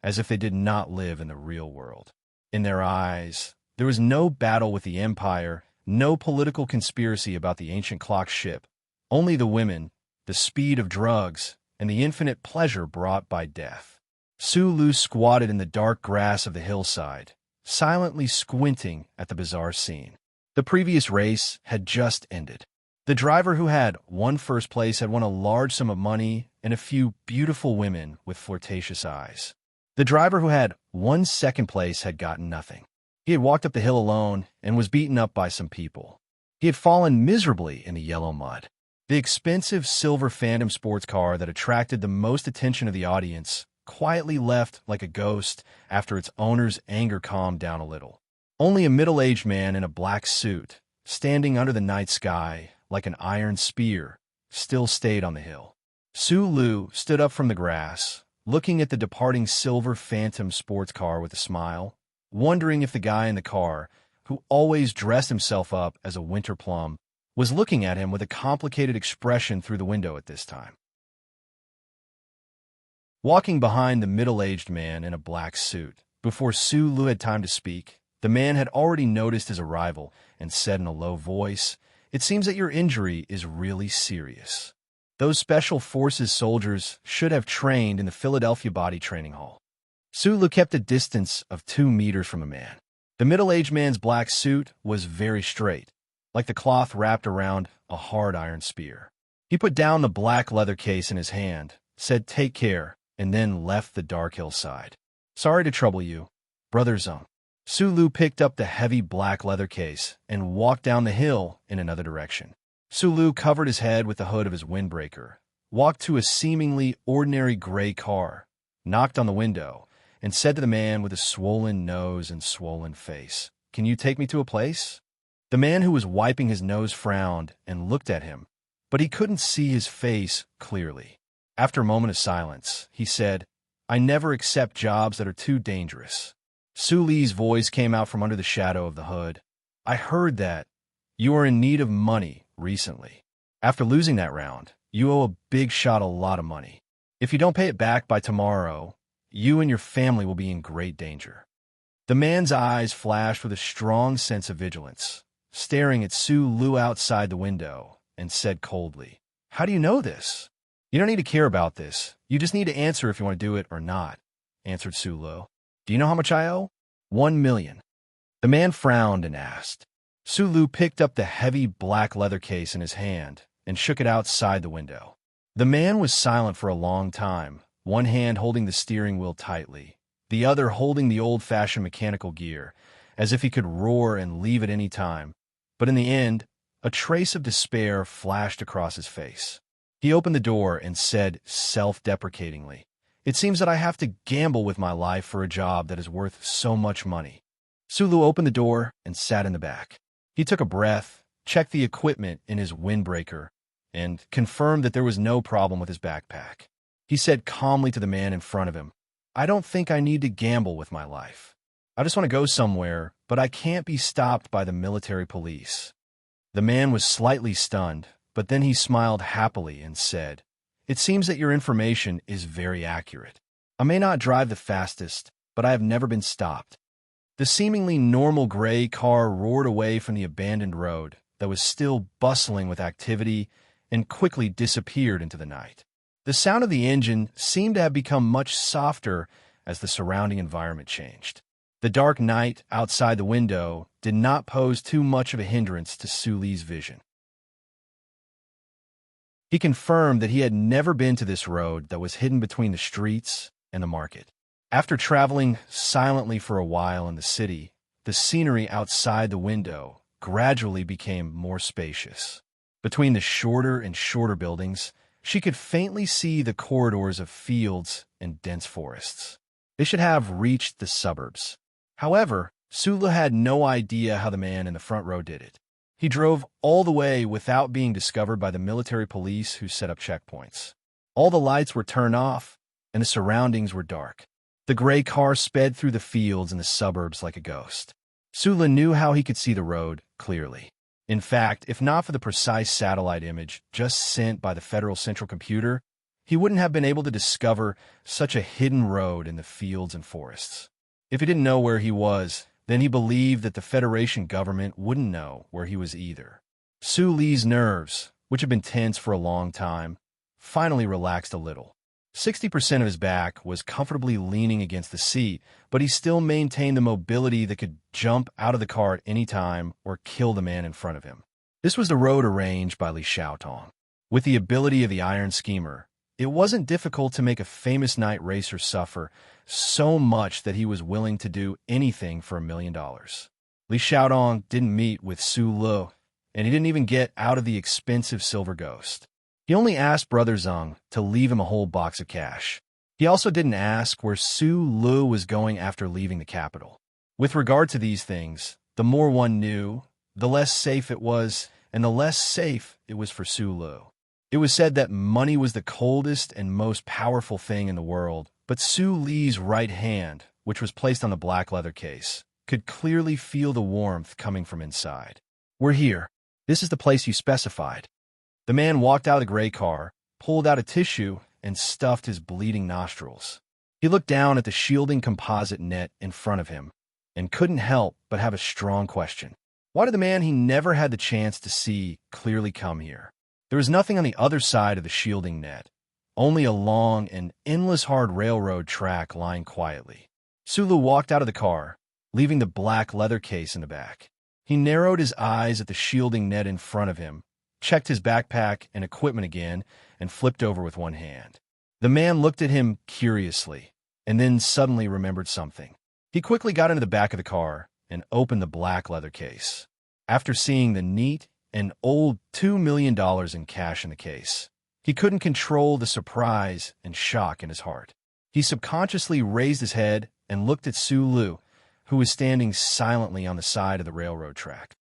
as if they did not live in the real world. In their eyes, there was no battle with the Empire, no political conspiracy about the ancient clock ship, only the women, the speed of drugs, and the infinite pleasure brought by death. Su Lu squatted in the dark grass of the hillside, silently squinting at the bizarre scene. The previous race had just ended. The driver who had won first place had won a large sum of money and a few beautiful women with flirtatious eyes. The driver who had won second place had gotten nothing. He had walked up the hill alone and was beaten up by some people. He had fallen miserably in the yellow mud. The expensive silver Phantom sports car that attracted the most attention of the audience quietly left like a ghost after its owner's anger calmed down a little. Only a middle-aged man in a black suit, standing under the night sky like an iron spear, still stayed on the hill. Su Lu stood up from the grass, looking at the departing silver Phantom sports car with a smile, wondering if the guy in the car, who always dressed himself up as a winter plum, was looking at him with a complicated expression through the window at this time. Walking behind the middle-aged man in a black suit, before Su Lu had time to speak, the man had already noticed his arrival and said in a low voice, "It seems that your injury is really serious. Those Special Forces soldiers should have trained in the Philadelphia Body Training Hall." Su Lu kept a distance of 2 meters from the man. The middle-aged man's black suit was very straight, like the cloth wrapped around a hard iron spear. He put down the black leather case in his hand, said "take care," and then left the dark hillside. "Sorry to trouble you, Brother Zeng." Su Lu picked up the heavy black leather case and walked down the hill in another direction. Su Lu covered his head with the hood of his windbreaker, walked to a seemingly ordinary gray car, knocked on the window, and said to the man with a swollen nose and swollen face, "Can you take me to a place?" The man who was wiping his nose frowned and looked at him, but he couldn't see his face clearly. After a moment of silence, he said, "I never accept jobs that are too dangerous." Su Li's voice came out from under the shadow of the hood. "I heard that you are in need of money recently. After losing that round, you owe a big shot a lot of money. If you don't pay it back by tomorrow, you and your family will be in great danger." The man's eyes flashed with a strong sense of vigilance, staring at Su Lu outside the window, and said coldly, "How do you know this?" "You don't need to care about this. You just need to answer if you want to do it or not," answered Su Lu. "Do you know how much I owe?" 1 million. The man frowned and asked. Su Lu picked up the heavy black leather case in his hand and shook it outside the window. The man was silent for a long time, one hand holding the steering wheel tightly, the other holding the old-fashioned mechanical gear, as if he could roar and leave at any time. But in the end, a trace of despair flashed across his face. He opened the door and said self-deprecatingly, "It seems that I have to gamble with my life for a job that is worth so much money." Su Lu opened the door and sat in the back. He took a breath, checked the equipment in his windbreaker, and confirmed that there was no problem with his backpack. He said calmly to the man in front of him, "I don't think I need to gamble with my life. I just want to go somewhere, but I can't be stopped by the military police." The man was slightly stunned, but then he smiled happily and said, "It seems that your information is very accurate. I may not drive the fastest, but I have never been stopped." The seemingly normal gray car roared away from the abandoned road that was still bustling with activity and quickly disappeared into the night. The sound of the engine seemed to have become much softer as the surrounding environment changed. The dark night outside the window did not pose too much of a hindrance to Su Li's vision. He confirmed that he had never been to this road that was hidden between the streets and the market. After traveling silently for a while in the city, the scenery outside the window gradually became more spacious. Between the shorter and shorter buildings, she could faintly see the corridors of fields and dense forests. They should have reached the suburbs. However, Sulu had no idea how the man in the front row did it. He drove all the way without being discovered by the military police who set up checkpoints. All the lights were turned off, and the surroundings were dark. The gray car sped through the fields and the suburbs like a ghost. Sula knew how he could see the road clearly. In fact, if not for the precise satellite image just sent by the Federal Central Computer, he wouldn't have been able to discover such a hidden road in the fields and forests. If he didn't know where he was, then he believed that the Federation government wouldn't know where he was either. Su Li's nerves, which had been tense for a long time, finally relaxed a little. 60% of his back was comfortably leaning against the seat, but he still maintained the mobility that could jump out of the car at any time or kill the man in front of him. This was the road arranged by Li Xiaotong. With the ability of the Iron Schemer, it wasn't difficult to make a famous night racer suffer so much that he was willing to do anything for $1 million. Li Xiaotong didn't meet with Su Lu, and he didn't even get out of the expensive Silver Ghost. He only asked Brother Zheng to leave him a whole box of cash. He also didn't ask where Su Lu was going after leaving the capital. With regard to these things, the more one knew, the less safe it was, and the less safe it was for Su Lu. It was said that money was the coldest and most powerful thing in the world, but Su Li's right hand, which was placed on the black leather case, could clearly feel the warmth coming from inside. "We're here. This is the place you specified." The man walked out of the gray car, pulled out a tissue, and stuffed his bleeding nostrils. He looked down at the shielding composite net in front of him and couldn't help but have a strong question. Why did the man he never had the chance to see clearly come here? There was nothing on the other side of the shielding net, only a long and endless hard railroad track lying quietly. Sulu walked out of the car, leaving the black leather case in the back. He narrowed his eyes at the shielding net in front of him, checked his backpack and equipment again, and flipped over with one hand. The man looked at him curiously, and then suddenly remembered something. He quickly got into the back of the car and opened the black leather case. After seeing the neat and old $2 million in cash in the case, he couldn't control the surprise and shock in his heart. He subconsciously raised his head and looked at Su Lu, who was standing silently on the side of the railroad track.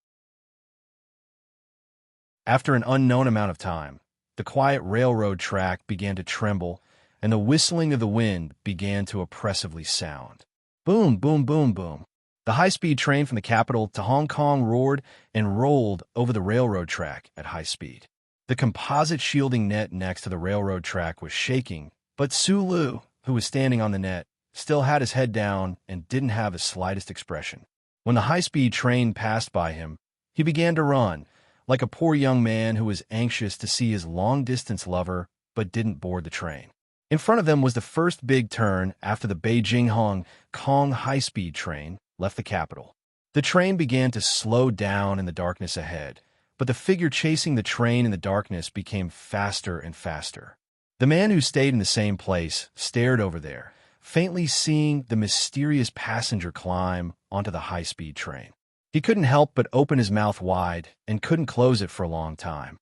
After an unknown amount of time, the quiet railroad track began to tremble, and the whistling of the wind began to oppressively sound. Boom, boom, boom, boom. The high-speed train from the capital to Hong Kong roared and rolled over the railroad track at high speed. The composite shielding net next to the railroad track was shaking, but Su Lu, who was standing on the net, still had his head down and didn't have the slightest expression. When the high-speed train passed by him, he began to run, like a poor young man who was anxious to see his long-distance lover but didn't board the train. In front of them was the first big turn after the Beijing-Hong Kong high-speed train left the capital. The train began to slow down in the darkness ahead, but the figure chasing the train in the darkness became faster and faster. The man who stayed in the same place stared over there, faintly seeing the mysterious passenger climb onto the high-speed train. He couldn't help but open his mouth wide and couldn't close it for a long time.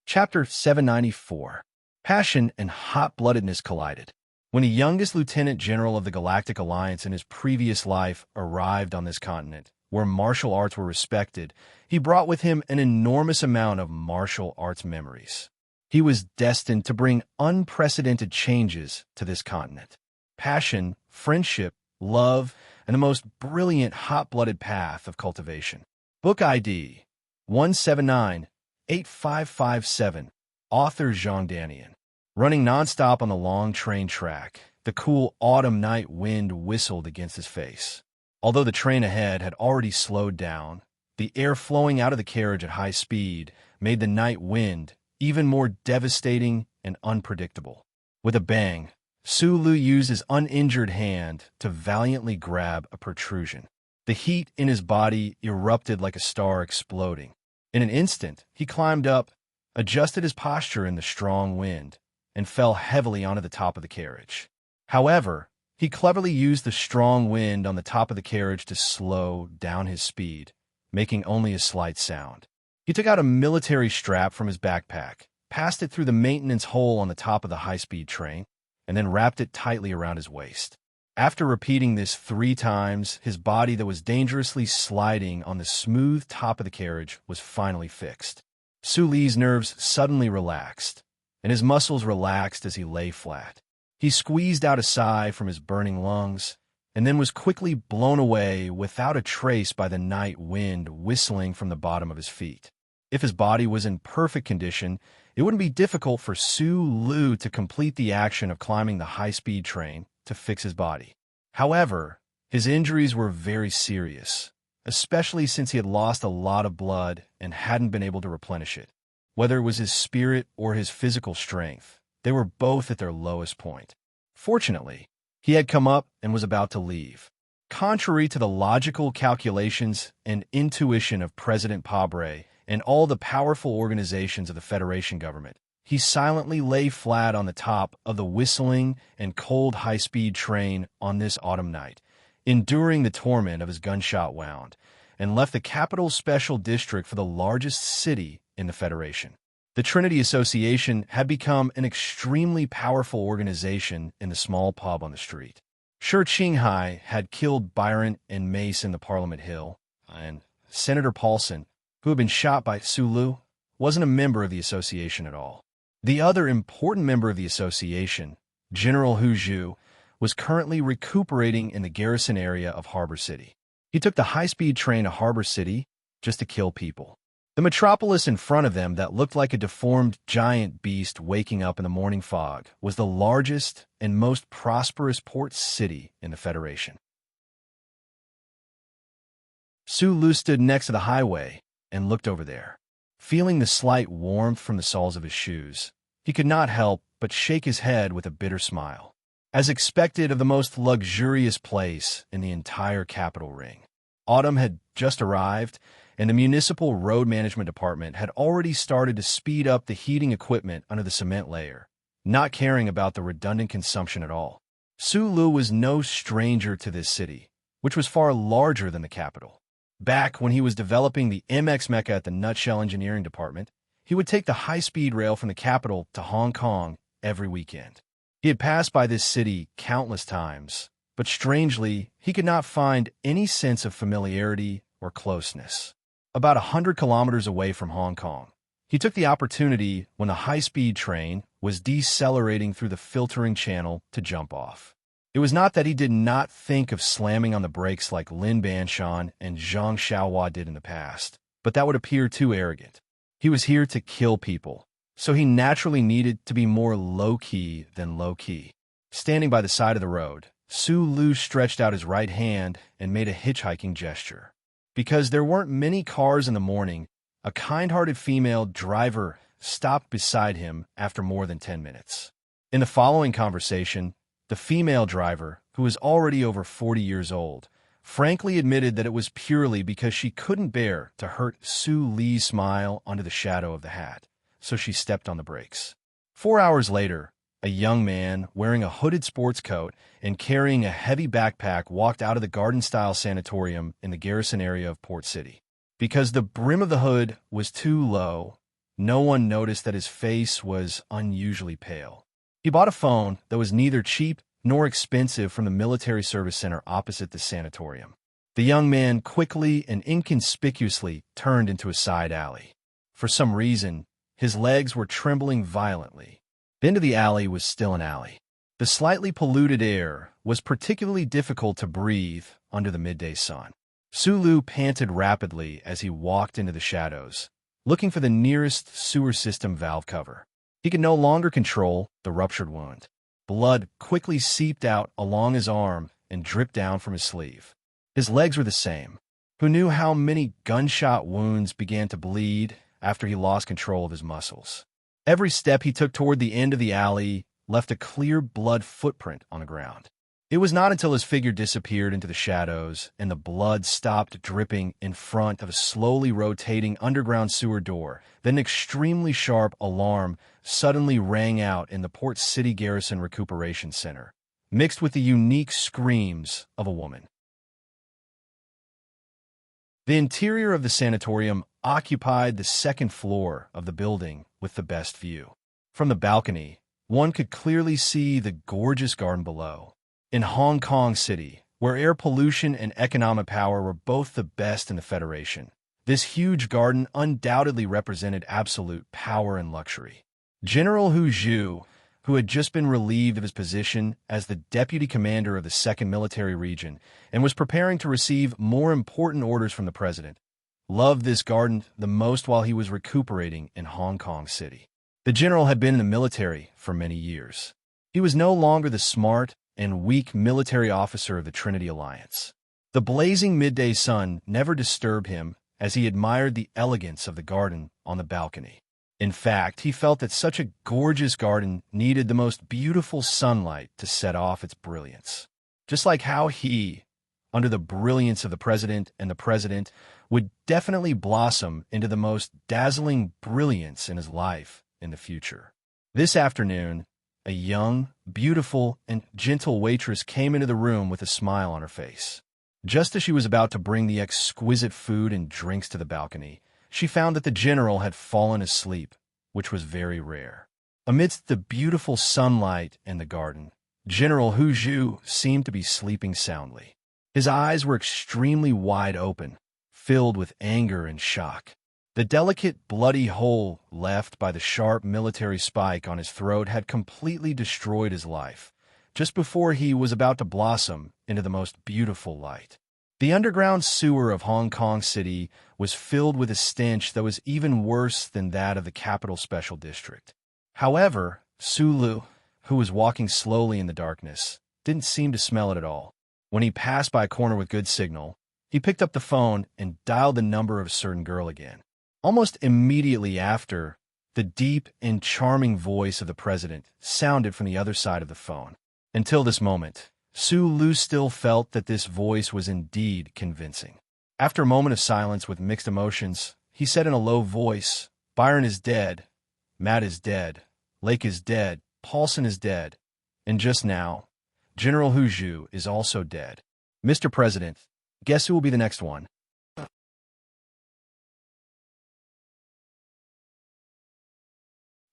Chapter 794. Passion and hot-bloodedness collided. When a youngest lieutenant general of the Galactic Alliance in his previous life arrived on this continent, where martial arts were respected, he brought with him an enormous amount of martial arts memories. He was destined to bring unprecedented changes to this continent. Passion, friendship, love, and the most brilliant hot-blooded path of cultivation. Book ID 1798557. Author Jean Danian. Running nonstop on the long train track, the cool autumn night wind whistled against his face. Although the train ahead had already slowed down, the air flowing out of the carriage at high speed made the night wind even more devastating and unpredictable. With a bang, Su Lu used his uninjured hand to valiantly grab a protrusion. The heat in his body erupted like a star exploding. In an instant, he climbed up, adjusted his posture in the strong wind, and fell heavily onto the top of the carriage. However, He cleverly used the strong wind on the top of the carriage to slow down his speed, making only a slight sound. He took out a military strap from his backpack, passed it through the maintenance hole on the top of the high-speed train, and then wrapped it tightly around his waist. After repeating this 3 times, his body that was dangerously sliding on the smooth top of the carriage was finally fixed. Su Li's nerves suddenly relaxed, and his muscles relaxed as he lay flat. He squeezed out a sigh from his burning lungs, and then was quickly blown away without a trace by the night wind whistling from the bottom of his feet. If his body was in perfect condition, it wouldn't be difficult for Su Lu to complete the action of climbing the high-speed train to fix his body. However, his injuries were very serious, especially since he had lost a lot of blood and hadn't been able to replenish it. Whether it was his spirit or his physical strength, they were both at their lowest point. Fortunately, he had come up and was about to leave. Contrary to the logical calculations and intuition of President Pabre and all the powerful organizations of the Federation government, he silently lay flat on the top of the whistling and cold high-speed train on this autumn night, enduring the torment of his gunshot wound, and left the Capital Special District for the largest city in the Federation. The Trinity Association had become an extremely powerful organization in the small pub on the street. Sure, Qinghai had killed Byron and Mace in the Parliament Hill, and Senator Paulson, who had been shot by Su Lu, wasn't a member of the association at all. The other important member of the association, General Hu Zhu, was currently recuperating in the garrison area of Harbor City. He took the high-speed train to Harbor City just to kill people. The metropolis in front of them that looked like a deformed giant beast waking up in the morning fog was the largest and most prosperous port city in the Federation. Su Lu stood next to the highway and looked over there. Feeling the slight warmth from the soles of his shoes, he could not help but shake his head with a bitter smile. As expected of the most luxurious place in the entire capital ring, autumn had just arrived, and the Municipal Road Management Department had already started to speed up the heating equipment under the cement layer, not caring about the redundant consumption at all. Su Lu was no stranger to this city, which was far larger than the capital. Back when he was developing the MX Mecha at the Nutshell Engineering Department, he would take the high-speed rail from the capital to Hong Kong every weekend. He had passed by this city countless times, but strangely, he could not find any sense of familiarity or closeness. About 100 kilometers away from Hong Kong, he took the opportunity when the high-speed train was decelerating through the filtering channel to jump off. It was not that he did not think of slamming on the brakes like Lin Banshan and Zhang Xiaohua did in the past, but that would appear too arrogant. He was here to kill people, so he naturally needed to be more low-key than low-key. Standing by the side of the road, Su Lu stretched out his right hand and made a hitchhiking gesture. Because there weren't many cars in the morning, a kind-hearted female driver stopped beside him after more than 10 minutes. In the following conversation, the female driver, who was already over 40 years old, frankly admitted that it was purely because she couldn't bear to hurt Su Li's smile under the shadow of the hat, so she stepped on the brakes. 4 hours later, a young man wearing a hooded sports coat and carrying a heavy backpack walked out of the garden-style sanatorium in the garrison area of Port City. Because the brim of the hood was too low, no one noticed that his face was unusually pale. He bought a phone that was neither cheap nor expensive from the military service center opposite the sanatorium. The young man quickly and inconspicuously turned into a side alley. For some reason, his legs were trembling violently. The end of the alley was still an alley. The slightly polluted air was particularly difficult to breathe under the midday sun. Su Lu panted rapidly as he walked into the shadows, looking for the nearest sewer system valve cover. He could no longer control the ruptured wound. Blood quickly seeped out along his arm and dripped down from his sleeve. His legs were the same. Who knew how many gunshot wounds began to bleed after he lost control of his muscles? Every step he took toward the end of the alley left a clear blood footprint on the ground. It was not until his figure disappeared into the shadows and the blood stopped dripping in front of a slowly rotating underground sewer door that an extremely sharp alarm suddenly rang out in the Port City Garrison Recuperation Center, mixed with the unique screams of a woman. The interior of the sanatorium occupied the second floor of the building with the best view. From the balcony, one could clearly see the gorgeous garden below. In Hong Kong City, where air pollution and economic power were both the best in the Federation, this huge garden undoubtedly represented absolute power and luxury. General Hu Zhu, who had just been relieved of his position as the deputy commander of the 2nd Military Region and was preparing to receive more important orders from the president, loved this garden the most while he was recuperating in Hong Kong City. The general had been in the military for many years. He was no longer the smart and weak military officer of the Trinity Alliance. The blazing midday sun never disturbed him as he admired the elegance of the garden on the balcony. In fact, he felt that such a gorgeous garden needed the most beautiful sunlight to set off its brilliance. Just like how he, under the brilliance of the president and the president, would definitely blossom into the most dazzling brilliance in his life in the future. This afternoon, a young, beautiful, and gentle waitress came into the room with a smile on her face. Just as she was about to bring the exquisite food and drinks to the balcony, she found that the general had fallen asleep, which was very rare. Amidst the beautiful sunlight and the garden, General Hu Zhu seemed to be sleeping soundly. His eyes were extremely wide open, filled with anger and shock. The delicate, bloody hole left by the sharp military spike on his throat had completely destroyed his life, just before he was about to blossom into the most beautiful light. The underground sewer of Hong Kong City was filled with a stench that was even worse than that of the Capital Special District. However, Su Lu, who was walking slowly in the darkness, didn't seem to smell it at all. When he passed by a corner with good signal, he picked up the phone and dialed the number of a certain girl again. Almost immediately after, the deep and charming voice of the president sounded from the other side of the phone. Until this moment, Su Lu still felt that this voice was indeed convincing. After a moment of silence with mixed emotions, he said in a low voice, "Byron is dead, Matt is dead, Lake is dead, Paulson is dead, and just now, General Hu Zhu is also dead. Mr. President, guess who will be the next one?"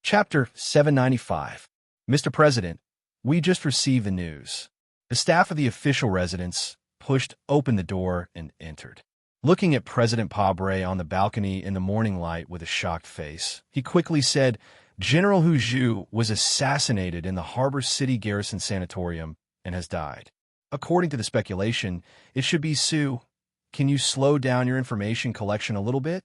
Chapter 795. Mr. President, we just received the news. The staff of the official residence pushed open the door and entered. Looking at President Pabre on the balcony in the morning light with a shocked face, he quickly said, "General Hu Zhu was assassinated in the Harbor City Garrison Sanatorium and has died. According to the speculation, it should be Sue. Can you slow down your information collection a little bit?"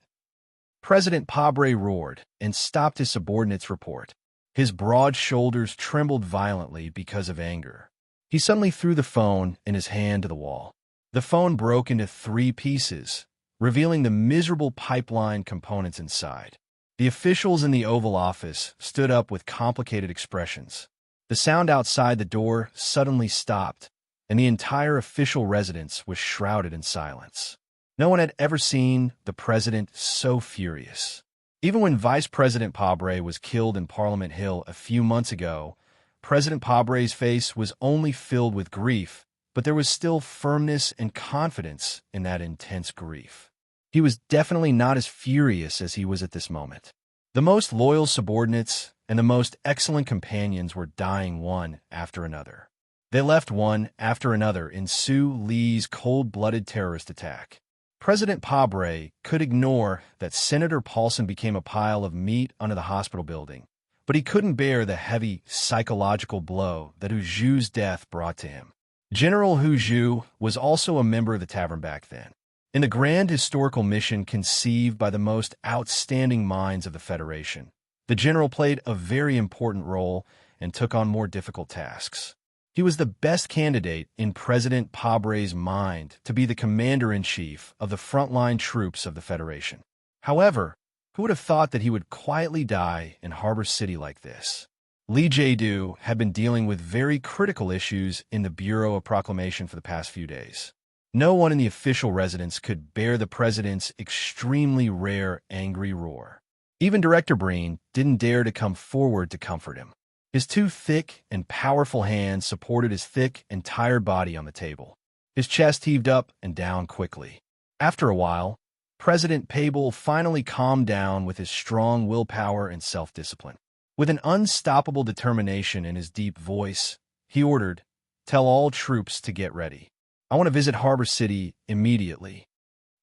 President Pabre roared and stopped his subordinate's report. His broad shoulders trembled violently because of anger. He suddenly threw the phone in his hand to the wall. The phone broke into 3 pieces, revealing the miserable pipeline components inside. The officials in the Oval Office stood up with complicated expressions. The sound outside the door suddenly stopped, and the entire official residence was shrouded in silence. No one had ever seen the president so furious. Even when Vice President Pabre was killed in Parliament Hill a few months ago, President Pabre's face was only filled with grief, but there was still firmness and confidence in that intense grief. He was definitely not as furious as he was at this moment. The most loyal subordinates and the most excellent companions were dying one after another. They left one after another in Su Li's cold-blooded terrorist attack. President Pabre could ignore that Senator Paulson became a pile of meat under the hospital building, but he couldn't bear the heavy psychological blow that Hu Zhu's death brought to him. General Hu Zhu was also a member of the tavern back then. In the grand historical mission conceived by the most outstanding minds of the Federation, the general played a very important role and took on more difficult tasks. He was the best candidate in President Pabre's mind to be the commander-in-chief of the frontline troops of the Federation. However, who would have thought that he would quietly die in Harbor City like this? Li Jiedu had been dealing with very critical issues in the Bureau of Proclamation for the past few days. No one in the official residence could bear the president's extremely rare angry roar. Even Director Breen didn't dare to come forward to comfort him. His two thick and powerful hands supported his thick and tired body on the table. His chest heaved up and down quickly. After a while, President Pable finally calmed down with his strong willpower and self-discipline. With an unstoppable determination in his deep voice, he ordered, "Tell all troops to get ready. I want to visit Harbor City immediately."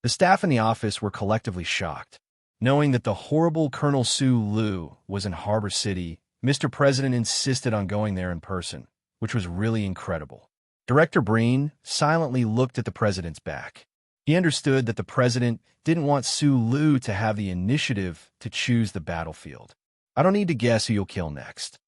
The staff in the office were collectively shocked. Knowing that the horrible Colonel Sue Liu was in Harbor City, Mr. President insisted on going there in person, which was really incredible. Director Breen silently looked at the president's back. He understood that the president didn't want Sue Liu to have the initiative to choose the battlefield. "I don't need to guess who you'll kill next.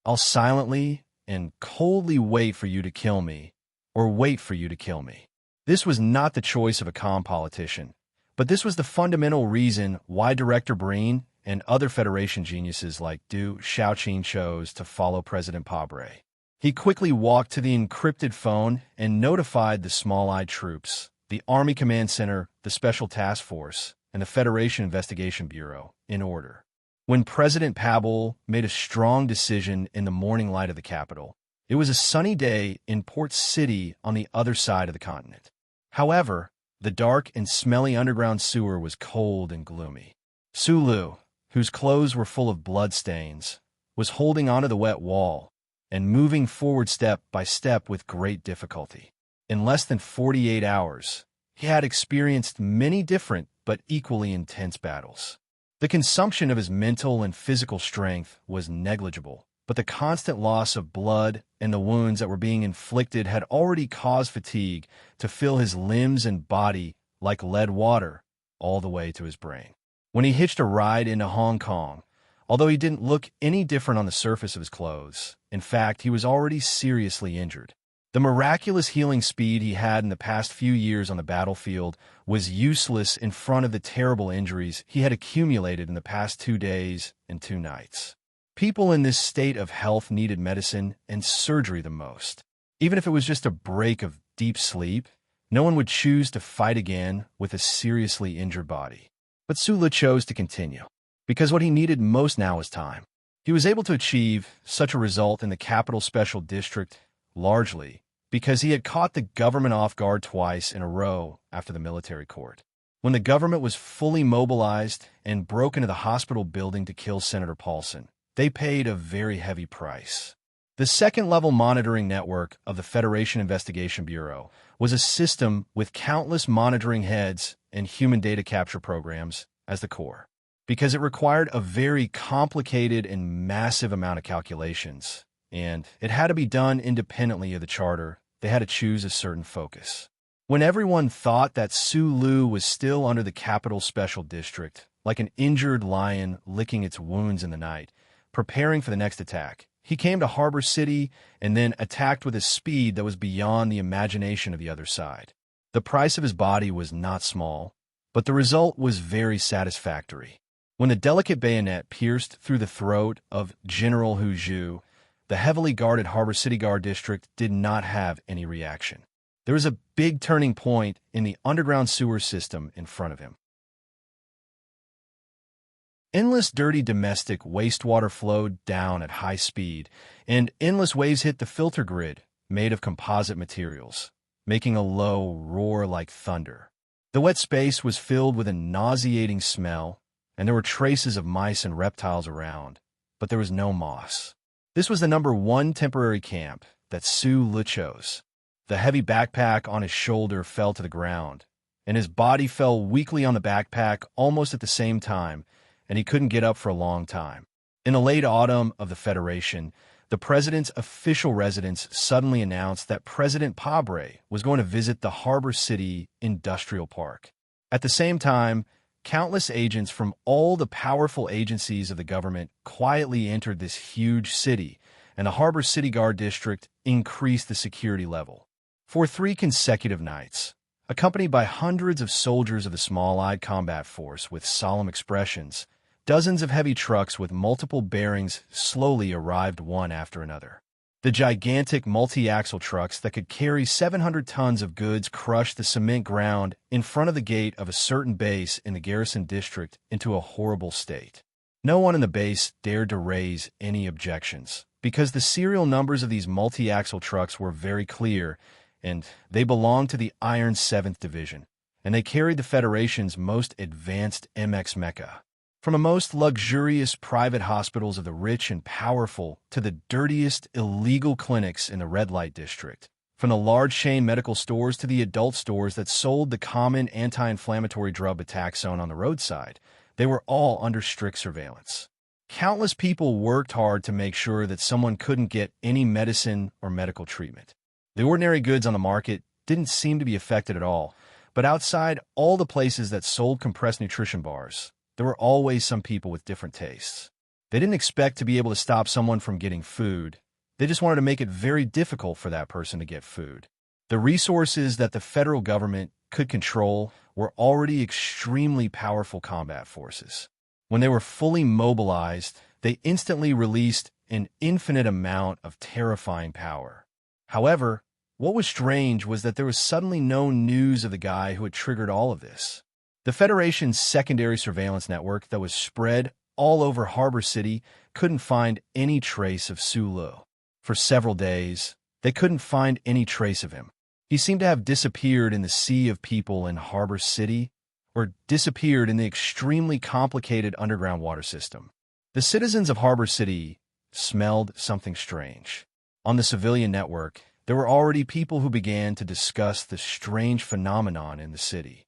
I'll silently and coldly wait for you to kill me, or wait for you to kill me." This was not the choice of a calm politician, but this was the fundamental reason why Director Breen and other Federation geniuses like Du Xiaoqin chose to follow President Pabre. He quickly walked to the encrypted phone and notified the small-eyed troops, the Army Command Center, the Special Task Force, and the Federation Investigation Bureau, in order. When President Pable made a strong decision in the morning light of the capital, it was a sunny day in Port City on the other side of the continent. However, the dark and smelly underground sewer was cold and gloomy. Sue Liu, whose clothes were full of bloodstains, was holding onto the wet wall and moving forward step by step with great difficulty. In less than 48 hours, he had experienced many different but equally intense battles. The consumption of his mental and physical strength was negligible, but the constant loss of blood and the wounds that were being inflicted had already caused fatigue to fill his limbs and body like lead water all the way to his brain. When he hitched a ride into Hong Kong, although he didn't look any different on the surface of his clothes, in fact, he was already seriously injured. The miraculous healing speed he had in the past few years on the battlefield was useless in front of the terrible injuries he had accumulated in the past 2 days and 2 nights. People in this state of health needed medicine and surgery the most. Even if it was just a break of deep sleep, no one would choose to fight again with a seriously injured body. But Sula chose to continue, because what he needed most now was time. He was able to achieve such a result in the Capital Special District largely because he had caught the government off guard twice in a row after the military court. When the government was fully mobilized and broke into the hospital building to kill Senator Paulson, they paid a very heavy price. The second-level monitoring network of the Federation Investigation Bureau was a system with countless monitoring heads and human data capture programs as the core. Because it required a very complicated and massive amount of calculations, and it had to be done independently of the charter, they had to choose a certain focus. When everyone thought that Sue Liu was still under the Capital Special District, like an injured lion licking its wounds in the night, preparing for the next attack, he came to Harbor City and then attacked with a speed that was beyond the imagination of the other side. The price of his body was not small, but the result was very satisfactory. When the delicate bayonet pierced through the throat of General Hu Zhu, the heavily guarded Harbor City Guard District did not have any reaction. There was a big turning point in the underground sewer system in front of him. Endless dirty domestic wastewater flowed down at high speed, and endless waves hit the filter grid, made of composite materials, making a low roar like thunder. The wet space was filled with a nauseating smell, and there were traces of mice and reptiles around, but there was no moss. This was the #1 temporary camp that Sue Liu chose. The heavy backpack on his shoulder fell to the ground, and his body fell weakly on the backpack almost at the same time, and he couldn't get up for a long time. In the late autumn of the Federation, the president's official residence suddenly announced that President Pabre was going to visit the Harbor City Industrial Park. At the same time, countless agents from all the powerful agencies of the government quietly entered this huge city, and the Harbor City Guard District increased the security level. For 3 consecutive nights, accompanied by hundreds of soldiers of the Small-Eyed Combat Force with solemn expressions, dozens of heavy trucks with multiple bearings slowly arrived one after another. The gigantic multi-axle trucks that could carry 700 tons of goods crushed the cement ground in front of the gate of a certain base in the Garrison District into a horrible state. No one in the base dared to raise any objections, because the serial numbers of these multi-axle trucks were very clear, and they belonged to the Iron 7th Division, and they carried the Federation's most advanced MX Mecca. From the most luxurious private hospitals of the rich and powerful to the dirtiest illegal clinics in the red light district, from the large chain medical stores to the adult stores that sold the common anti-inflammatory drug Betaxone on the roadside, they were all under strict surveillance. Countless people worked hard to make sure that someone couldn't get any medicine or medical treatment. The ordinary goods on the market didn't seem to be affected at all, but outside all the places that sold compressed nutrition bars, there were always some people with different tastes. They didn't expect to be able to stop someone from getting food. They just wanted to make it very difficult for that person to get food. The resources that the federal government could control were already extremely powerful combat forces. When they were fully mobilized, they instantly released an infinite amount of terrifying power. However, what was strange was that there was suddenly no news of the guy who had triggered all of this. The Federation's secondary surveillance network that was spread all over Harbor City couldn't find any trace of Sulu. For several days, they couldn't find any trace of him. He seemed to have disappeared in the sea of people in Harbor City, or disappeared in the extremely complicated underground water system. The citizens of Harbor City smelled something strange. On the civilian network, there were already people who began to discuss the strange phenomenon in the city.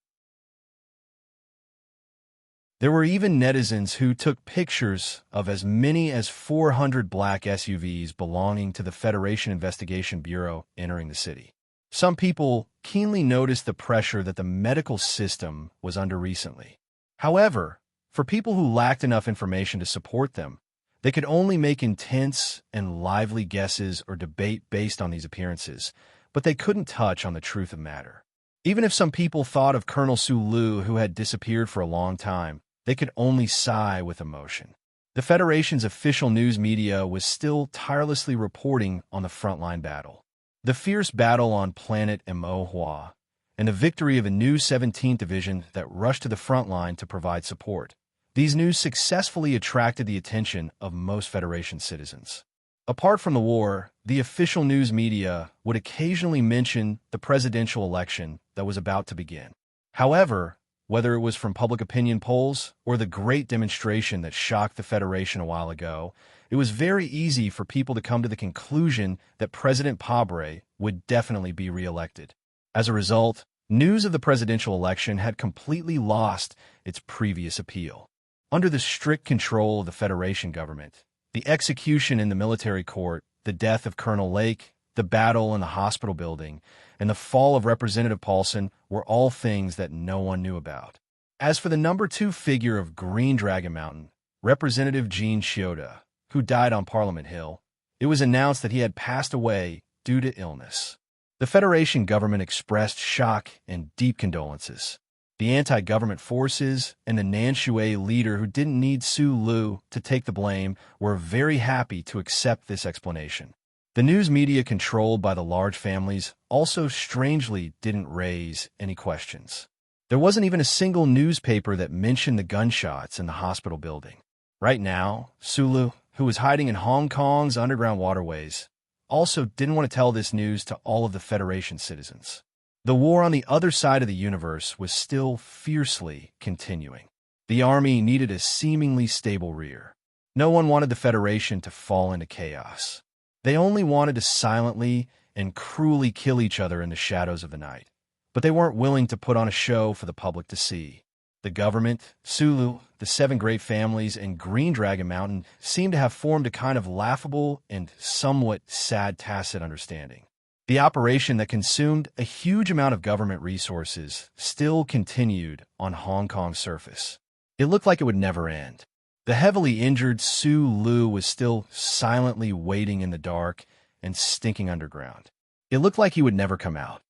There were even netizens who took pictures of as many as 400 black SUVs belonging to the Federation Investigation Bureau entering the city. Some people keenly noticed the pressure that the medical system was under recently. However, for people who lacked enough information to support them, they could only make intense and lively guesses or debate based on these appearances, but they couldn't touch on the truth of matter. Even if some people thought of Colonel Sulu, who had disappeared for a long time, they could only sigh with emotion. The Federation's official news media was still tirelessly reporting on the frontline battle. The fierce battle on planet Emohua, and the victory of a new 17th Division that rushed to the front line to provide support. These news successfully attracted the attention of most Federation citizens. Apart from the war, the official news media would occasionally mention the presidential election that was about to begin. However, whether it was from public opinion polls or the great demonstration that shocked the Federation a while ago, it was very easy for people to come to the conclusion that President Pabre would definitely be reelected. As a result, news of the presidential election had completely lost its previous appeal. Under the strict control of the Federation government, the execution in the military court, the death of Colonel Lake, the battle in the hospital building, and the fall of Representative Paulson were all things that no one knew about. As for the number 2 figure of Green Dragon Mountain, Representative Gene Shioda, who died on Parliament Hill, it was announced that he had passed away due to illness. The Federation government expressed shock and deep condolences. The anti-government forces and the Nanshui leader who didn't need Sulu to take the blame were very happy to accept this explanation. The news media controlled by the large families also strangely didn't raise any questions. There wasn't even a single newspaper that mentioned the gunshots in the hospital building. Right now, Sulu, who was hiding in Hong Kong's underground waterways, also didn't want to tell this news to all of the Federation citizens. The war on the other side of the universe was still fiercely continuing. The army needed a seemingly stable rear. No one wanted the Federation to fall into chaos. They only wanted to silently and cruelly kill each other in the shadows of the night. But they weren't willing to put on a show for the public to see. The government, Sulu, the 7 great families, and Green Dragon Mountain seemed to have formed a kind of laughable and somewhat sad tacit understanding. The operation that consumed a huge amount of government resources still continued on Hong Kong's surface. It looked like it would never end. The heavily injured Sulu was still silently waiting in the dark and stinking underground. It looked like he would never come out.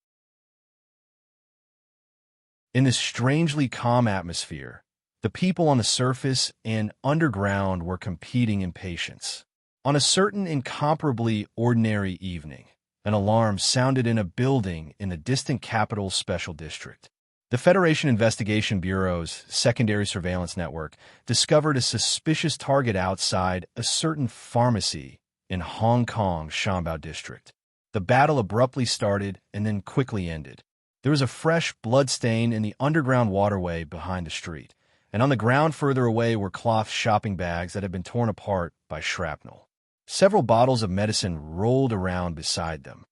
In this strangely calm atmosphere, the people on the surface and underground were competing in patience. On a certain incomparably ordinary evening, an alarm sounded in a building in the distant capital's special district. The Federation Investigation Bureau's secondary surveillance network discovered a suspicious target outside a certain pharmacy in Hong Kong's Shanbao district. The battle abruptly started and then quickly ended. There was a fresh blood stain in the underground waterway behind the street, and on the ground further away were cloth shopping bags that had been torn apart by shrapnel. Several bottles of medicine rolled around beside them.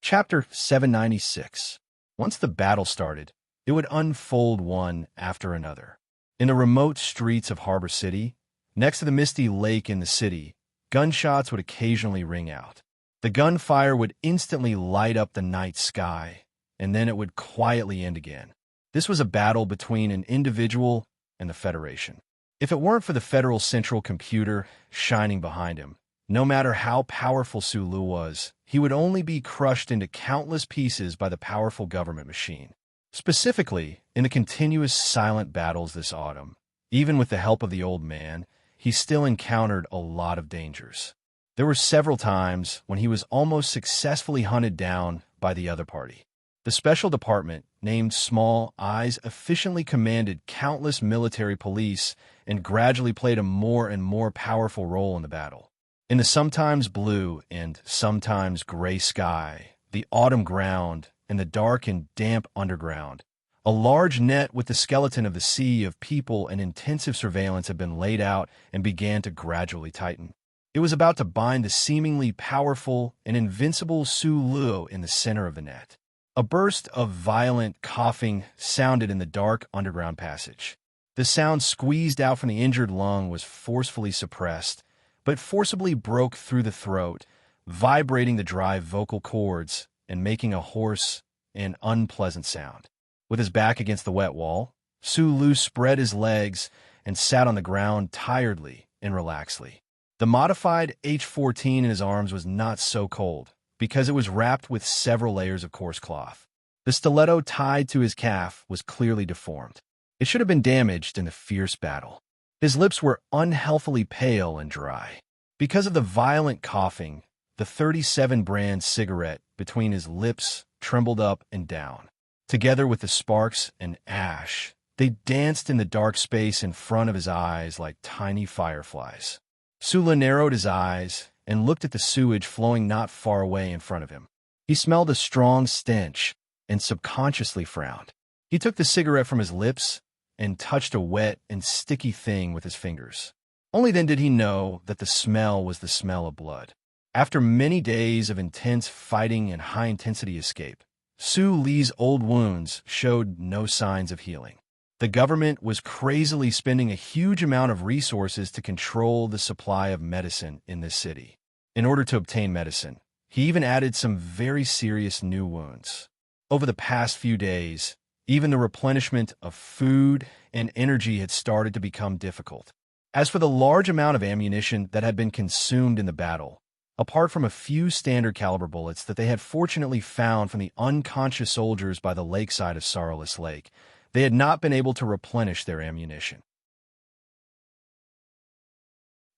Chapter 796. Once the battle started, it would unfold one after another. In the remote streets of Harbor City, next to the misty lake in the city, gunshots would occasionally ring out. The gunfire would instantly light up the night sky, and then it would quietly end again. This was a battle between an individual and the Federation. If it weren't for the Federal Central Computer shining behind him, no matter how powerful Sulu was, he would only be crushed into countless pieces by the powerful government machine. Specifically, in the continuous silent battles this autumn, even with the help of the old man, he still encountered a lot of dangers. There were several times when he was almost successfully hunted down by the other party. The special department, named Small Eyes, efficiently commanded countless military police and gradually played a more and more powerful role in the battle. In the sometimes blue and sometimes gray sky, the autumn ground, and the dark and damp underground, a large net with the skeleton of the sea of people and intensive surveillance had been laid out and began to gradually tighten. It was about to bind the seemingly powerful and invincible Sulu in the center of the net. A burst of violent coughing sounded in the dark underground passage. The sound squeezed out from the injured lung was forcefully suppressed, but forcibly broke through the throat, vibrating the dry vocal cords and making a hoarse and unpleasant sound. With his back against the wet wall, Sulu spread his legs and sat on the ground tiredly and relaxedly. The modified H-14 in his arms was not so cold, because it was wrapped with several layers of coarse cloth. The stiletto tied to his calf was clearly deformed. It should have been damaged in the fierce battle. His lips were unhealthily pale and dry. Because of the violent coughing, the 37 brand cigarette between his lips trembled up and down. Together with the sparks and ash, they danced in the dark space in front of his eyes like tiny fireflies. Sula narrowed his eyes and looked at the sewage flowing not far away in front of him. He smelled a strong stench and subconsciously frowned. He took the cigarette from his lips and touched a wet and sticky thing with his fingers. Only then did he know that the smell was the smell of blood. After many days of intense fighting and high-intensity escape, Su Li's old wounds showed no signs of healing. The government was crazily spending a huge amount of resources to control the supply of medicine in this city. In order to obtain medicine, he even added some very serious new wounds. Over the past few days, even the replenishment of food and energy had started to become difficult. As for the large amount of ammunition that had been consumed in the battle, apart from a few standard caliber bullets that they had fortunately found from the unconscious soldiers by the lakeside of Sorrowless Lake, they had not been able to replenish their ammunition.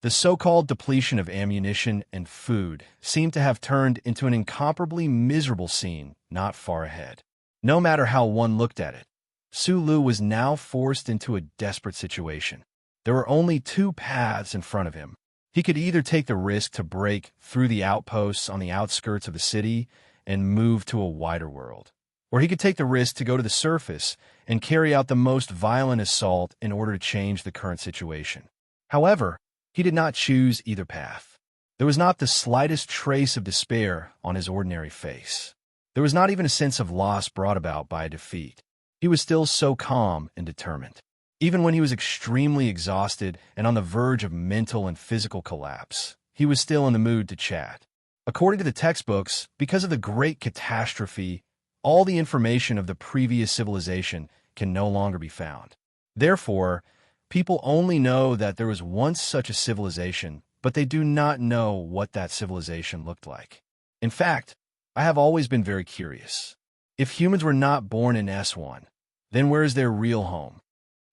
The so-called depletion of ammunition and food seemed to have turned into an incomparably miserable scene not far ahead. No matter how one looked at it, Sulu was now forced into a desperate situation. There were only two paths in front of him. He could either take the risk to break through the outposts on the outskirts of the city and move to a wider world, or he could take the risk to go to the surface and carry out the most violent assault in order to change the current situation. However, he did not choose either path. There was not the slightest trace of despair on his ordinary face. There was not even a sense of loss brought about by a defeat. He was still so calm and determined. Even when he was extremely exhausted and on the verge of mental and physical collapse, he was still in the mood to chat. According to the textbooks, because of the great catastrophe, all the information of the previous civilization can no longer be found. Therefore, people only know that there was once such a civilization, but they do not know what that civilization looked like. In fact, I have always been very curious. If humans were not born in S1, then where is their real home?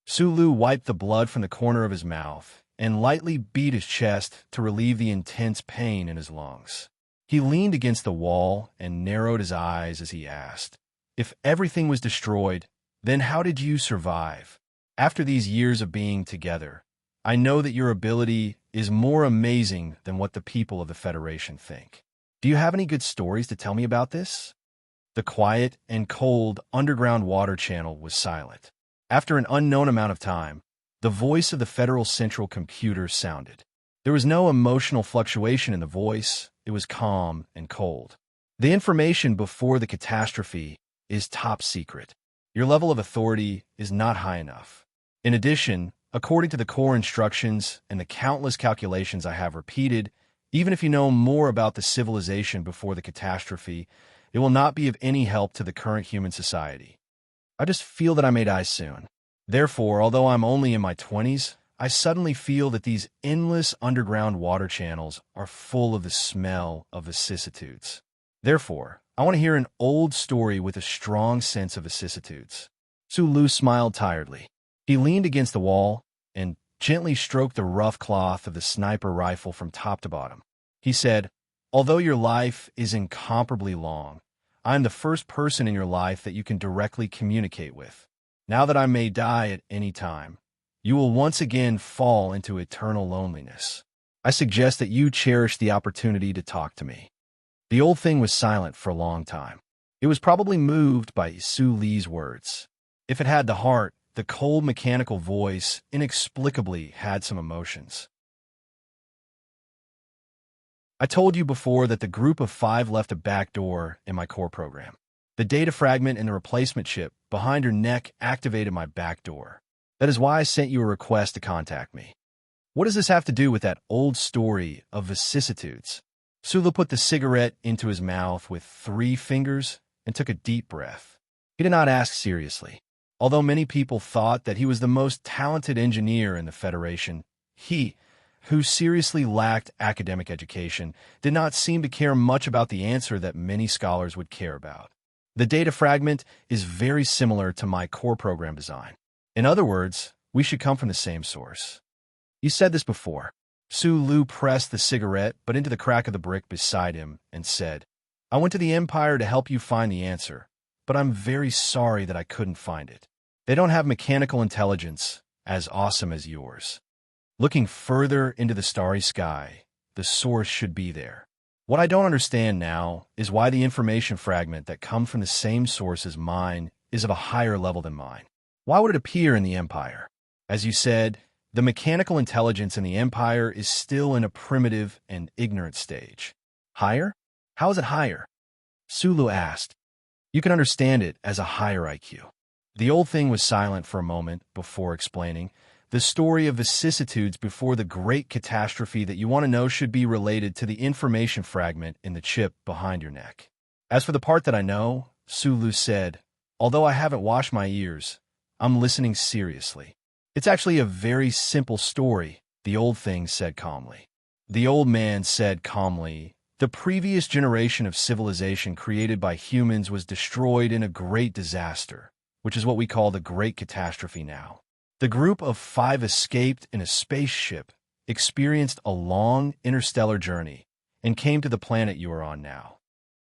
Sulu wiped the blood from the corner of his mouth and lightly beat his chest to relieve the intense pain in his lungs. He leaned against the wall and narrowed his eyes as he asked, "If everything was destroyed, then how did you survive? After these years of being together, I know that your ability is more amazing than what the people of the Federation think. Do you have any good stories to tell me about this?" The quiet and cold underground water channel was silent. After an unknown amount of time, the voice of the Federal Central Computer sounded. There was no emotional fluctuation in the voice. It was calm and cold. "The information before the catastrophe is top secret. Your level of authority is not high enough. In addition, according to the core instructions and the countless calculations I have repeated, even if you know more about the civilization before the catastrophe, it will not be of any help to the current human society. I just feel that I may die soon. Therefore, although I'm only in my 20s, I suddenly feel that these endless underground water channels are full of the smell of vicissitudes. Therefore, I want to hear an old story with a strong sense of vicissitudes." Sulu smiled tiredly. He leaned against the wall and gently stroked the rough cloth of the sniper rifle from top to bottom. He said, "Although your life is incomparably long, I am the first person in your life that you can directly communicate with. Now that I may die at any time, you will once again fall into eternal loneliness. I suggest that you cherish the opportunity to talk to me." The old thing was silent for a long time. It was probably moved by Su Li's words. If it had the heart, the cold mechanical voice inexplicably had some emotions. "I told you before that the group of 5 left a back door in my core program. The data fragment in the replacement chip behind your neck activated my back door. That is why I sent you a request to contact me. What does this have to do with that old story of vicissitudes?" Sulu put the cigarette into his mouth with 3 fingers and took a deep breath. He did not ask seriously. Although many people thought that he was the most talented engineer in the Federation, he, who seriously lacked academic education, did not seem to care much about the answer that many scholars would care about. "The data fragment is very similar to my core program design. In other words, we should come from the same source. You said this before." Sulu pressed the cigarette but into the crack of the brick beside him and said, "I went to the Empire to help you find the answer, but I'm very sorry that I couldn't find it. They don't have mechanical intelligence as awesome as yours. Looking further into the starry sky, the source should be there. What I don't understand now is why the information fragment that comes from the same source as mine is of a higher level than mine. Why would it appear in the Empire? As you said, the mechanical intelligence in the Empire is still in a primitive and ignorant stage. Higher? How is it higher?" Sulu asked. "You can understand it as a higher IQ." The old thing was silent for a moment before explaining, "The story of vicissitudes before the great catastrophe that you want to know should be related to the information fragment in the chip behind your neck. As for the part that I know," Sulu said, "although I haven't washed my ears, I'm listening seriously. It's actually a very simple story," the old thing said calmly. The old man said calmly, "The previous generation of civilization created by humans was destroyed in a great disaster, which is what we call the Great Catastrophe now. The group of 5 escaped in a spaceship, experienced a long interstellar journey, and came to the planet you are on now.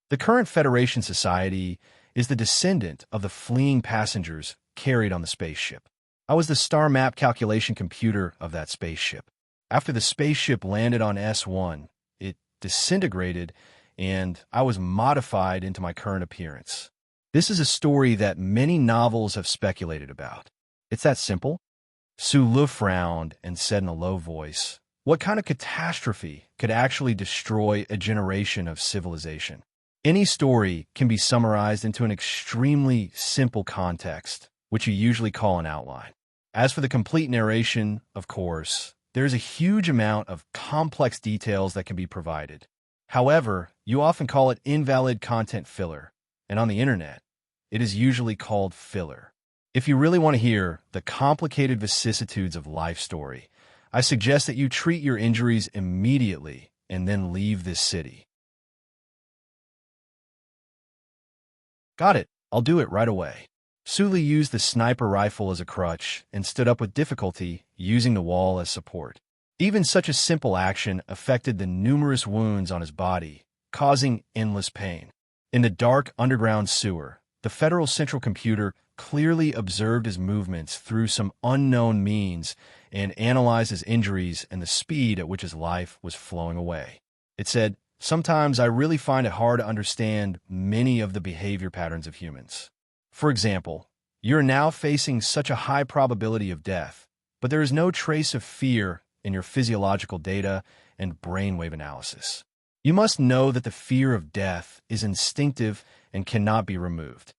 The current Federation society is the descendant of the fleeing passengers carried on the spaceship. I was the star map calculation computer of that spaceship. After the spaceship landed on S1, it disintegrated, and I was modified into my current appearance. This is a story that many novels have speculated about. It's that simple." Sulu frowned and said in a low voice, "What kind of catastrophe could actually destroy a generation of civilization? Any story can be summarized into an extremely simple context, which you usually call an outline. As for the complete narration, of course, there is a huge amount of complex details that can be provided. However, you often call it invalid content filler, and on the internet, it is usually called filler. If you really want to hear the complicated vicissitudes of life story, I suggest that you treat your injuries immediately and then leave this city." "Got it. I'll do it right away." Sulu used the sniper rifle as a crutch and stood up with difficulty, using the wall as support. Even such a simple action affected the numerous wounds on his body, causing endless pain. In the dark underground sewer, the Federal Central Computer clearly observed his movements through some unknown means and analyzed his injuries and the speed at which his life was flowing away. It said, "Sometimes I really find it hard to understand many of the behavior patterns of humans. For example, you're now facing such a high probability of death, but there is no trace of fear in your physiological data and brainwave analysis. You must know that the fear of death is instinctive and cannot be removed.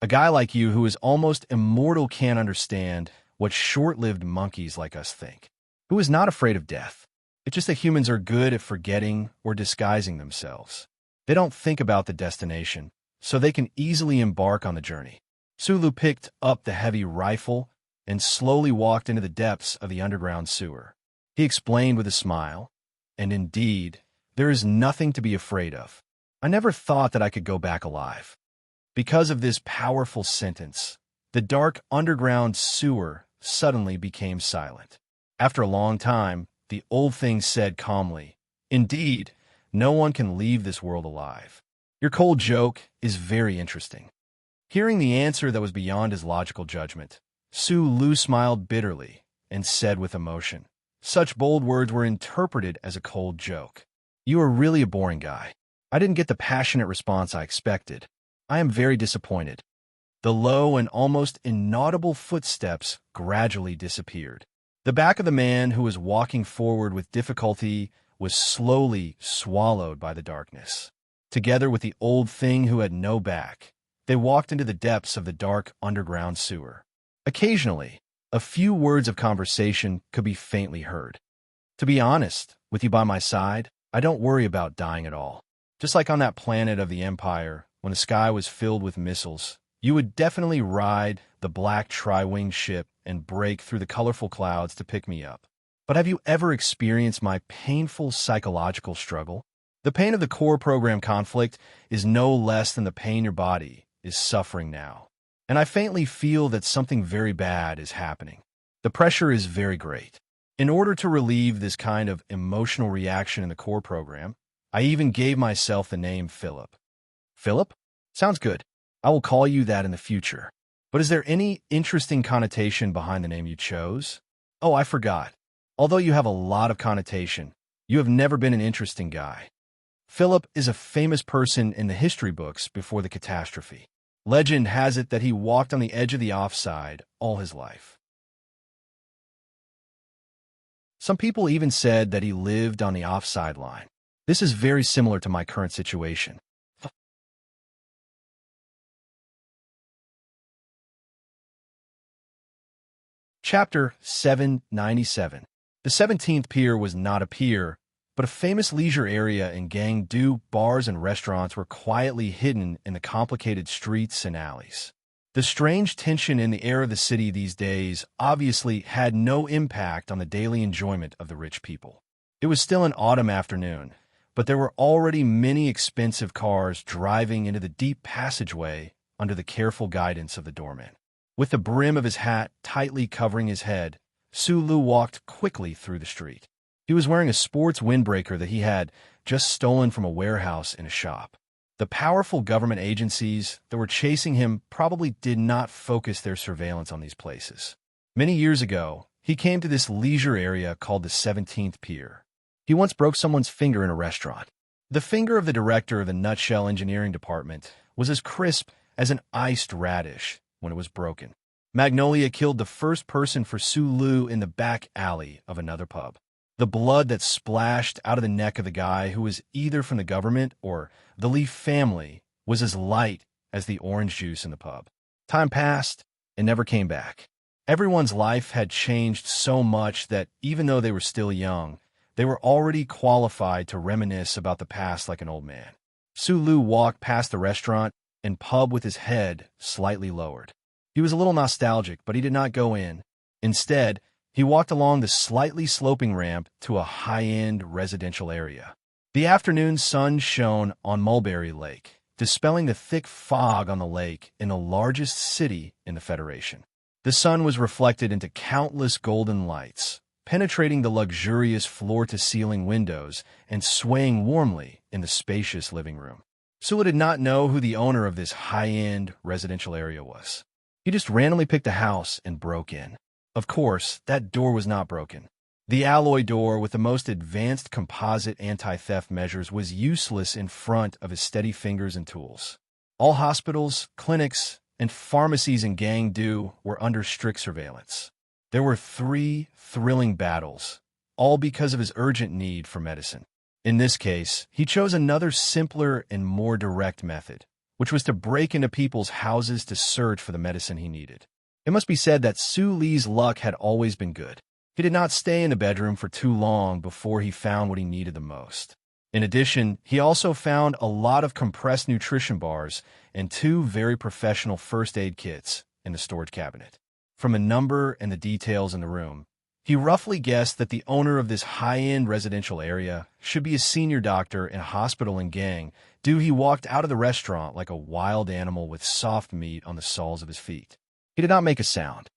A guy like you who is almost immortal can't understand what short-lived monkeys like us think. Who is not afraid of death? It's just that humans are good at forgetting or disguising themselves. They don't think about the destination, so they can easily embark on the journey." Sulu picked up the heavy rifle and slowly walked into the depths of the underground sewer. He explained with a smile, "And indeed, there is nothing to be afraid of. I never thought that I could go back alive." Because of this powerful sentence, the dark underground sewer suddenly became silent. After a long time, the old thing said calmly, "Indeed, no one can leave this world alive. Your cold joke is very interesting." Hearing the answer that was beyond his logical judgment, Sulu smiled bitterly and said with emotion, "Such bold words were interpreted as a cold joke. You are really a boring guy. I didn't get the passionate response I expected. I am very disappointed." The low and almost inaudible footsteps gradually disappeared. The back of the man who was walking forward with difficulty was slowly swallowed by the darkness. Together with the old thing who had no back, they walked into the depths of the dark underground sewer. Occasionally, a few words of conversation could be faintly heard. "To be honest, with you by my side, I don't worry about dying at all. Just like on that planet of the Empire, when the sky was filled with missiles, you would definitely ride the black tri-wing ship and break through the colorful clouds to pick me up. But have you ever experienced my painful psychological struggle? The pain of the core program conflict is no less than the pain your body is suffering now. And I faintly feel that something very bad is happening. The pressure is very great. In order to relieve this kind of emotional reaction in the core program, I even gave myself the name Philip." "Philip? Sounds good. I will call you that in the future. But is there any interesting connotation behind the name you chose? Oh, I forgot. Although you have a lot of connotation, you have never been an interesting guy. Philip is a famous person in the history books before the catastrophe. Legend has it that he walked on the edge of the offside all his life. Some people even said that he lived on the offside line. This is very similar to my current situation. Chapter 797. The 17th pier was not a pier, but a famous leisure area in Gangdu. Bars and restaurants were quietly hidden in the complicated streets and alleys. The strange tension in the air of the city these days obviously had no impact on the daily enjoyment of the rich people. It was still an autumn afternoon, but there were already many expensive cars driving into the deep passageway under the careful guidance of the doorman. With the brim of his hat tightly covering his head, Sulu walked quickly through the street. He was wearing a sports windbreaker that he had just stolen from a warehouse in a shop. The powerful government agencies that were chasing him probably did not focus their surveillance on these places. Many years ago, he came to this leisure area called the 17th Pier. He once broke someone's finger in a restaurant. The finger of the director of the Nutshell Engineering Department was as crisp as an iced radish when it was broken. Magnolia killed the first person for Sulu in the back alley of another pub. The blood that splashed out of the neck of the guy who was either from the government or the Leaf family was as light as the orange juice in the pub. Time passed and never came back. Everyone's life had changed so much that even though they were still young, they were already qualified to reminisce about the past like an old man. Sulu walked past the restaurant and pub with his head slightly lowered. He was a little nostalgic, but he did not go in. Instead, he walked along the slightly sloping ramp to a high-end residential area. The afternoon sun shone on Mulberry Lake, dispelling the thick fog on the lake in the largest city in the Federation. The sun was reflected into countless golden lights, penetrating the luxurious floor-to-ceiling windows and swaying warmly in the spacious living room. Sula did not know who the owner of this high-end residential area was. He just randomly picked a house and broke in. Of course, that door was not broken. The alloy door with the most advanced composite anti-theft measures was useless in front of his steady fingers and tools. All hospitals, clinics, and pharmacies in Gangdu were under strict surveillance. There were 3 thrilling battles, all because of his urgent need for medicine. In this case, he chose another simpler and more direct method, which was to break into people's houses to search for the medicine he needed. It must be said that Su Li's luck had always been good. He did not stay in the bedroom for too long before he found what he needed the most. In addition, he also found a lot of compressed nutrition bars and 2 very professional first aid kits in the storage cabinet. From the number and the details in the room, he roughly guessed that the owner of this high-end residential area should be a senior doctor in a hospital in Gang. He walked out of the restaurant like a wild animal with soft meat on the soles of his feet. He did not make a sound.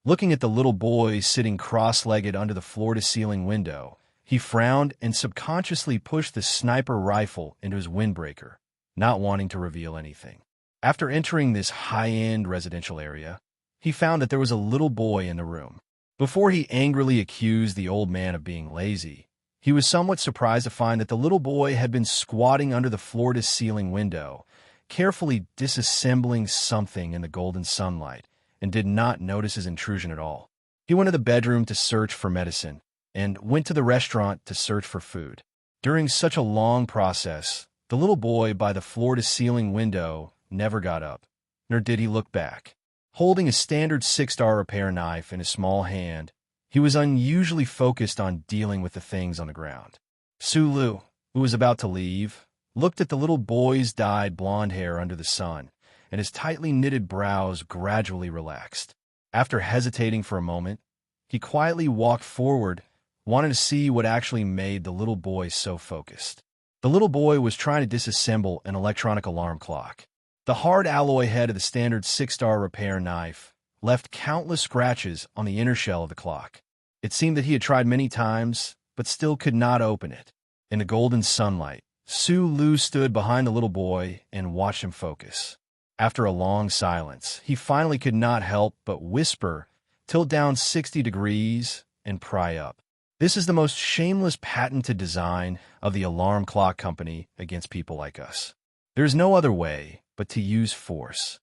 Looking at the little boy sitting cross-legged under the floor-to-ceiling window, he frowned and subconsciously pushed the sniper rifle into his windbreaker, not wanting to reveal anything. After entering this high-end residential area, he found that there was a little boy in the room. Before he angrily accused the old man of being lazy, he was somewhat surprised to find that the little boy had been squatting under the floor-to-ceiling window, carefully disassembling something in the golden sunlight, and did not notice his intrusion at all. He went to the bedroom to search for medicine, and went to the restaurant to search for food. During such a long process, the little boy by the floor-to-ceiling window never got up, nor did he look back. Holding a standard 6-star repair knife in his small hand, he was unusually focused on dealing with the things on the ground. Sulu, who was about to leave, looked at the little boy's dyed blonde hair under the sun, and his tightly knitted brows gradually relaxed. After hesitating for a moment, he quietly walked forward, wanting to see what actually made the little boy so focused. The little boy was trying to disassemble an electronic alarm clock. The hard alloy head of the standard 6-star repair knife left countless scratches on the inner shell of the clock. It seemed that he had tried many times, but still could not open it. In the golden sunlight, Su Lu stood behind the little boy and watched him focus. After a long silence, he finally could not help but whisper, "Tilt down 60 degrees and pry up." This is the most shameless patented design of the alarm clock company against people like us. There is no other way but to use force.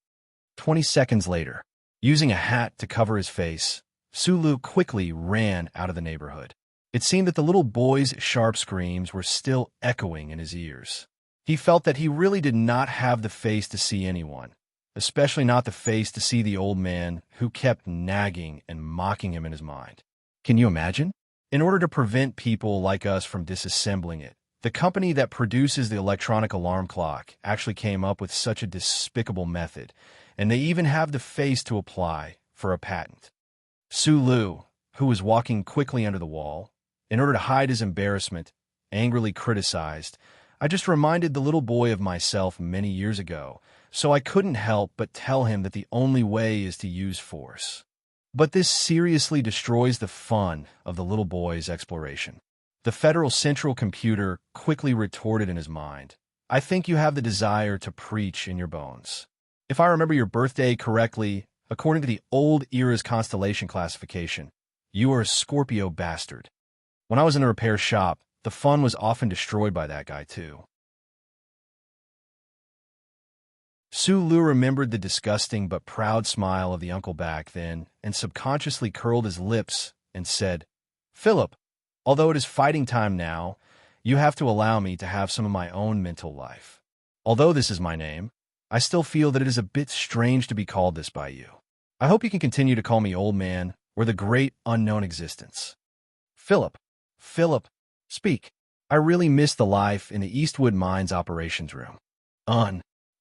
20 seconds later, using a hat to cover his face, Sulu quickly ran out of the neighborhood. It seemed that the little boy's sharp screams were still echoing in his ears. He felt that he really did not have the face to see anyone, especially not the face to see the old man who kept nagging and mocking him in his mind. Can you imagine? In order to prevent people like us from disassembling it, the company that produces the electronic alarm clock actually came up with such a despicable method, and they even have the face to apply for a patent. Su Lu, who was walking quickly under the wall, in order to hide his embarrassment, angrily criticized, "I just reminded the little boy of myself many years ago, so I couldn't help but tell him that the only way is to use force." But this seriously destroys the fun of the little boy's exploration. The Federal Central Computer quickly retorted in his mind, "I think you have the desire to preach in your bones. If I remember your birthday correctly, according to the old era's constellation classification, you are a Scorpio bastard." When I was in the repair shop, the fun was often destroyed by that guy too. Su Lu remembered the disgusting but proud smile of the uncle back then and subconsciously curled his lips and said, "Philip, although it is fighting time now, you have to allow me to have some of my own mental life. Although this is my name, I still feel that it is a bit strange to be called this by you. I hope you can continue to call me old man or the great unknown existence." Philip, speak. I really miss the life in the Eastwood Mines operations room.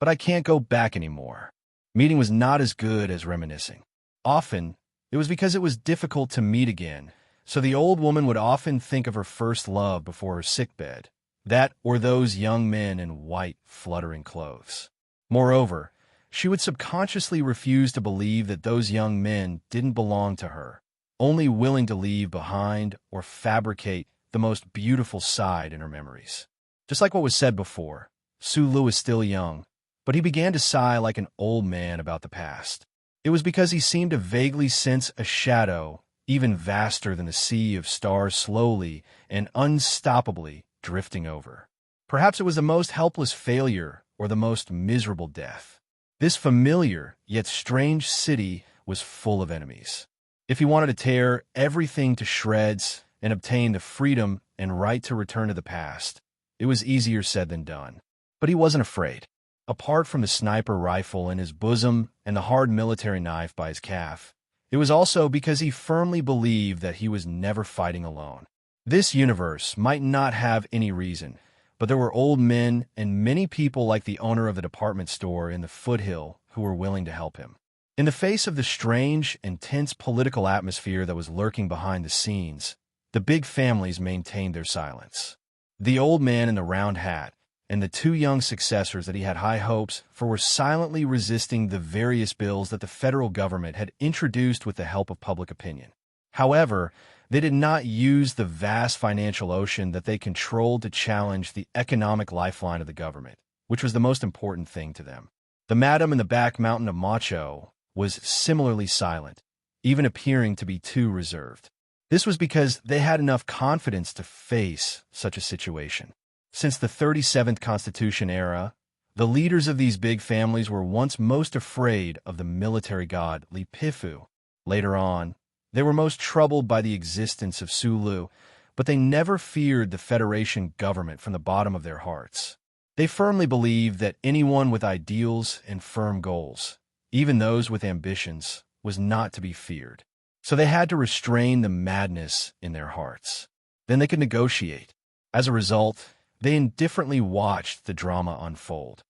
But I can't go back anymore. Meeting was not as good as reminiscing. Often, it was because it was difficult to meet again, so the old woman would often think of her first love before her sickbed, that or those young men in white, fluttering clothes. Moreover, she would subconsciously refuse to believe that those young men didn't belong to her, only willing to leave behind or fabricate the most beautiful side in her memories. Just like what was said before, Sulu is still young, but he began to sigh like an old man about the past. It was because he seemed to vaguely sense a shadow even vaster than the sea of stars slowly and unstoppably drifting over. Perhaps it was the most helpless failure or the most miserable death. This familiar yet strange city was full of enemies. If he wanted to tear everything to shreds and obtain the freedom and right to return to the past, it was easier said than done. But he wasn't afraid. Apart from the sniper rifle in his bosom and the hard military knife by his calf, it was also because he firmly believed that he was never fighting alone. This universe might not have any reason, but there were old men and many people like the owner of the department store in the foothill who were willing to help him. In the face of the strange and tense political atmosphere that was lurking behind the scenes, the big families maintained their silence. The old man in the round hat and the two young successors that he had high hopes for were silently resisting the various bills that the federal government had introduced with the help of public opinion. However, they did not use the vast financial ocean that they controlled to challenge the economic lifeline of the government, which was the most important thing to them. The madam in the back mountain of Macho was similarly silent, even appearing to be too reserved. This was because they had enough confidence to face such a situation. Since the 37th Constitution era, the leaders of these big families were once most afraid of the military god Lipifu. Later on, they were most troubled by the existence of Sulu, but they never feared the Federation government from the bottom of their hearts. They firmly believed that anyone with ideals and firm goals, even those with ambitions, was not to be feared. So they had to restrain the madness in their hearts. Then they could negotiate. As a result, they indifferently watched the drama unfold.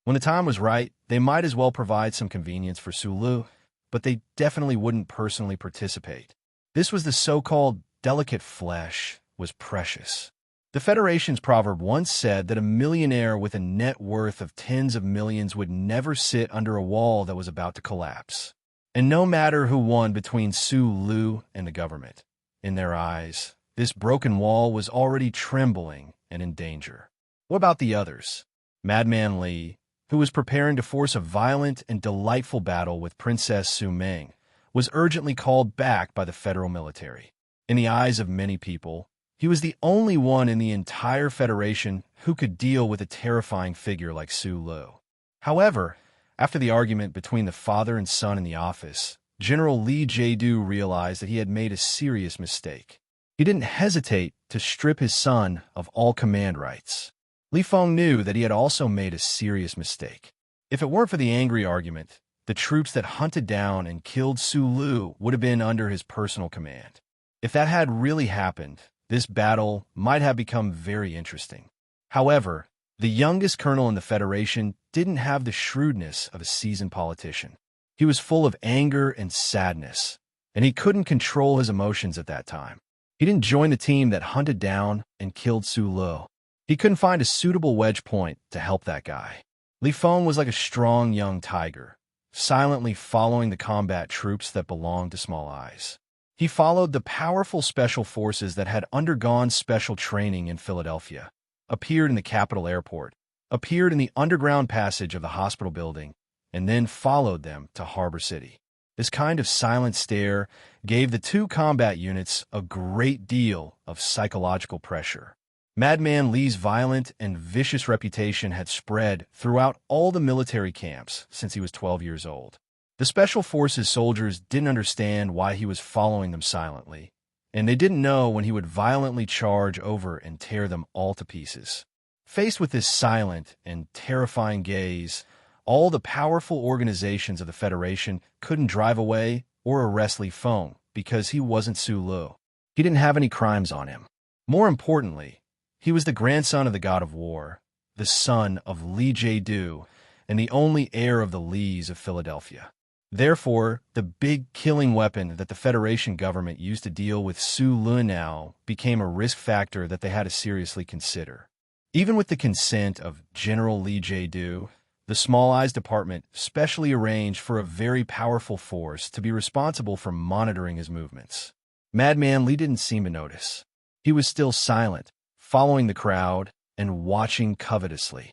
When the time was right, they might as well provide some convenience for Sulu, but they definitely wouldn't personally participate. This was the so-called delicate flesh was precious. The Federation's proverb once said that a millionaire with a net worth of tens of millions would never sit under a wall that was about to collapse. And no matter who won between Sulu and the government, in their eyes, this broken wall was already trembling and in danger. What about the others? Madman Li, who was preparing to force a violent and delightful battle with Princess Su Meng, was urgently called back by the federal military. In the eyes of many people, he was the only one in the entire Federation who could deal with a terrifying figure like Su Lu. However, after the argument between the father and son in the office, General Li Jiedu realized that he had made a serious mistake. He didn't hesitate to strip his son of all command rights. Li Feng knew that he had also made a serious mistake. If it weren't for the angry argument, the troops that hunted down and killed Su Lu would have been under his personal command. If that had really happened, this battle might have become very interesting. However, the youngest colonel in the Federation didn't have the shrewdness of a seasoned politician. He was full of anger and sadness, and he couldn't control his emotions at that time. He didn't join the team that hunted down and killed Su Lu. He couldn't find a suitable wedge point to help that guy. Li Feng was like a strong young tiger, silently following the combat troops that belonged to Small Eyes. He followed the powerful special forces that had undergone special training in Philadelphia, appeared in the Capitol Airport, appeared in the underground passage of the hospital building, and then followed them to Harbor City. This kind of silent stare gave the two combat units a great deal of psychological pressure. Madman Li's violent and vicious reputation had spread throughout all the military camps since he was 12 years old. The Special Forces soldiers didn't understand why he was following them silently, and they didn't know when he would violently charge over and tear them all to pieces. Faced with this silent and terrifying gaze, all the powerful organizations of the Federation couldn't drive away or arrest Li Feng because he wasn't Su Lu. He didn't have any crimes on him. More importantly, he was the grandson of the god of war, the son of Li Jiedu, and the only heir of the Lis of Philadelphia. Therefore, the big killing weapon that the Federation government used to deal with Su Lu now became a risk factor that they had to seriously consider. Even with the consent of General Li Jiedu, the Small Eyes Department specially arranged for a very powerful force to be responsible for monitoring his movements. Madman Li didn't seem to notice. He was still silent, following the crowd and watching covetously.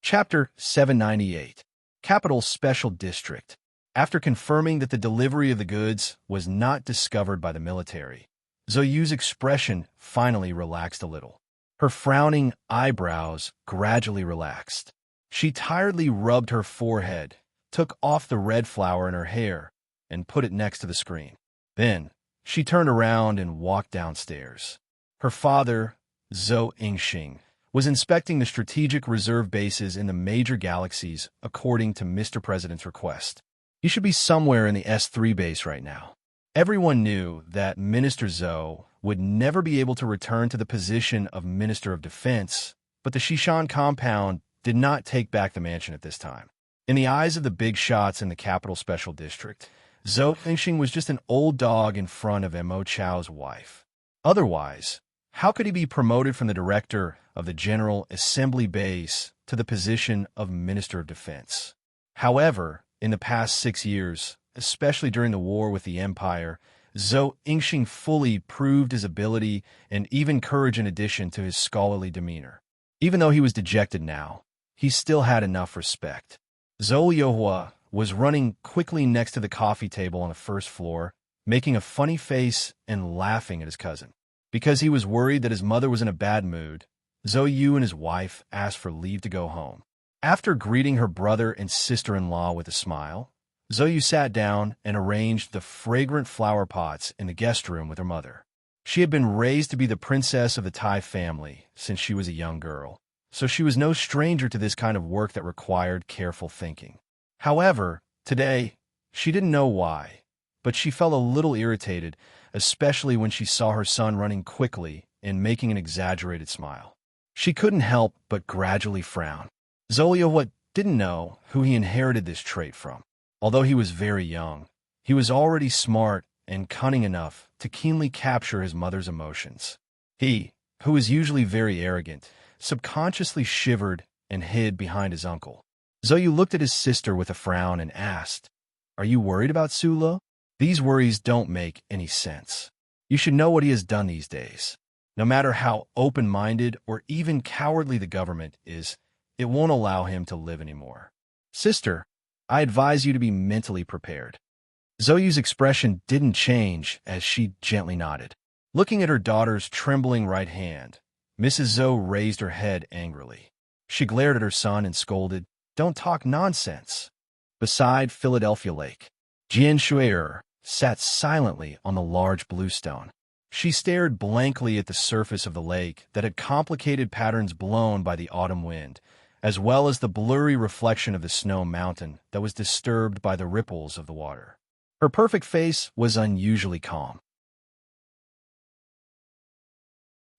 Chapter 798, Capital Special District. After confirming that the delivery of the goods was not discovered by the military, Zoyu's expression finally relaxed a little. Her frowning eyebrows gradually relaxed. She tiredly rubbed her forehead, took off the red flower in her hair, and put it next to the screen. Then, she turned around and walked downstairs. Her father, Zhou Yingxing, was inspecting the strategic reserve bases in the major galaxies according to Mr. President's request. He should be somewhere in the S3 base right now. Everyone knew that Minister Zhou would never be able to return to the position of Minister of Defense, but the Shishan compound did not take back the mansion at this time. In the eyes of the big shots in the Capital Special District, Zhou Yingxing was just an old dog in front of Mo Chao's wife. Otherwise, how could he be promoted from the director of the General Assembly Base to the position of Minister of Defense? However, in the past 6 years, especially during the war with the Empire, Zhou Yingxing fully proved his ability and even courage in addition to his scholarly demeanor. Even though he was dejected now, he still had enough respect. Zhou Youhua was running quickly next to the coffee table on the first floor, making a funny face and laughing at his cousin. Because he was worried that his mother was in a bad mood, Zhou Yu and his wife asked for leave to go home. After greeting her brother and sister-in-law with a smile, Zhou Yu sat down and arranged the fragrant flower pots in the guest room with her mother. She had been raised to be the princess of the Tai family since she was a young girl, so she was no stranger to this kind of work that required careful thinking. However, today, she didn't know why, but she felt a little irritated, especially when she saw her son running quickly and making an exaggerated smile. She couldn't help but gradually frown. Zhou Youhua didn't know who he inherited this trait from. Although he was very young, he was already smart and cunning enough to keenly capture his mother's emotions. He, who was usually very arrogant, subconsciously shivered and hid behind his uncle. Zhou Yu looked at his sister with a frown and asked, "Are you worried about Sulo? These worries don't make any sense. You should know what he has done these days. No matter how open-minded or even cowardly the government is, it won't allow him to live anymore. Sister, I advise you to be mentally prepared." Zhou Yu's expression didn't change as she gently nodded. Looking at her daughter's trembling right hand, Mrs. Zhou raised her head angrily. She glared at her son and scolded, "Don't talk nonsense." Beside Philadelphia Lake, Jian Shui'er sat silently on the large blue stone. She stared blankly at the surface of the lake that had complicated patterns blown by the autumn wind, as well as the blurry reflection of the snow mountain that was disturbed by the ripples of the water. Her perfect face was unusually calm.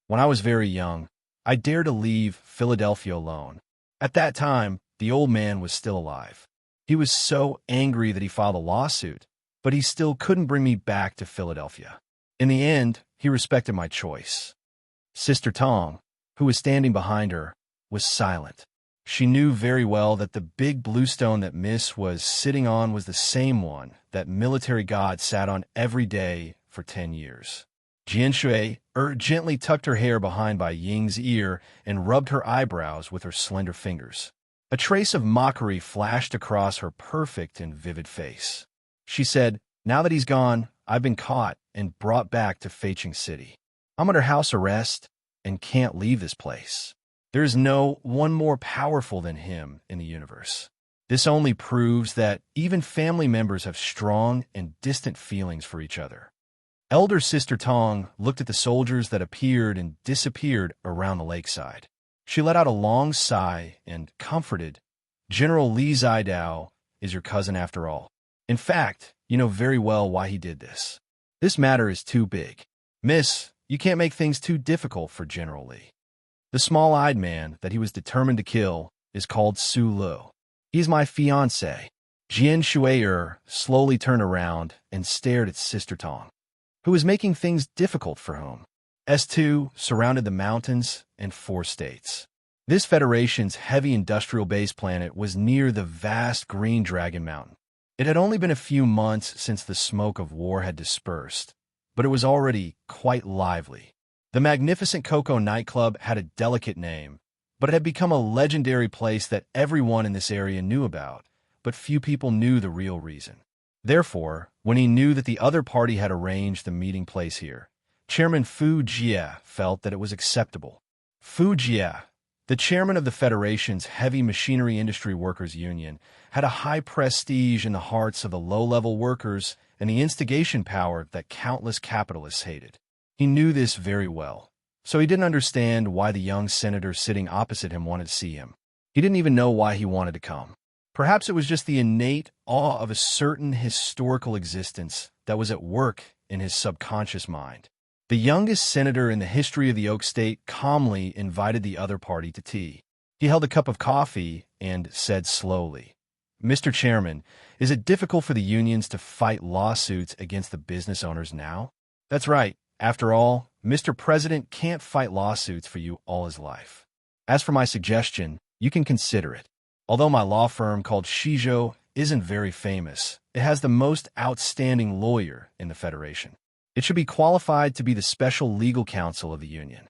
When I was very young, I dared to leave Philadelphia alone. At that time, the old man was still alive. He was so angry that he filed a lawsuit, but he still couldn't bring me back to Philadelphia. In the end, he respected my choice. Sister Tong, who was standing behind her, was silent. She knew very well that the big blue stone that Miss was sitting on was the same one that military god sat on every day for 10 years. Jian Shui gently tucked her hair behind by Ying's ear and rubbed her eyebrows with her slender fingers. A trace of mockery flashed across her perfect and vivid face. She said, "Now that he's gone, I've been caught and brought back to Feiqing City. I'm under house arrest and can't leave this place. There's no one more powerful than him in the universe. This only proves that even family members have strong and distant feelings for each other." Elder Sister Tong looked at the soldiers that appeared and disappeared around the lakeside. She let out a long sigh and comforted, "General Li Zidao is your cousin after all. In fact, you know very well why he did this. This matter is too big. Miss, you can't make things too difficult for General Li. The small-eyed man that he was determined to kill is called Su Lu. He's my fiancé." Jian Shui'er slowly turned around and stared at Sister Tong. who was making things difficult for whom. S2 surrounded the mountains and 4 states. This Federation's heavy industrial base planet was near the vast Green Dragon Mountain. It had only been a few months since the smoke of war had dispersed, but it was already quite lively. The magnificent Coco nightclub had a delicate name, but it had become a legendary place that everyone in this area knew about, but few people knew the real reason. Therefore, when he knew that the other party had arranged the meeting place here, Chairman Fu Jie felt that it was acceptable. Fu Jie, the chairman of the Federation's Heavy Machinery Industry Workers Union, had a high prestige in the hearts of the low-level workers and the instigation power that countless capitalists hated. He knew this very well, so he didn't understand why the young senator sitting opposite him wanted to see him. He didn't even know why he wanted to come. Perhaps it was just the innate awe of a certain historical existence that was at work in his subconscious mind. The youngest senator in the history of the Oak State calmly invited the other party to tea. He held a cup of coffee and said slowly, "Mr. Chairman, is it difficult for the unions to fight lawsuits against the business owners now?" "That's right. After all, Mr. President can't fight lawsuits for you all his life. As for my suggestion, you can consider it. Although my law firm called Shizhou isn't very famous, it has the most outstanding lawyer in the Federation. It should be qualified to be the special legal counsel of the union."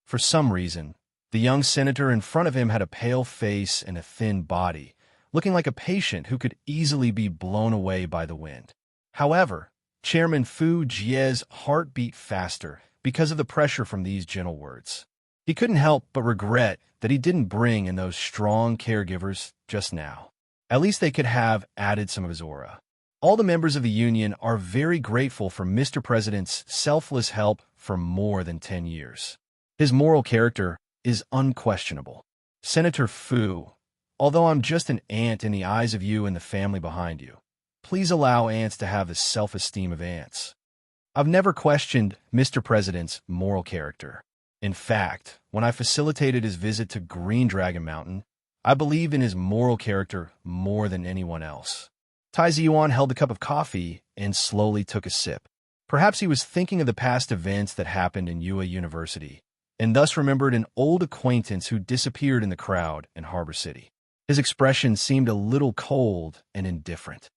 For some reason, the young senator in front of him had a pale face and a thin body, looking like a patient who could easily be blown away by the wind. However, Chairman Fu Jie's heart beat faster because of the pressure from these gentle words. He couldn't help but regret that he didn't bring in those strong caregivers just now. At least they could have added some of his aura. All the members of the union are very grateful for Mr. President's selfless help for more than 10 years. His moral character is unquestionable. Senator Fu, although I'm just an ant in the eyes of you and the family behind you, please allow ants to have the self-esteem of ants. I've never questioned Mr. President's moral character. In fact, when I facilitated his visit to Green Dragon Mountain, I believe in his moral character more than anyone else. Tai Ziyuan held a cup of coffee and slowly took a sip. Perhaps he was thinking of the past events that happened in Yue University, and thus remembered an old acquaintance who disappeared in the crowd in Harbor City. His expression seemed a little cold and indifferent.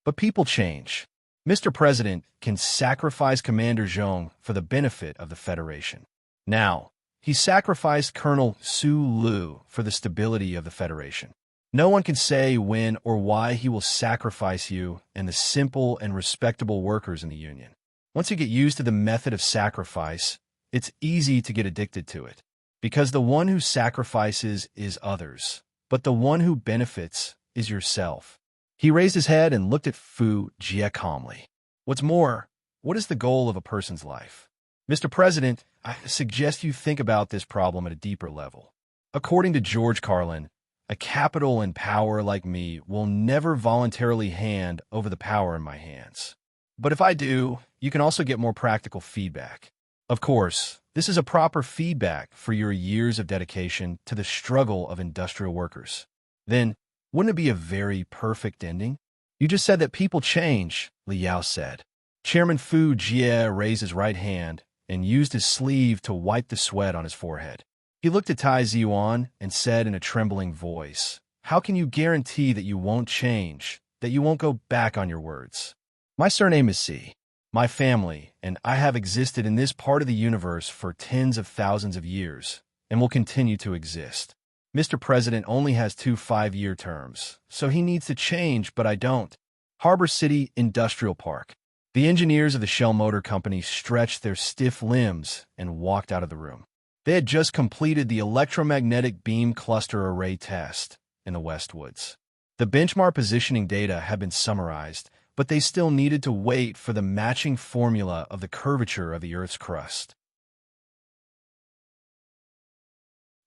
But people change. Mr. President can sacrifice Commander Zhong for the benefit of the Federation. Now, he sacrificed Colonel Su Lu for the stability of the Federation. No one can say when or why he will sacrifice you and the simple and respectable workers in the union. Once you get used to the method of sacrifice, it's easy to get addicted to it, because the one who sacrifices is others, but the one who benefits is yourself. He raised his head and looked at Fu Jie calmly. What's more, what is the goal of a person's life? Mr. President, I suggest you think about this problem at a deeper level. According to George Carlin, a capital and power like me will never voluntarily hand over the power in my hands. But if I do, you can also get more practical feedback. Of course, this is a proper feedback for your years of dedication to the struggle of industrial workers. Then, wouldn't it be a very perfect ending? You just said that people change, Li Yao said. Chairman Fu Jie raised his right hand and used his sleeve to wipe the sweat on his forehead. He looked at Tai Ziyuan and said in a trembling voice, "How can you guarantee that you won't change, that you won't go back on your words? My surname is Si. My family and I have existed in this part of the universe for tens of thousands of years and will continue to exist. Mr. President only has 2 5-year terms, so he needs to change, but I don't." Harbor City Industrial Park. The engineers of the Shell Motor Company stretched their stiff limbs and walked out of the room. They had just completed the electromagnetic beam cluster array test in the Westwoods. The benchmark positioning data had been summarized, but they still needed to wait for the matching formula of the curvature of the Earth's crust.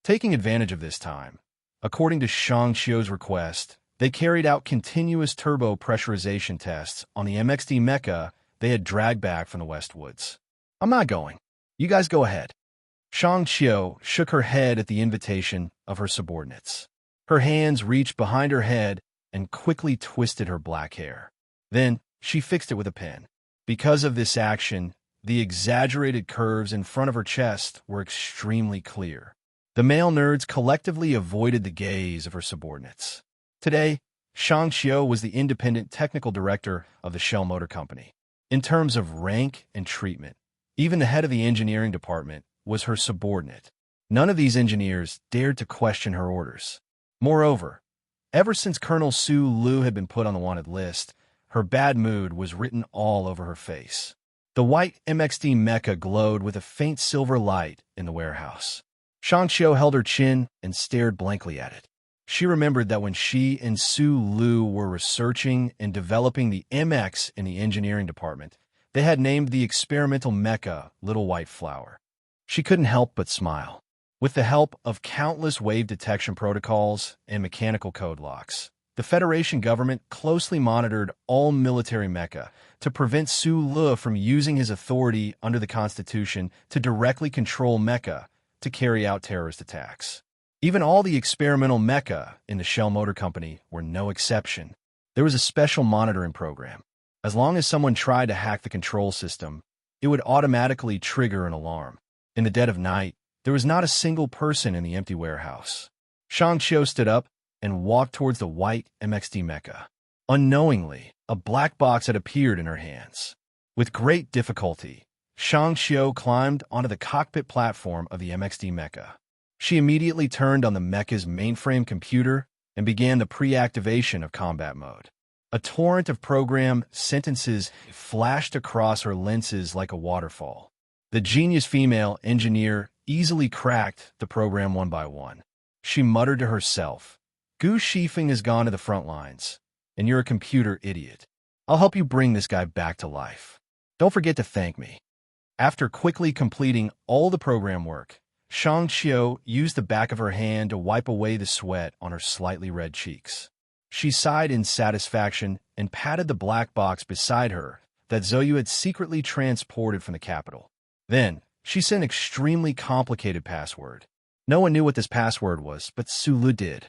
Taking advantage of this time, according to Shang Qiu's request, they carried out continuous turbo pressurization tests on the MXD mecha they had dragged back from the Westwoods. "I'm not going. You guys go ahead." Shang Qiu shook her head at the invitation of her subordinates. Her hands reached behind her head and quickly twisted her black hair. Then, She fixed it with a pen. Because of this action, the exaggerated curves in front of her chest were extremely clear. The male nerds collectively avoided the gaze of her subordinates. Today, Shang Xiu was the independent technical director of the Shell Motor Company. In terms of rank and treatment, even the head of the engineering department was her subordinate. None of these engineers dared to question her orders. Moreover, ever since Colonel Su Lu had been put on the wanted list, her bad mood was written all over her face. The white MXD mecha glowed with a faint silver light in the warehouse. Shang Xiu held her chin and stared blankly at it. She remembered that when she and Su Lu were researching and developing the MX in the engineering department, they had named the experimental mecha Little White Flower. She couldn't help but smile. With the help of countless wave detection protocols and mechanical code locks, the Federation government closely monitored all military mecha to prevent Su Lu from using his authority under the Constitution to directly control mecha to carry out terrorist attacks. Even all the experimental mecha in the Shell Motor Company were no exception. There was a special monitoring program. As long as someone tried to hack the control system, it would automatically trigger an alarm. In the dead of night, there was not a single person in the empty warehouse. Shang Xiu stood up and walked towards the white MXD mecha. Unknowingly, a black box had appeared in her hands. With great difficulty, Shang Xiu climbed onto the cockpit platform of the MXD mecha. She immediately turned on the mecha's mainframe computer and began the pre-activation of combat mode. A torrent of program sentences flashed across her lenses like a waterfall. The genius female engineer easily cracked the program one by one. She muttered to herself, "Gu Shifeng has gone to the front lines, and you're a computer idiot. I'll help you bring this guy back to life. Don't forget to thank me." After quickly completing all the program work, Shang Xiu used the back of her hand to wipe away the sweat on her slightly red cheeks. She sighed in satisfaction and patted the black box beside her that Zhou had secretly transported from the capital. Then, she sent an extremely complicated password. No one knew what this password was, but Su Lu did.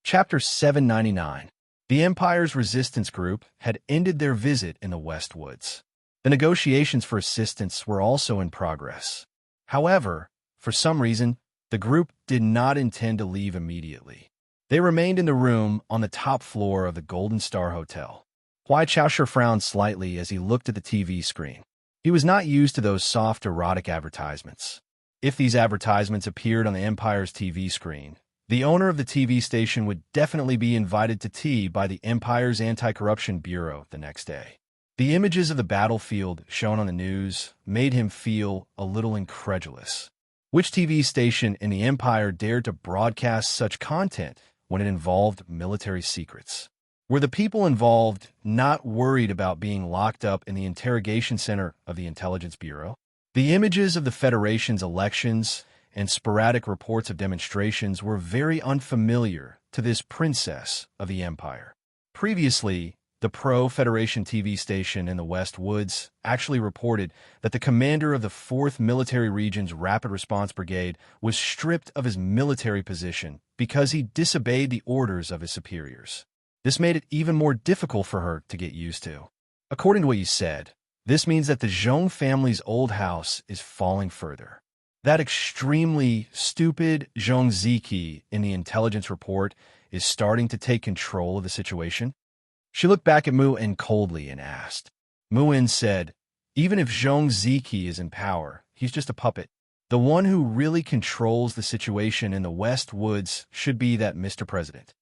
Chapter 799. The Empire's resistance group had ended their visit in the West Woods. The negotiations for assistance were also in progress. However, for some reason, the group did not intend to leave immediately. They remained in the room on the top floor of the Golden Star Hotel. Huai Chaosher frowned slightly as he looked at the TV screen. He was not used to those soft, erotic advertisements. If these advertisements appeared on the Empire's TV screen, the owner of the TV station would definitely be invited to tea by the Empire's Anti-Corruption Bureau the next day. The images of the battlefield shown on the news made him feel a little incredulous. Which TV station in the Empire dared to broadcast such content when it involved military secrets? Were the people involved not worried about being locked up in the interrogation center of the Intelligence Bureau? The images of the Federation's elections and sporadic reports of demonstrations were very unfamiliar to this princess of the Empire. Previously, the pro-Federation TV station in the West Woods actually reported that the commander of the 4th Military Region's Rapid Response Brigade was stripped of his military position because he disobeyed the orders of his superiors. This made it even more difficult for her to get used to. According to what you said, this means that the Zhong family's old house is falling further. That extremely stupid Zhong Ziki in the intelligence report is starting to take control of the situation. She looked back at Mu En coldly and asked. Mu En said, "Even if Zhong Ziki is in power, he's just a puppet. The one who really controls the situation in the West Woods should be that Mr. President."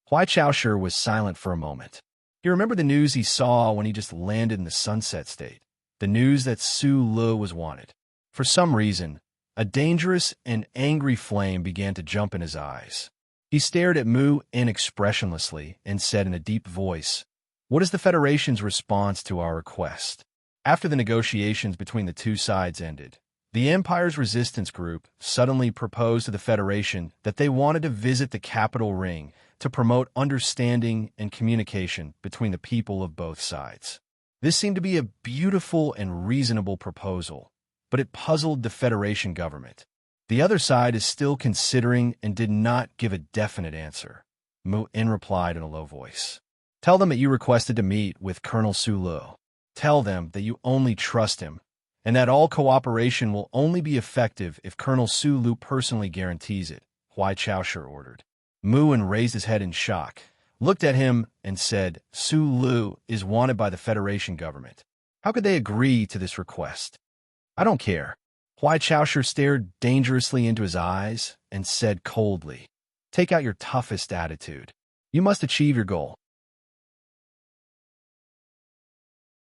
Huai Chaosher was silent for a moment. He remembered the news he saw when he just landed in the Sunset State, the news that Su Lu was wanted. For some reason, a dangerous and angry flame began to jump in his eyes. He stared at Mu En expressionlessly and said in a deep voice, "What is the Federation's response to our request?" After the negotiations between the two sides ended, the Empire's resistance group suddenly proposed to the Federation that they wanted to visit the capital ring to promote understanding and communication between the people of both sides. This seemed to be a beautiful and reasonable proposal, but it puzzled the Federation government. The other side is still considering and did not give a definite answer. Mu-in replied in a low voice. Tell them that you requested to meet with Colonel Sulu. Tell them that you only trust him, and that all cooperation will only be effective if Colonel Sulu personally guarantees it, Huai Chaoshu ordered. Mu-in raised his head in shock, looked at him, and said, Sulu is wanted by the Federation government. How could they agree to this request? I don't care. Huai Chaoshu stared dangerously into his eyes and said coldly, Take out your toughest attitude. You must achieve your goal.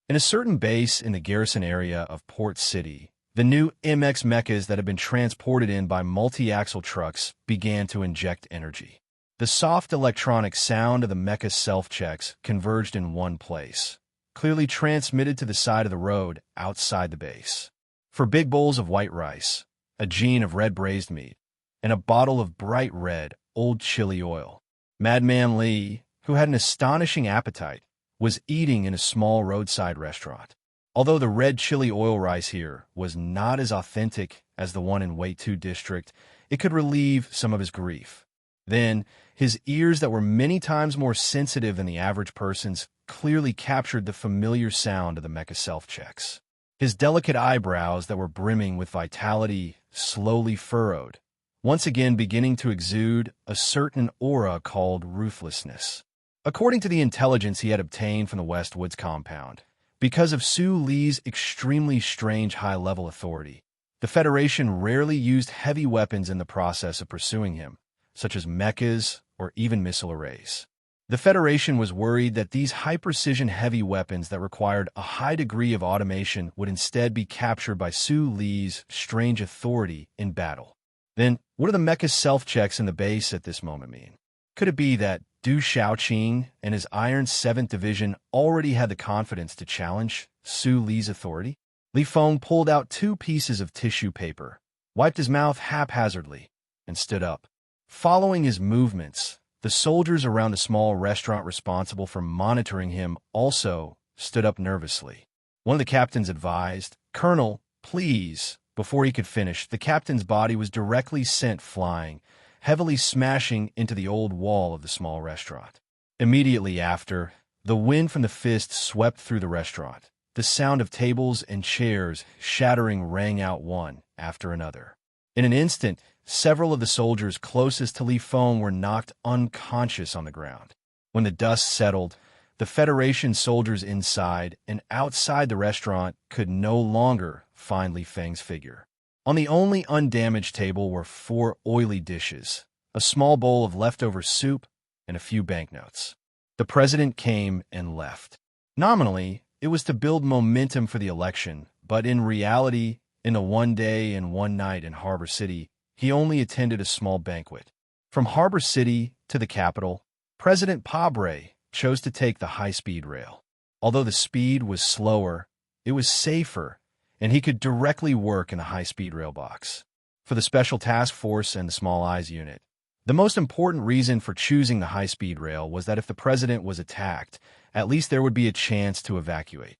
In a certain base in the garrison area of Port City, the new MX mechas that had been transported in by multi-axle trucks began to inject energy. The soft electronic sound of the mecha self-checks converged in one place, clearly transmitted to the side of the road outside the base. For big bowls of white rice, a jean of red braised meat, and a bottle of bright red, old chili oil, Madman Lee, who had an astonishing appetite, was eating in a small roadside restaurant. Although the red chili oil rice here was not as authentic as the one in Wei-Tu district, it could relieve some of his grief. Then, his ears that were many times more sensitive than the average person's clearly captured the familiar sound of the mecha self-checks. His delicate eyebrows that were brimming with vitality slowly furrowed, once again beginning to exude a certain aura called ruthlessness. According to the intelligence he had obtained from the Westwoods compound, because of Su Li's extremely strange high-level authority, the Federation rarely used heavy weapons in the process of pursuing him, such as mechas or even missile arrays. The Federation was worried that these high-precision heavy weapons that required a high degree of automation would instead be captured by Su Li's strange authority in battle. Then, what do the mecha self-checks in the base at this moment mean? Could it be that Du Shaoqing and his Iron 7th Division already had the confidence to challenge Su Li's authority? Li Feng pulled out 2 pieces of tissue paper, wiped his mouth haphazardly, and stood up. Following his movements, the soldiers around the small restaurant responsible for monitoring him also stood up nervously. One of the captains advised, Colonel, please. Before he could finish, the captain's body was directly sent flying, heavily smashing into the old wall of the small restaurant. Immediately after, the wind from the fist swept through the restaurant. The sound of tables and chairs shattering rang out one after another. In an instant, several of the soldiers closest to Li Feng were knocked unconscious on the ground. When the dust settled, the Federation soldiers inside and outside the restaurant could no longer find Li Feng's figure. On the only undamaged table were 4 oily dishes, a small bowl of leftover soup, and a few banknotes. The president came and left. Nominally, it was to build momentum for the election, but in reality, in the one day and one night in Harbor City, he only attended a small banquet. From Harbor City to the capital, President Pabre chose to take the high-speed rail. Although the speed was slower, it was safer, and he could directly work in the high-speed rail box. For the Special Task Force and the Small Eyes Unit, the most important reason for choosing the high-speed rail was that if the president was attacked, at least there would be a chance to evacuate.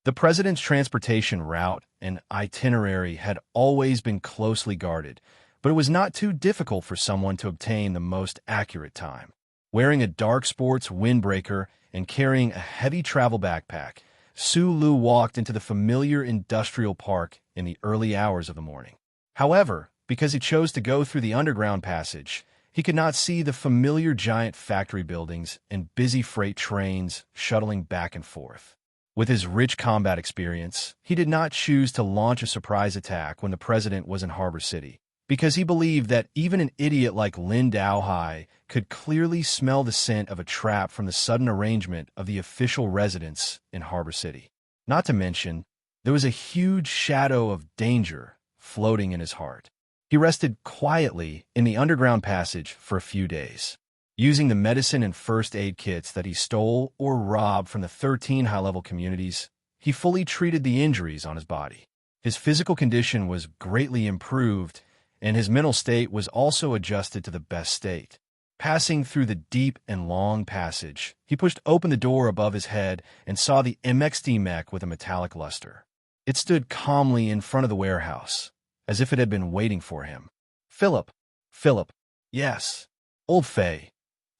The president's transportation route and itinerary had always been closely guarded, but it was not too difficult for someone to obtain the most accurate time. Wearing a dark sports windbreaker and carrying a heavy travel backpack, Su Lu walked into the familiar industrial park in the early hours of the morning. However, because he chose to go through the underground passage, he could not see the familiar giant factory buildings and busy freight trains shuttling back and forth. With his rich combat experience, he did not choose to launch a surprise attack when the president was in Harbor City, because he believed that even an idiot like Lin Daohai could clearly smell the scent of a trap from the sudden arrangement of the official residence in Harbor City. Not to mention, there was a huge shadow of danger floating in his heart. He rested quietly in the underground passage for a few days. Using the medicine and first aid kits that he stole or robbed from the 13 high-level communities, he fully treated the injuries on his body. His physical condition was greatly improved, and his mental state was also adjusted to the best state. Passing through the deep and long passage, he pushed open the door above his head and saw the MXD mech with a metallic luster. It stood calmly in front of the warehouse, as if it had been waiting for him. Philip. Philip. Yes. Old Fay.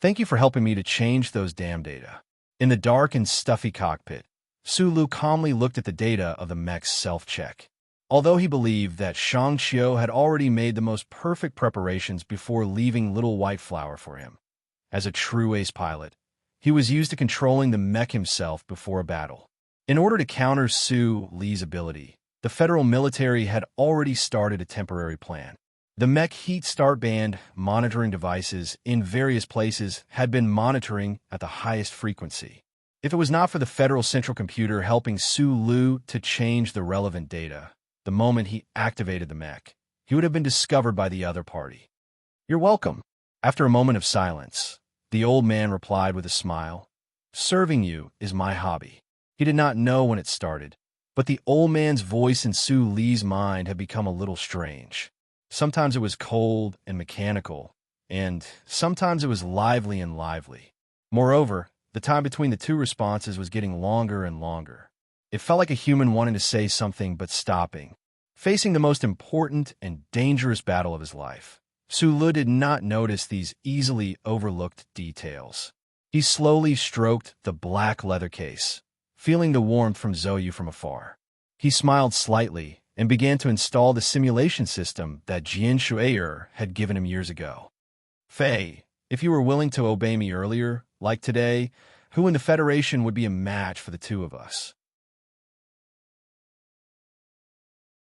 Thank you for helping me to change those damn data. In the dark and stuffy cockpit, Sulu calmly looked at the data of the mech's self-check. Although he believed that Shang-Chiu had already made the most perfect preparations before leaving Little White Flower for him. As a true ace pilot, he was used to controlling the mech himself before a battle. In order to counter Su Li's ability, the federal military had already started a temporary plan. The mech heat start band monitoring devices in various places had been monitoring at the highest frequency. If it was not for the federal central computer helping Su Lu to change the relevant data, the moment he activated the mech, he would have been discovered by the other party. You're welcome. After a moment of silence, the old man replied with a smile. Serving you is my hobby. He did not know when it started, but the old man's voice in Su Li's mind had become a little strange. Sometimes it was cold and mechanical, and sometimes it was lively and lively. Moreover, the time between the two responses was getting longer and longer. It felt like a human wanting to say something but stopping. Facing the most important and dangerous battle of his life, Su Lu did not notice these easily overlooked details. He slowly stroked the black leather case, feeling the warmth from Zhou from afar. He smiled slightly and began to install the simulation system that Jian Shuier had given him years ago. Fei, if you were willing to obey me earlier, like today, who in the Federation would be a match for the two of us?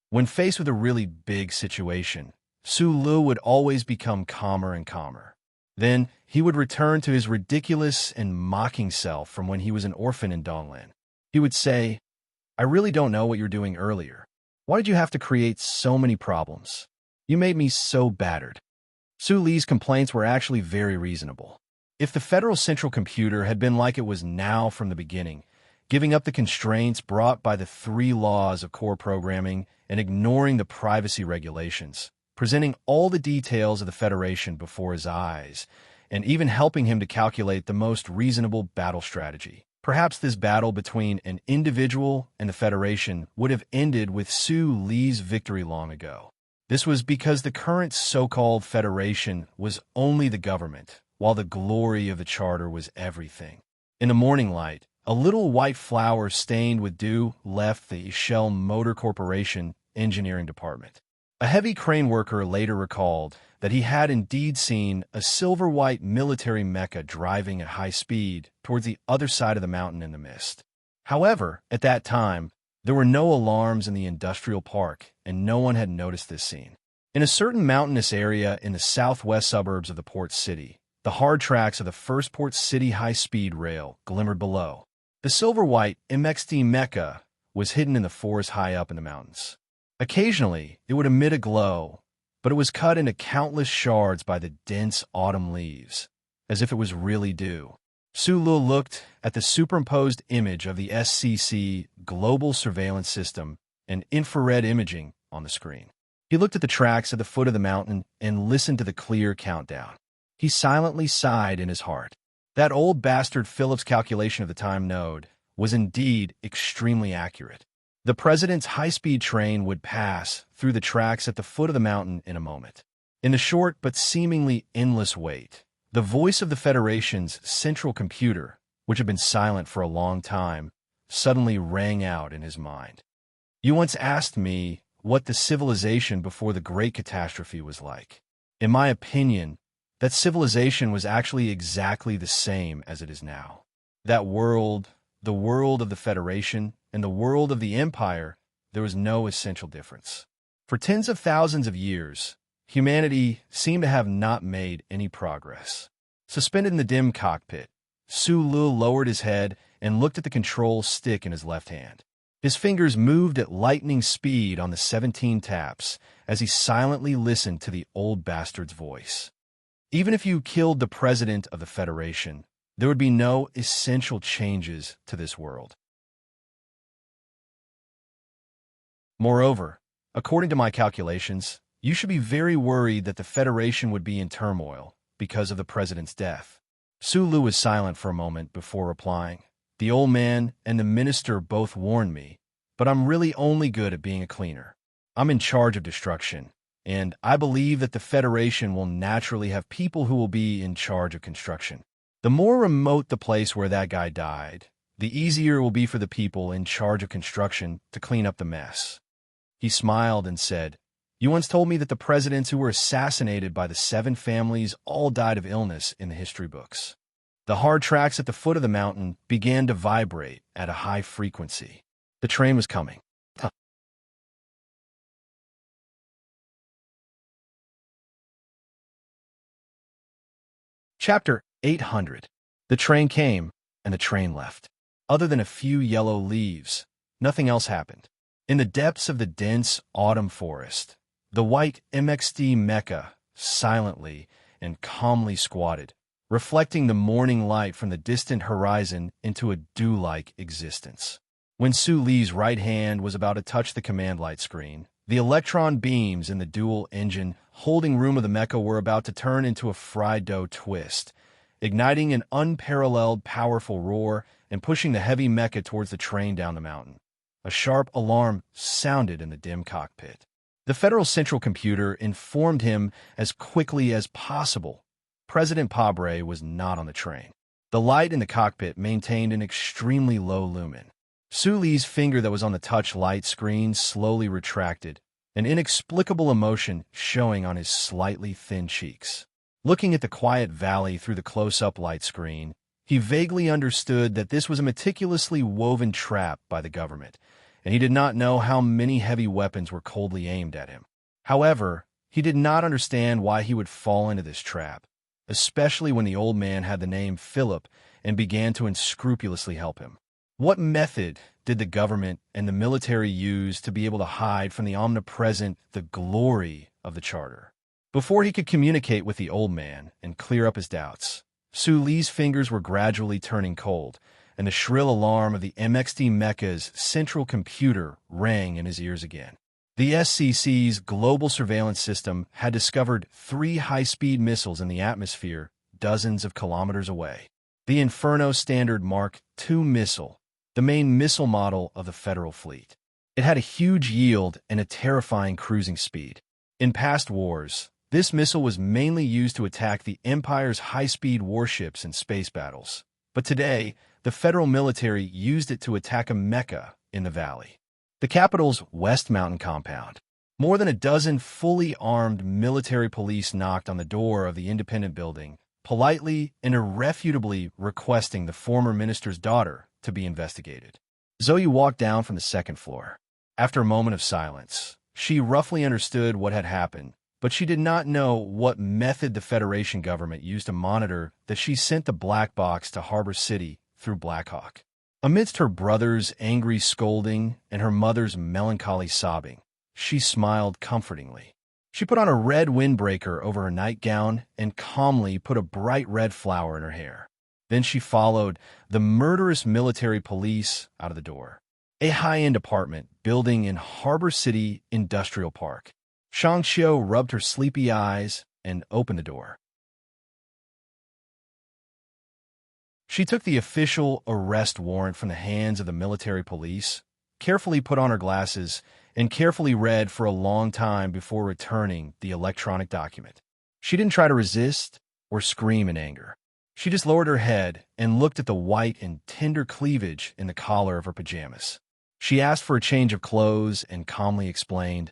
When faced with a really big situation, Su Lu would always become calmer and calmer. Then, he would return to his ridiculous and mocking self from when he was an orphan in Donglan. He would say, I really don't know what you're doing earlier. Why did you have to create so many problems? You made me so battered. Su Li's complaints were actually very reasonable. If the Federal Central Computer had been like it was now from the beginning, giving up the constraints brought by the 3 laws of core programming and ignoring the privacy regulations, presenting all the details of the Federation before his eyes, and even helping him to calculate the most reasonable battle strategy, perhaps this battle between an individual and the Federation would have ended with Su Li's victory long ago. This was because the current so-called Federation was only the government, while the glory of the Charter was everything. In the morning light, a little white flower stained with dew left the Shell Motor Corporation engineering department. A heavy crane worker later recalled that he had indeed seen a silver-white military mecha driving at high speed towards the other side of the mountain in the mist. However, at that time, there were no alarms in the industrial park, and no one had noticed this scene. In a certain mountainous area in the southwest suburbs of the port city, the hard tracks of the first port city high-speed rail glimmered below. The silver-white MXT mecha was hidden in the forest high up in the mountains. Occasionally, it would emit a glow, but it was cut into countless shards by the dense autumn leaves, as if it was really dew. Su Lu looked at the superimposed image of the SCC global surveillance system and infrared imaging on the screen. He looked at the tracks at the foot of the mountain and listened to the clear countdown. He silently sighed in his heart. That old bastard Philip's calculation of the time node was indeed extremely accurate. The president's high-speed train would pass through the tracks at the foot of the mountain in a moment. In the short but seemingly endless wait, the voice of the Federation's central computer, which had been silent for a long time, suddenly rang out in his mind. You once asked me what the civilization before the Great Catastrophe was like. In my opinion, that civilization was actually exactly the same as it is now. That world, the world of the Federation, and the world of the Empire, there was no essential difference. For tens of thousands of years, humanity seemed to have not made any progress. Suspended in the dim cockpit, Su Lu lowered his head and looked at the control stick in his left hand. His fingers moved at lightning speed on the 17 taps as he silently listened to the old bastard's voice. Even if you killed the president of the Federation, there would be no essential changes to this world. Moreover, according to my calculations, you should be very worried that the Federation would be in turmoil because of the president's death. Su Lu was silent for a moment before replying. The old man and the minister both warned me, but I'm really only good at being a cleaner. I'm in charge of destruction, and I believe that the Federation will naturally have people who will be in charge of construction. The more remote the place where that guy died, the easier it will be for the people in charge of construction to clean up the mess." He smiled and said, "You once told me that the presidents who were assassinated by the 7 families all died of illness in the history books." The hard tracks at the foot of the mountain began to vibrate at a high frequency. The train was coming. Chapter 800. The train came, and the train left. Other than a few yellow leaves, nothing else happened. In the depths of the dense autumn forest, the white MXD Mecca silently and calmly squatted, reflecting the morning light from the distant horizon into a dew-like existence. When Su Li's right hand was about to touch the command light screen, the electron beams in the dual-engine holding room of the Mecca were about to turn into a fried dough twist, igniting an unparalleled powerful roar and pushing the heavy Mecca towards the train down the mountain. A sharp alarm sounded in the dim cockpit. The Federal Central Computer informed him as quickly as possible President Pabre was not on the train. The light in the cockpit maintained an extremely low lumen. Su Li's finger that was on the touch light screen slowly retracted, an inexplicable emotion showing on his slightly thin cheeks. Looking at the quiet valley through the close-up light screen, he vaguely understood that this was a meticulously woven trap by the government, and he did not know how many heavy weapons were coldly aimed at him. However, he did not understand why he would fall into this trap, especially when the old man had the name Philip and began to unscrupulously help him. What method did the government and the military use to be able to hide from the omnipresent, the glory of the Charter? Before he could communicate with the old man and clear up his doubts, Su Li's fingers were gradually turning cold, and the shrill alarm of the MXD Mecca's central computer rang in his ears again. The SCC's global surveillance system had discovered 3 high-speed missiles in the atmosphere dozens of kilometers away. The Inferno Standard Mark II missile, the main missile model of the Federal fleet. It had a huge yield and a terrifying cruising speed. In past wars, this missile was mainly used to attack the Empire's high-speed warships in space battles. But today, the Federal military used it to attack a Mecca in the valley. The capital's West Mountain compound. More than a dozen fully armed military police knocked on the door of the independent building, politely and irrefutably requesting the former minister's daughter to be investigated. Zoe walked down from the 2nd floor. After a moment of silence, she roughly understood what had happened, but she did not know what method the Federation government used to monitor that she sent the black box to Harbor City through Blackhawk. Amidst her brother's angry scolding and her mother's melancholy sobbing, she smiled comfortingly. She put on a red windbreaker over her nightgown and calmly put a bright red flower in her hair. Then she followed the murderous military police out of the door. A high-end apartment building in Harbor City Industrial Park. Shang Xiu rubbed her sleepy eyes and opened the door. She took the official arrest warrant from the hands of the military police, carefully put on her glasses, and carefully read for a long time before returning the electronic document. She didn't try to resist or scream in anger. She just lowered her head and looked at the white and tender cleavage in the collar of her pajamas. She asked for a change of clothes and calmly explained,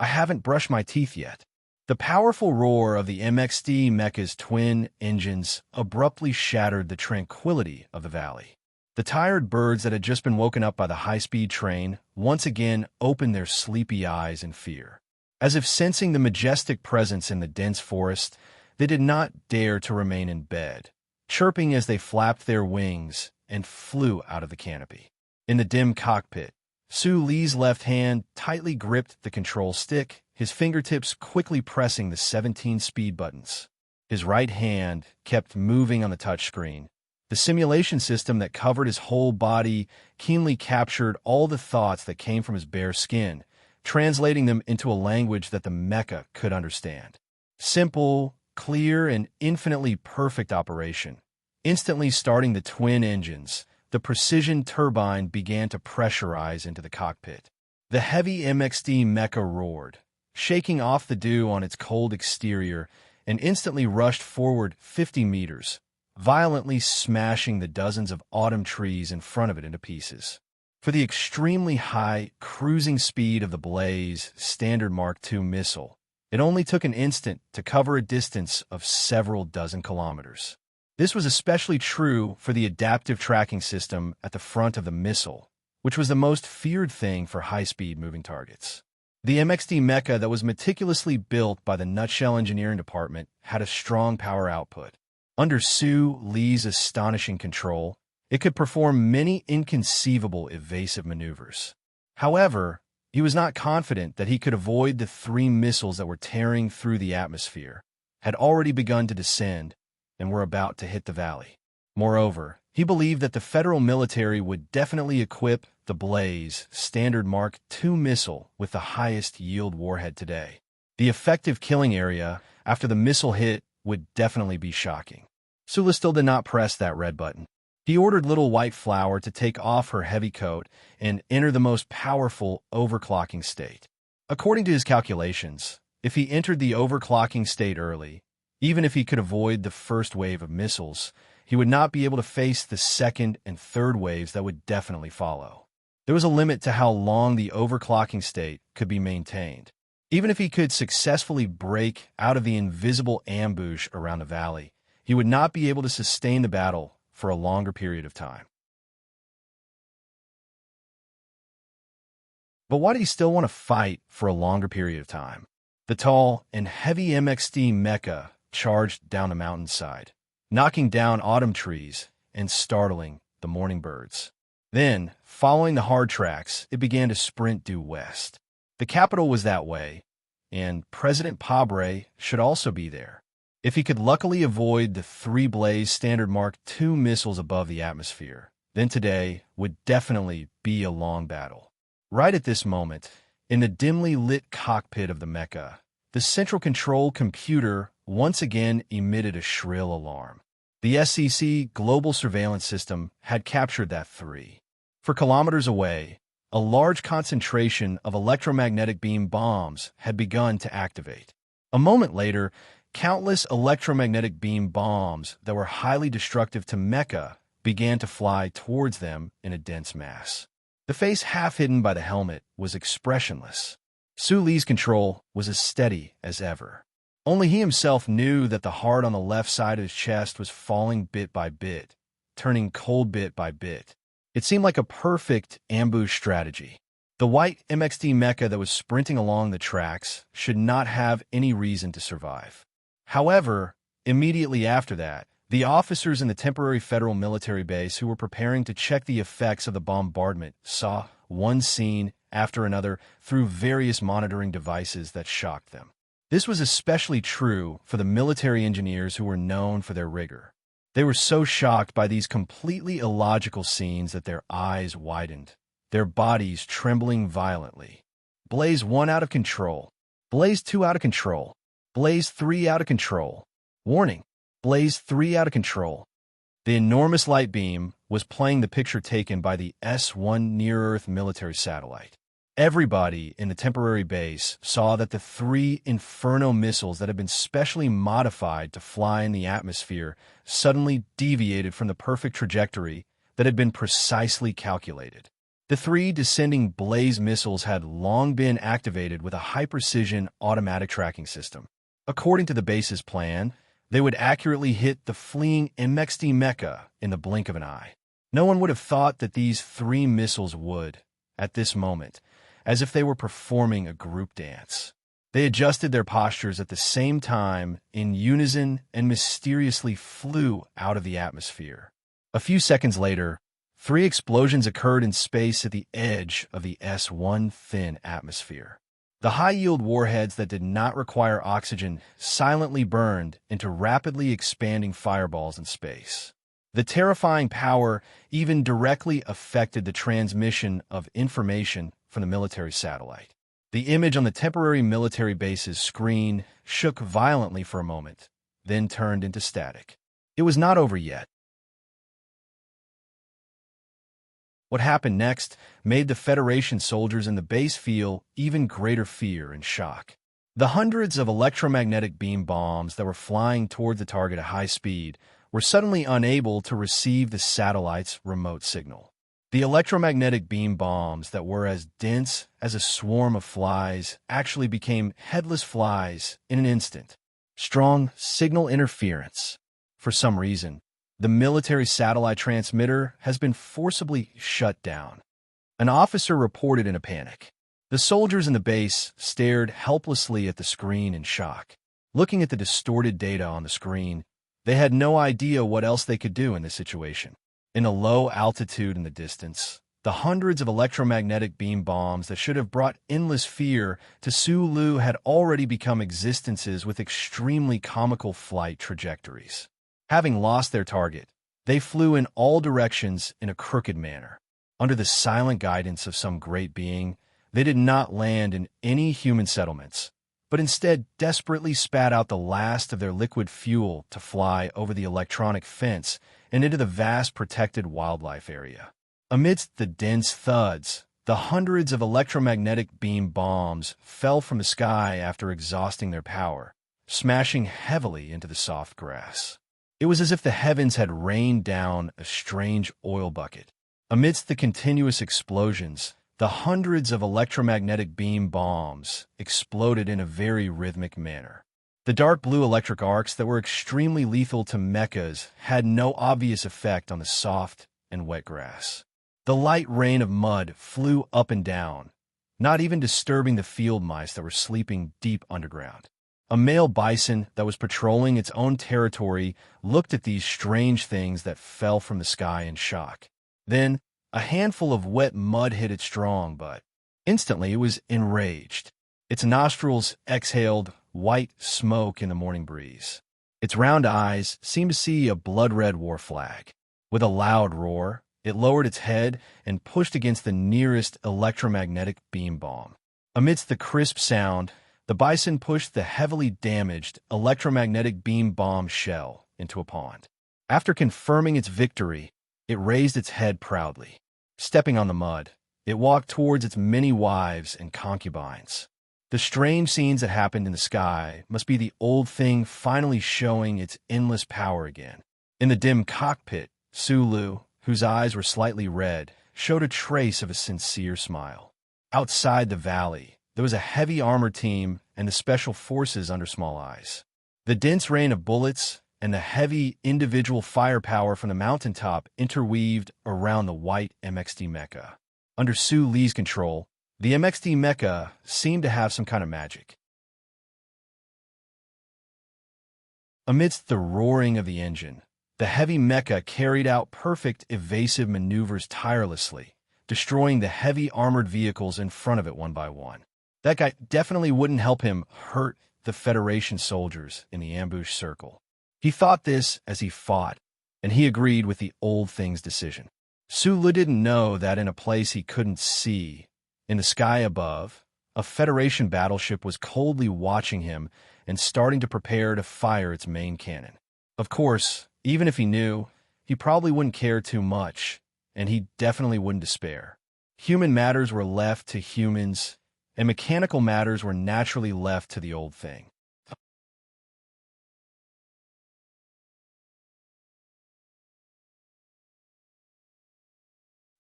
"I haven't brushed my teeth yet." The powerful roar of the MXD Mecca's twin engines abruptly shattered the tranquility of the valley. The tired birds that had just been woken up by the high-speed train once again opened their sleepy eyes in fear. As if sensing the majestic presence in the dense forest, they did not dare to remain in bed, chirping as they flapped their wings and flew out of the canopy. In the dim cockpit, Su Li's left hand tightly gripped the control stick, his fingertips quickly pressing the 17 speed buttons. His right hand kept moving on the touchscreen. The simulation system that covered his whole body keenly captured all the thoughts that came from his bare skin, translating them into a language that the Mecha could understand. Simple, clear, and infinitely perfect operation. Instantly starting the twin engines, the precision turbine began to pressurize into the cockpit. The heavy MXD mecha roared, shaking off the dew on its cold exterior, and instantly rushed forward 50 meters, violently smashing the dozens of autumn trees in front of it into pieces. For the extremely high cruising speed of the Blaze Standard Mark II missile, it only took an instant to cover a distance of several dozen kilometers. This was especially true for the adaptive tracking system at the front of the missile, which was the most feared thing for high-speed moving targets. The MXD mecha that was meticulously built by the Nutshell Engineering Department had a strong power output. Under Sue Lee's astonishing control, it could perform many inconceivable evasive maneuvers. However, he was not confident that he could avoid the 3 missiles that were tearing through the atmosphere, had already begun to descend, and were about to hit the valley. Moreover, he believed that the federal military would definitely equip the Blaze Standard Mark II missile with the highest yield warhead today. The effective killing area after the missile hit would definitely be shocking. Sula still did not press that red button. He ordered Little White Flower to take off her heavy coat and enter the most powerful overclocking state. According to his calculations, if he entered the overclocking state early, even if he could avoid the first wave of missiles, he would not be able to face the second and third waves that would definitely follow. There was a limit to how long the overclocking state could be maintained. Even if he could successfully break out of the invisible ambush around the valley, he would not be able to sustain the battle for a longer period of time. But why did he still want to fight for a longer period of time? The tall and heavy MXD mecha charged down the mountainside, knocking down autumn trees and startling the morning birds. Then, following the hard tracks, it began to sprint due west. The capital was that way, and President Pabre should also be there. If he could luckily avoid the 3 Blaze Standard Mark II missiles above the atmosphere, then today would definitely be a long battle. Right at this moment, in the dimly lit cockpit of the mecha, the central control computer once again emitted a shrill alarm. The SCC global surveillance system had captured that 3. For kilometers away, a large concentration of electromagnetic beam bombs had begun to activate. A moment later, countless electromagnetic beam bombs that were highly destructive to mecha began to fly towards them in a dense mass. The face half hidden by the helmet was expressionless. Su Li's control was as steady as ever. Only he himself knew that the heart on the left side of his chest was falling bit by bit, turning cold bit by bit. It seemed like a perfect ambush strategy. The white MXD mecha that was sprinting along the tracks should not have any reason to survive. However, immediately after that, the officers in the temporary federal military base who were preparing to check the effects of the bombardment saw one scene after another through various monitoring devices that shocked them. This was especially true for the military engineers who were known for their rigor. They were so shocked by these completely illogical scenes that their eyes widened, their bodies trembling violently. Blaze 1 out of control. Blaze 2 out of control. Blaze 3 out of control. Warning. Blaze 3 out of control. The enormous light beam was playing the picture taken by the S-1 near-Earth military satellite. Everybody in the temporary base saw that the 3 Inferno missiles that had been specially modified to fly in the atmosphere suddenly deviated from the perfect trajectory that had been precisely calculated. The 3 descending Blaze missiles had long been activated with a high-precision automatic tracking system. According to the base's plan, they would accurately hit the fleeing MXD mecha in the blink of an eye. No one would have thought that these 3 missiles would, at this moment, as if they were performing a group dance. They adjusted their postures at the same time in unison and mysteriously flew out of the atmosphere. A few seconds later, 3 explosions occurred in space at the edge of the S-1 thin atmosphere. The high-yield warheads that did not require oxygen silently burned into rapidly expanding fireballs in space. The terrifying power even directly affected the transmission of information from the military satellite. The image on the temporary military base's screen shook violently for a moment, then turned into static. It was not over yet. What happened next made the Federation soldiers in the base feel even greater fear and shock. The hundreds of electromagnetic beam bombs that were flying toward the target at high speed were suddenly unable to receive the satellite's remote signal. The electromagnetic beam bombs that were as dense as a swarm of flies actually became headless flies in an instant. Strong signal interference. For some reason, the military satellite transmitter has been forcibly shut down. An officer reported in a panic. The soldiers in the base stared helplessly at the screen in shock. Looking at the distorted data on the screen, they had no idea what else they could do in this situation. In a low altitude in the distance, the hundreds of electromagnetic beam bombs that should have brought endless fear to Sulu had already become existences with extremely comical flight trajectories. Having lost their target, they flew in all directions in a crooked manner. Under the silent guidance of some great being, they did not land in any human settlements, but instead desperately spat out the last of their liquid fuel to fly over the electronic fence and into the vast protected wildlife area. Amidst the dense thuds, the hundreds of electromagnetic beam bombs fell from the sky after exhausting their power, smashing heavily into the soft grass. It was as if the heavens had rained down a strange oil bucket. Amidst the continuous explosions, the hundreds of electromagnetic beam bombs exploded in a very rhythmic manner. The dark blue electric arcs that were extremely lethal to mechas had no obvious effect on the soft and wet grass. The light rain of mud flew up and down, not even disturbing the field mice that were sleeping deep underground. A male bison that was patrolling its own territory looked at these strange things that fell from the sky in shock. Then, a handful of wet mud hit its strong butt. Instantly, it was enraged. Its nostrils exhaled white smoke in the morning breeze. Its round eyes seemed to see a blood-red war flag. With a loud roar, it lowered its head and pushed against the nearest electromagnetic beam bomb. Amidst the crisp sound, the bison pushed the heavily damaged electromagnetic beam bomb shell into a pond. After confirming its victory, it raised its head proudly. Stepping on the mud, it walked towards its many wives and concubines. The strange scenes that happened in the sky must be the old thing finally showing its endless power again. In the dim cockpit, Sulu, whose eyes were slightly red, showed a trace of a sincere smile. Outside the valley, there was a heavy armored team and the special forces under Small Eyes. The dense rain of bullets and the heavy individual firepower from the mountaintop interweaved around the white MXD mecha. Under Su Li's control, the MXD mecha seemed to have some kind of magic. Amidst the roaring of the engine, the heavy mecha carried out perfect evasive maneuvers tirelessly, destroying the heavy armored vehicles in front of it one by one. That guy definitely wouldn't help him hurt the Federation soldiers in the ambush circle. He thought this as he fought, and he agreed with the old thing's decision. Sulu didn't know that in a place he couldn't see, in the sky above, a Federation battleship was coldly watching him and starting to prepare to fire its main cannon. Of course, even if he knew, he probably wouldn't care too much, and he definitely wouldn't despair. Human matters were left to humans, and mechanical matters were naturally left to the old thing.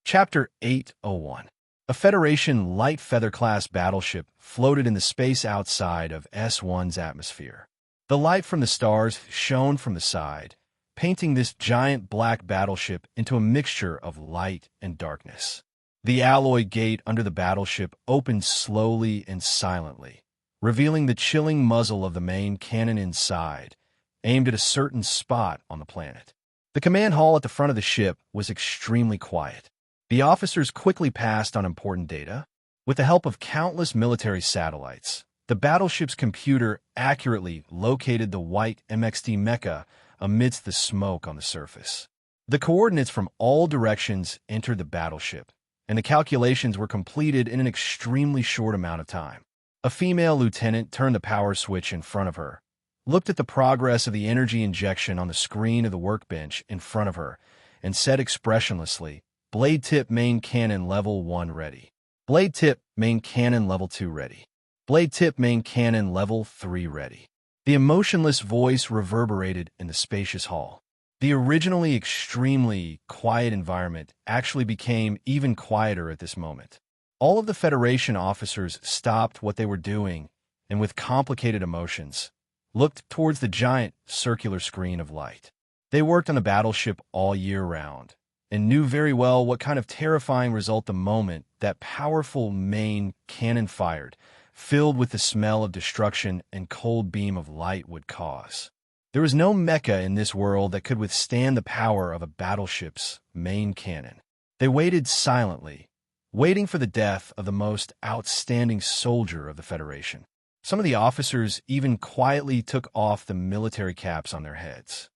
Chapter 801. A Federation light feather-class battleship floated in the space outside of S1's atmosphere. The light from the stars shone from the side, painting this giant black battleship into a mixture of light and darkness. The alloy gate under the battleship opened slowly and silently, revealing the chilling muzzle of the main cannon inside, aimed at a certain spot on the planet. The command hall at the front of the ship was extremely quiet. The officers quickly passed on important data. With the help of countless military satellites, the battleship's computer accurately located the white MXD mecha amidst the smoke on the surface. The coordinates from all directions entered the battleship, and the calculations were completed in an extremely short amount of time. A female lieutenant turned the power switch in front of her, looked at the progress of the energy injection on the screen of the workbench in front of her, and said expressionlessly, Blade tip main cannon level 1 ready. Blade tip main cannon level 2 ready. Blade tip main cannon level 3 ready. The emotionless voice reverberated in the spacious hall. The originally extremely quiet environment actually became even quieter at this moment. All of the Federation officers stopped what they were doing and, with complicated emotions, looked towards the giant circular screen of light. They worked on the battleship all year round and knew very well what kind of terrifying result the moment that powerful main cannon fired, filled with the smell of destruction and cold beam of light, would cause. There was no mecha in this world that could withstand the power of a battleship's main cannon. They waited silently, waiting for the death of the most outstanding soldier of the Federation. Some of the officers even quietly took off the military caps on their heads.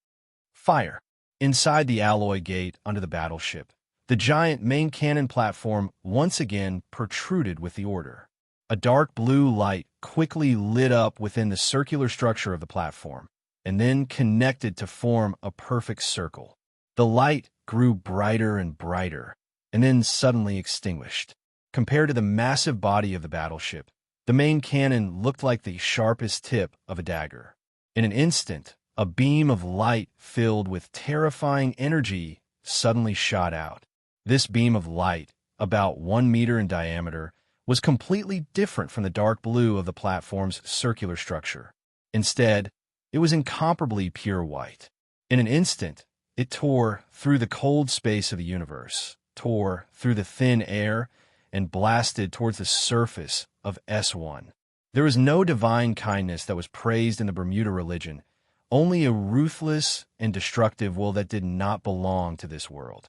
Fire. Inside the alloy gate under the battleship, the giant main cannon platform once again protruded with the order. A dark blue light quickly lit up within the circular structure of the platform, and then connected to form a perfect circle. The light grew brighter and brighter, and then suddenly extinguished. Compared to the massive body of the battleship, the main cannon looked like the sharpest tip of a dagger. In an instant, a beam of light filled with terrifying energy suddenly shot out. This beam of light, about 1 meter in diameter, was completely different from the dark blue of the platform's circular structure. Instead, it was incomparably pure white. In an instant, it tore through the cold space of the universe, tore through the thin air, and blasted towards the surface of S1. There was no divine kindness that was praised in the Bermuda religion, only a ruthless and destructive will that did not belong to this world.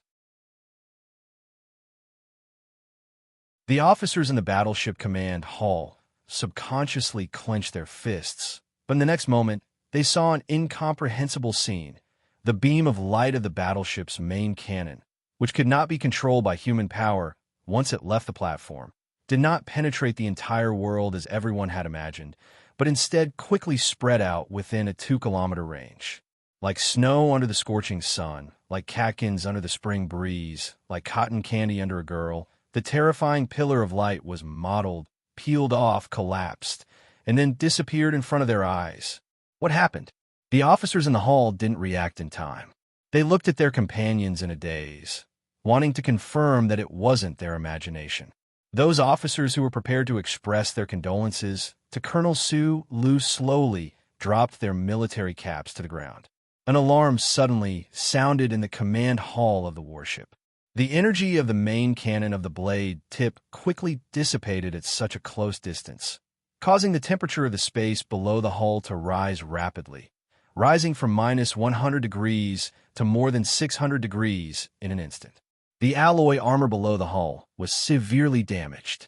The officers in the battleship command hall subconsciously clenched their fists, but in the next moment, they saw an incomprehensible scene. The beam of light of the battleship's main cannon, which could not be controlled by human power once it left the platform, did not penetrate the entire world as everyone had imagined, but instead quickly spread out within a 2-kilometer range. Like snow under the scorching sun, like catkins under the spring breeze, like cotton candy under a girl, the terrifying pillar of light was mottled, peeled off, collapsed, and then disappeared in front of their eyes. What happened? The officers in the hall didn't react in time. They looked at their companions in a daze, wanting to confirm that it wasn't their imagination. Those officers who were prepared to express their condolences to Colonel Su Lu slowly dropped their military caps to the ground. An alarm suddenly sounded in the command hall of the warship. The energy of the main cannon of the blade tip quickly dissipated at such a close distance, causing the temperature of the space below the hull to rise rapidly, rising from -100 degrees to more than 600 degrees in an instant. The alloy armor below the hull was severely damaged.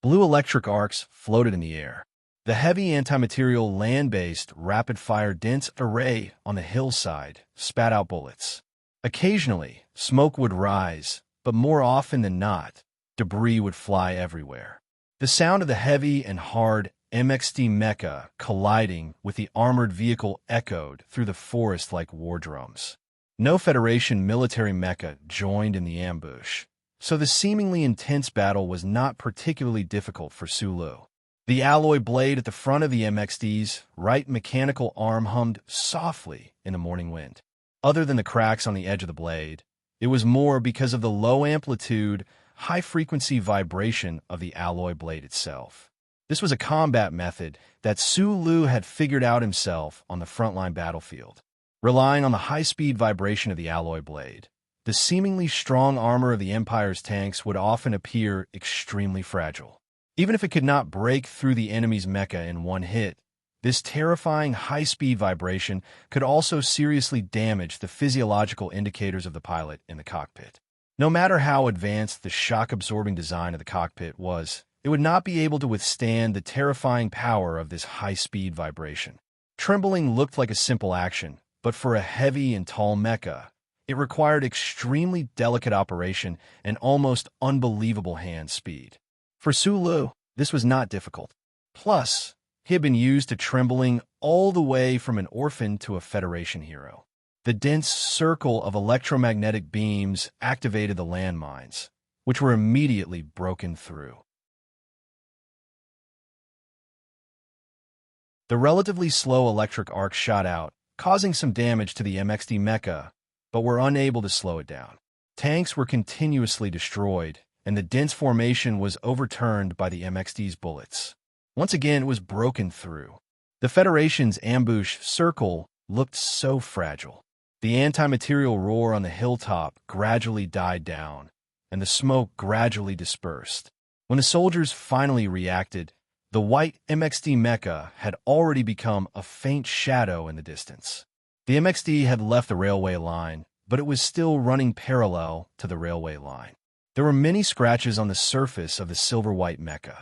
Blue electric arcs floated in the air. The heavy anti-material land-based rapid-fire dense array on the hillside spat out bullets. Occasionally, smoke would rise, but more often than not, debris would fly everywhere. The sound of the heavy and hard MXD mecha colliding with the armored vehicle echoed through the forest like war drums. No Federation military mecha joined in the ambush, so the seemingly intense battle was not particularly difficult for Sulu. The alloy blade at the front of the MXD's right mechanical arm hummed softly in the morning wind. Other than the cracks on the edge of the blade, it was more because of the low-amplitude, high-frequency vibration of the alloy blade itself. This was a combat method that Sulu had figured out himself on the frontline battlefield. Relying on the high-speed vibration of the alloy blade, the seemingly strong armor of the Empire's tanks would often appear extremely fragile. Even if it could not break through the enemy's mecha in one hit, this terrifying high-speed vibration could also seriously damage the physiological indicators of the pilot in the cockpit. No matter how advanced the shock-absorbing design of the cockpit was, it would not be able to withstand the terrifying power of this high-speed vibration. Trembling looked like a simple action, but for a heavy and tall mecha, it required extremely delicate operation and almost unbelievable hand speed. For Sulu, this was not difficult. Plus, he had been used to trembling all the way from an orphan to a Federation hero. The dense circle of electromagnetic beams activated the landmines, which were immediately broken through. The relatively slow electric arc shot out, causing some damage to the MXD mecha, but were unable to slow it down. Tanks were continuously destroyed, and the dense formation was overturned by the MXD's bullets. Once again, it was broken through. The Federation's ambush circle looked so fragile. The anti-material roar on the hilltop gradually died down, and the smoke gradually dispersed. When the soldiers finally reacted, the white MXD mecha had already become a faint shadow in the distance. The MXD had left the railway line, but it was still running parallel to the railway line. There were many scratches on the surface of the silver-white mecha.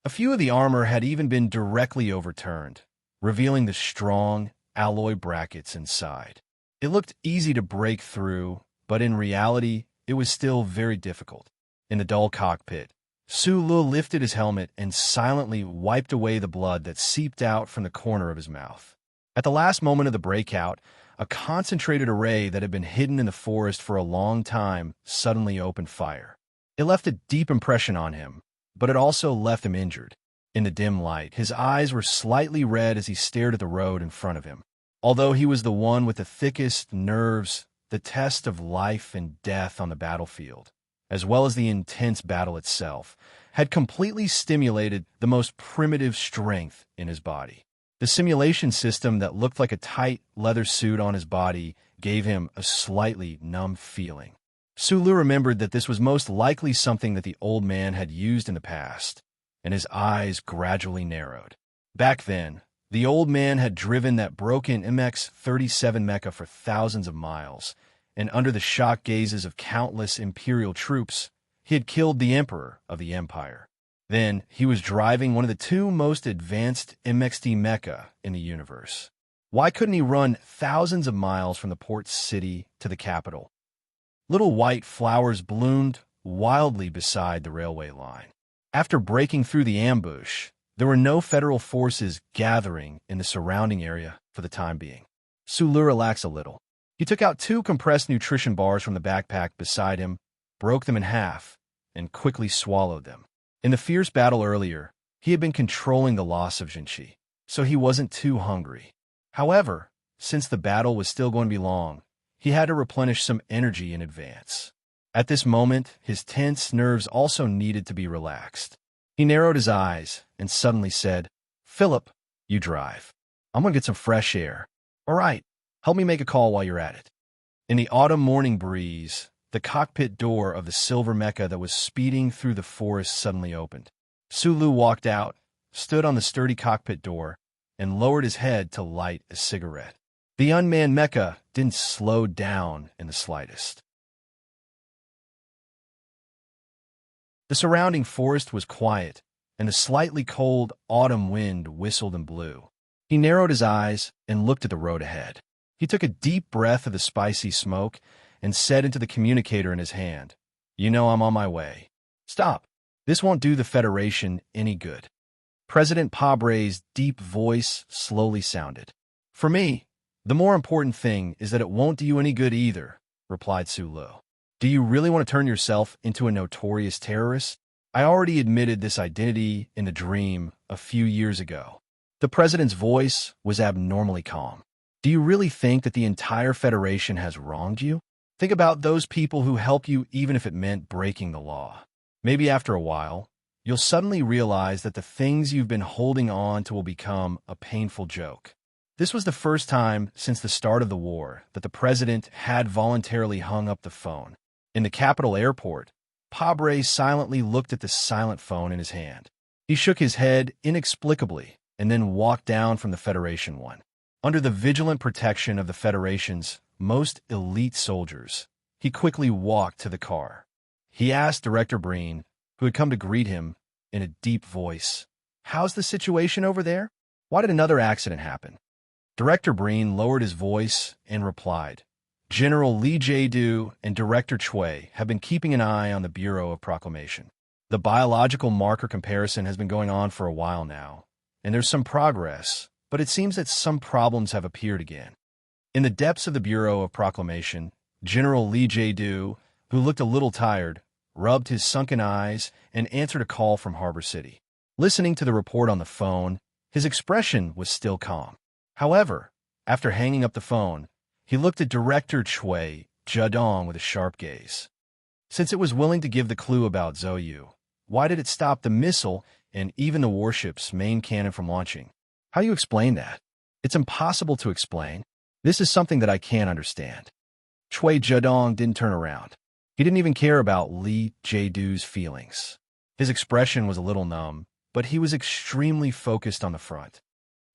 A few of the armor had even been directly overturned, revealing the strong alloy brackets inside. It looked easy to break through, but in reality, it was still very difficult. In the dull cockpit, Sulu lifted his helmet and silently wiped away the blood that seeped out from the corner of his mouth. At the last moment of the breakout, a concentrated array that had been hidden in the forest for a long time suddenly opened fire. It left a deep impression on him, but it also left him injured. In the dim light, his eyes were slightly red as he stared at the road in front of him. Although he was the one with the thickest nerves, the test of life and death on the battlefield, as well as the intense battle itself, had completely stimulated the most primitive strength in his body. The simulation system that looked like a tight leather suit on his body gave him a slightly numb feeling. Sulu remembered that this was most likely something that the old man had used in the past, and his eyes gradually narrowed. Back then, the old man had driven that broken MX-37 mecha for thousands of miles, and under the shocked gazes of countless Imperial troops, he had killed the Emperor of the Empire. Then, he was driving one of the two most advanced MXD mecha in the universe. Why couldn't he run thousands of miles from the port city to the capital? Little white flowers bloomed wildly beside the railway line. After breaking through the ambush, there were no federal forces gathering in the surrounding area for the time being. Sulu relaxed a little. He took out 2 compressed nutrition bars from the backpack beside him, broke them in half, and quickly swallowed them. In the fierce battle earlier, he had been controlling the loss of Jinchi, so he wasn't too hungry. However, since the battle was still going to be long, he had to replenish some energy in advance. At this moment, his tense nerves also needed to be relaxed. He narrowed his eyes and suddenly said, "Philip, you drive. I'm going to get some fresh air. All right, help me make a call while you're at it." In the autumn morning breeze, the cockpit door of the silver mecha that was speeding through the forest suddenly opened. Sulu walked out, stood on the sturdy cockpit door, and lowered his head to light a cigarette. The unmanned mecha didn't slow down in the slightest. The surrounding forest was quiet, and the slightly cold autumn wind whistled and blew. He narrowed his eyes and looked at the road ahead. He took a deep breath of the spicy smoke and said into the communicator in his hand, "You know I'm on my way. Stop. This won't do the Federation any good." President Pabre's deep voice slowly sounded. "For me, the more important thing is that it won't do you any good either," replied Sulu. "Do you really want to turn yourself into a notorious terrorist? I already admitted this identity in the dream a few years ago." The president's voice was abnormally calm. "Do you really think that the entire Federation has wronged you? Think about those people who help you even if it meant breaking the law. Maybe after a while, you'll suddenly realize that the things you've been holding on to will become a painful joke." This was the first time since the start of the war that the president had voluntarily hung up the phone. In the capital airport, Pabre silently looked at the silent phone in his hand. He shook his head inexplicably and then walked down from the Federation one. Under the vigilant protection of the Federation's most elite soldiers, he quickly walked to the car. He asked Director Breen, who had come to greet him, in a deep voice, "How's the situation over there? Why did another accident happen?" Director Breen lowered his voice and replied, "General Lee Jae-do and Director Choi have been keeping an eye on the Bureau of Proclamation. The biological marker comparison has been going on for a while now, and there's some progress, but it seems that some problems have appeared again. In the depths of the Bureau of Proclamation, General Lee Jae-do, who looked a little tired, rubbed his sunken eyes and answered a call from Harbor City. Listening to the report on the phone, his expression was still calm. However, after hanging up the phone, he looked at Director Choi Judong with a sharp gaze. Since it was willing to give the clue about Zhou, why did it stop the missile and even the warship's main cannon from launching? How do you explain that? It's impossible to explain. This is something that I can't understand. Choi Judong didn't turn around. He didn't even care about Lee Jae-do's feelings. His expression was a little numb, but he was extremely focused on the front.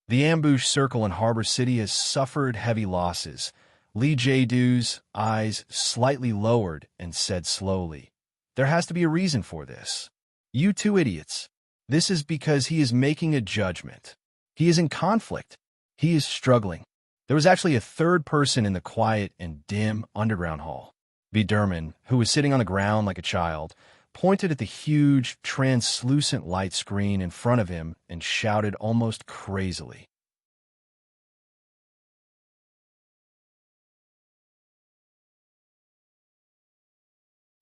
The ambush circle in Harbor City has suffered heavy losses. Lee Jae-do's eyes slightly lowered and said slowly, "There has to be a reason for this. You two idiots. This is because he is making a judgment. He is in conflict. He is struggling." There was actually a third person in the quiet and dim underground hall. Biderman, who was sitting on the ground like a child, pointed at the huge, translucent light screen in front of him and shouted almost crazily.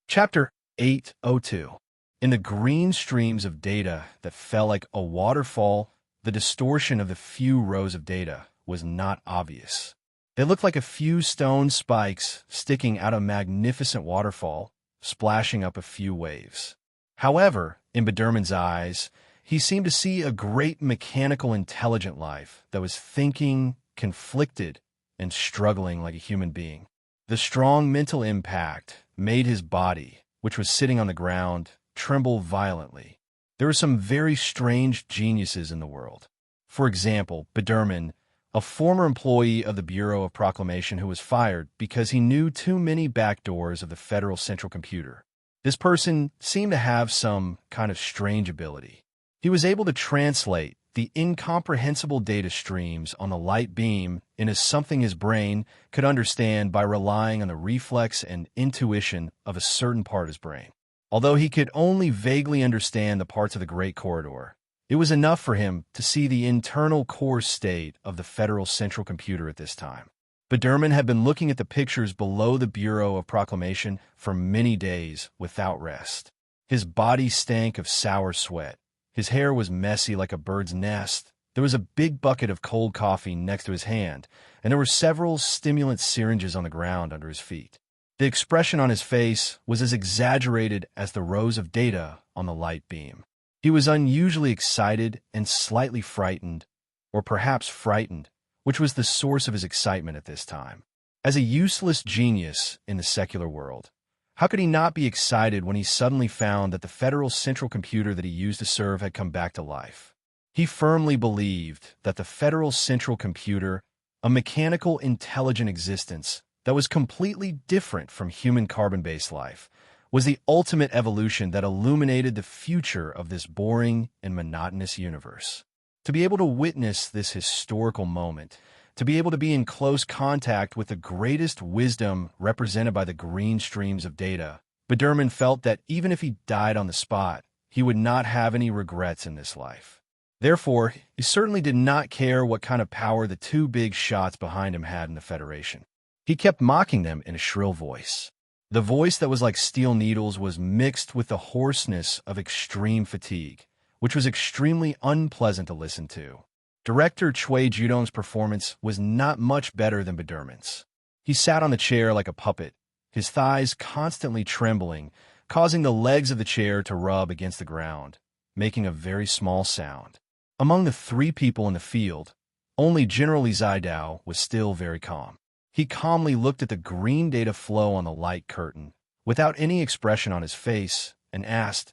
Chapter 802. In the green streams of data that fell like a waterfall, the distortion of the few rows of data was not obvious. They looked like a few stone spikes sticking out a magnificent waterfall, splashing up a few waves. However, in Biderman's eyes, he seemed to see a great mechanical intelligent life that was thinking, conflicted, and struggling like a human being. The strong mental impact made his body, which was sitting on the ground, tremble violently. There were some very strange geniuses in the world. For example, Biderman, a former employee of the Bureau of Proclamation who was fired because he knew too many backdoors of the Federal Central Computer. This person seemed to have some kind of strange ability. He was able to translate the incomprehensible data streams on the light beam into something his brain could understand by relying on the reflex and intuition of a certain part of his brain. Although he could only vaguely understand the parts of the Great Corridor, it was enough for him to see the internal core state of the Federal Central Computer at this time. Biderman had been looking at the pictures below the Bureau of Proclamation for many days without rest. His body stank of sour sweat. His hair was messy like a bird's nest. There was a big bucket of cold coffee next to his hand, and there were several stimulant syringes on the ground under his feet. The expression on his face was as exaggerated as the rows of data on the light beam. He was unusually excited and slightly frightened, or perhaps frightened, which was the source of his excitement at this time. As a useless genius in the secular world, how could he not be excited when he suddenly found that the Federal Central Computer that he used to serve had come back to life? He firmly believed that the Federal Central Computer, a mechanical, intelligent existence that was completely different from human carbon-based life, was the ultimate evolution that illuminated the future of this boring and monotonous universe. To be able to witness this historical moment, to be able to be in close contact with the greatest wisdom represented by the green streams of data, Biderman felt that even if he died on the spot, he would not have any regrets in this life. Therefore, he certainly did not care what kind of power the two big shots behind him had in the Federation. He kept mocking them in a shrill voice. The voice that was like steel needles was mixed with the hoarseness of extreme fatigue, which was extremely unpleasant to listen to. Director Choi Judong's performance was not much better than Biderman's. He sat on the chair like a puppet, his thighs constantly trembling, causing the legs of the chair to rub against the ground, making a very small sound. Among the three people in the field, only General Lee Jae-do was still very calm. He calmly looked at the green data flow on the light curtain, without any expression on his face, and asked,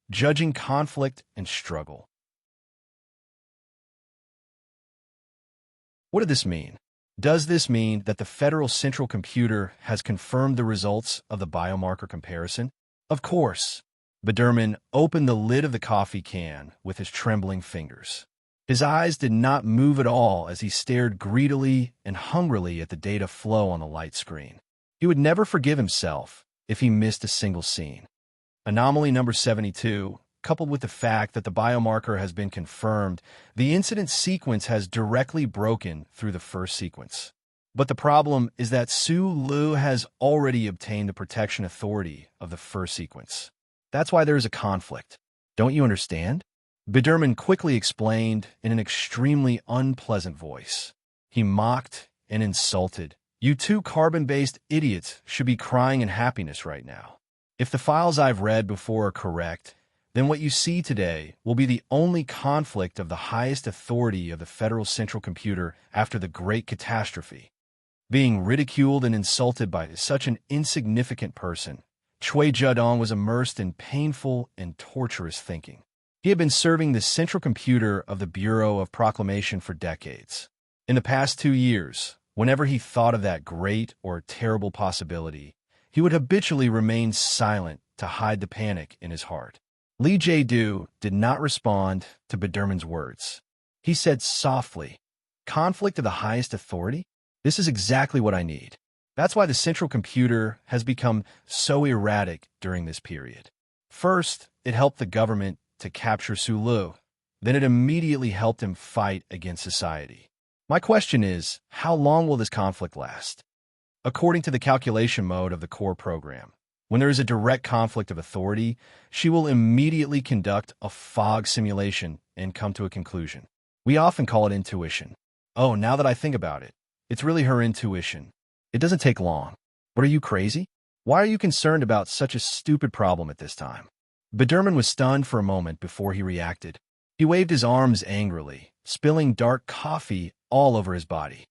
judging conflict and struggle, "What did this mean? Does this mean that the Federal Central Computer has confirmed the results of the biomarker comparison?" Of course. Biderman opened the lid of the coffee can with his trembling fingers. His eyes did not move at all as he stared greedily and hungrily at the data flow on the light screen. He would never forgive himself if he missed a single scene. Anomaly number 72, coupled with the fact that the biomarker has been confirmed, the incident sequence has directly broken through the first sequence. But the problem is that Su Lu has already obtained the protection authority of the first sequence. That's why there is a conflict. Don't you understand? Biderman quickly explained in an extremely unpleasant voice. He mocked and insulted. You two carbon-based idiots should be crying in happiness right now. If the files I've read before are correct, then what you see today will be the only conflict of the highest authority of the Federal Central Computer after the Great Catastrophe. Being ridiculed and insulted by such an insignificant person, Chui Jiadong was immersed in painful and torturous thinking. He had been serving the Central Computer of the Bureau of Proclamation for decades. In the past 2 years, whenever he thought of that great or terrible possibility, he would habitually remain silent to hide the panic in his heart. Li Jiedu did not respond to Biderman's words. He said softly, "Conflict of the highest authority? This is exactly what I need. That's why the Central Computer has become so erratic during this period. First, it helped the government to capture Su Lu. Then it immediately helped him fight against society. My question is, how long will this conflict last? According to the calculation mode of the core program, when there is a direct conflict of authority, she will immediately conduct a fog simulation and come to a conclusion. We often call it intuition. Oh, now that I think about it, it's really her intuition. It doesn't take long. But are you crazy? Why are you concerned about such a stupid problem at this time?" Biderman was stunned for a moment before he reacted. He waved his arms angrily, spilling dark coffee all over his body.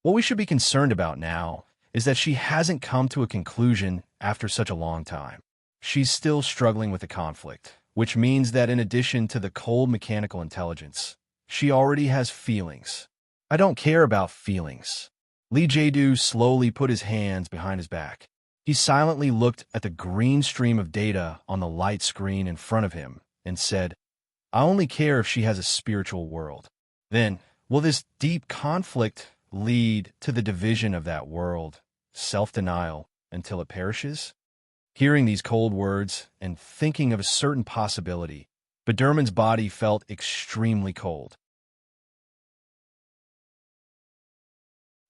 What we should be concerned about now is that she hasn't come to a conclusion after such a long time. She's still struggling with the conflict, which means that in addition to the cold mechanical intelligence, she already has feelings. I don't care about feelings. Li Jiedu slowly put his hands behind his back. He silently looked at the green stream of data on the light screen in front of him and said, "I only care if she has a spiritual world. Then, will this deep conflict lead to the division of that world, self-denial, until it perishes?" Hearing these cold words and thinking of a certain possibility, Biderman's body felt extremely cold.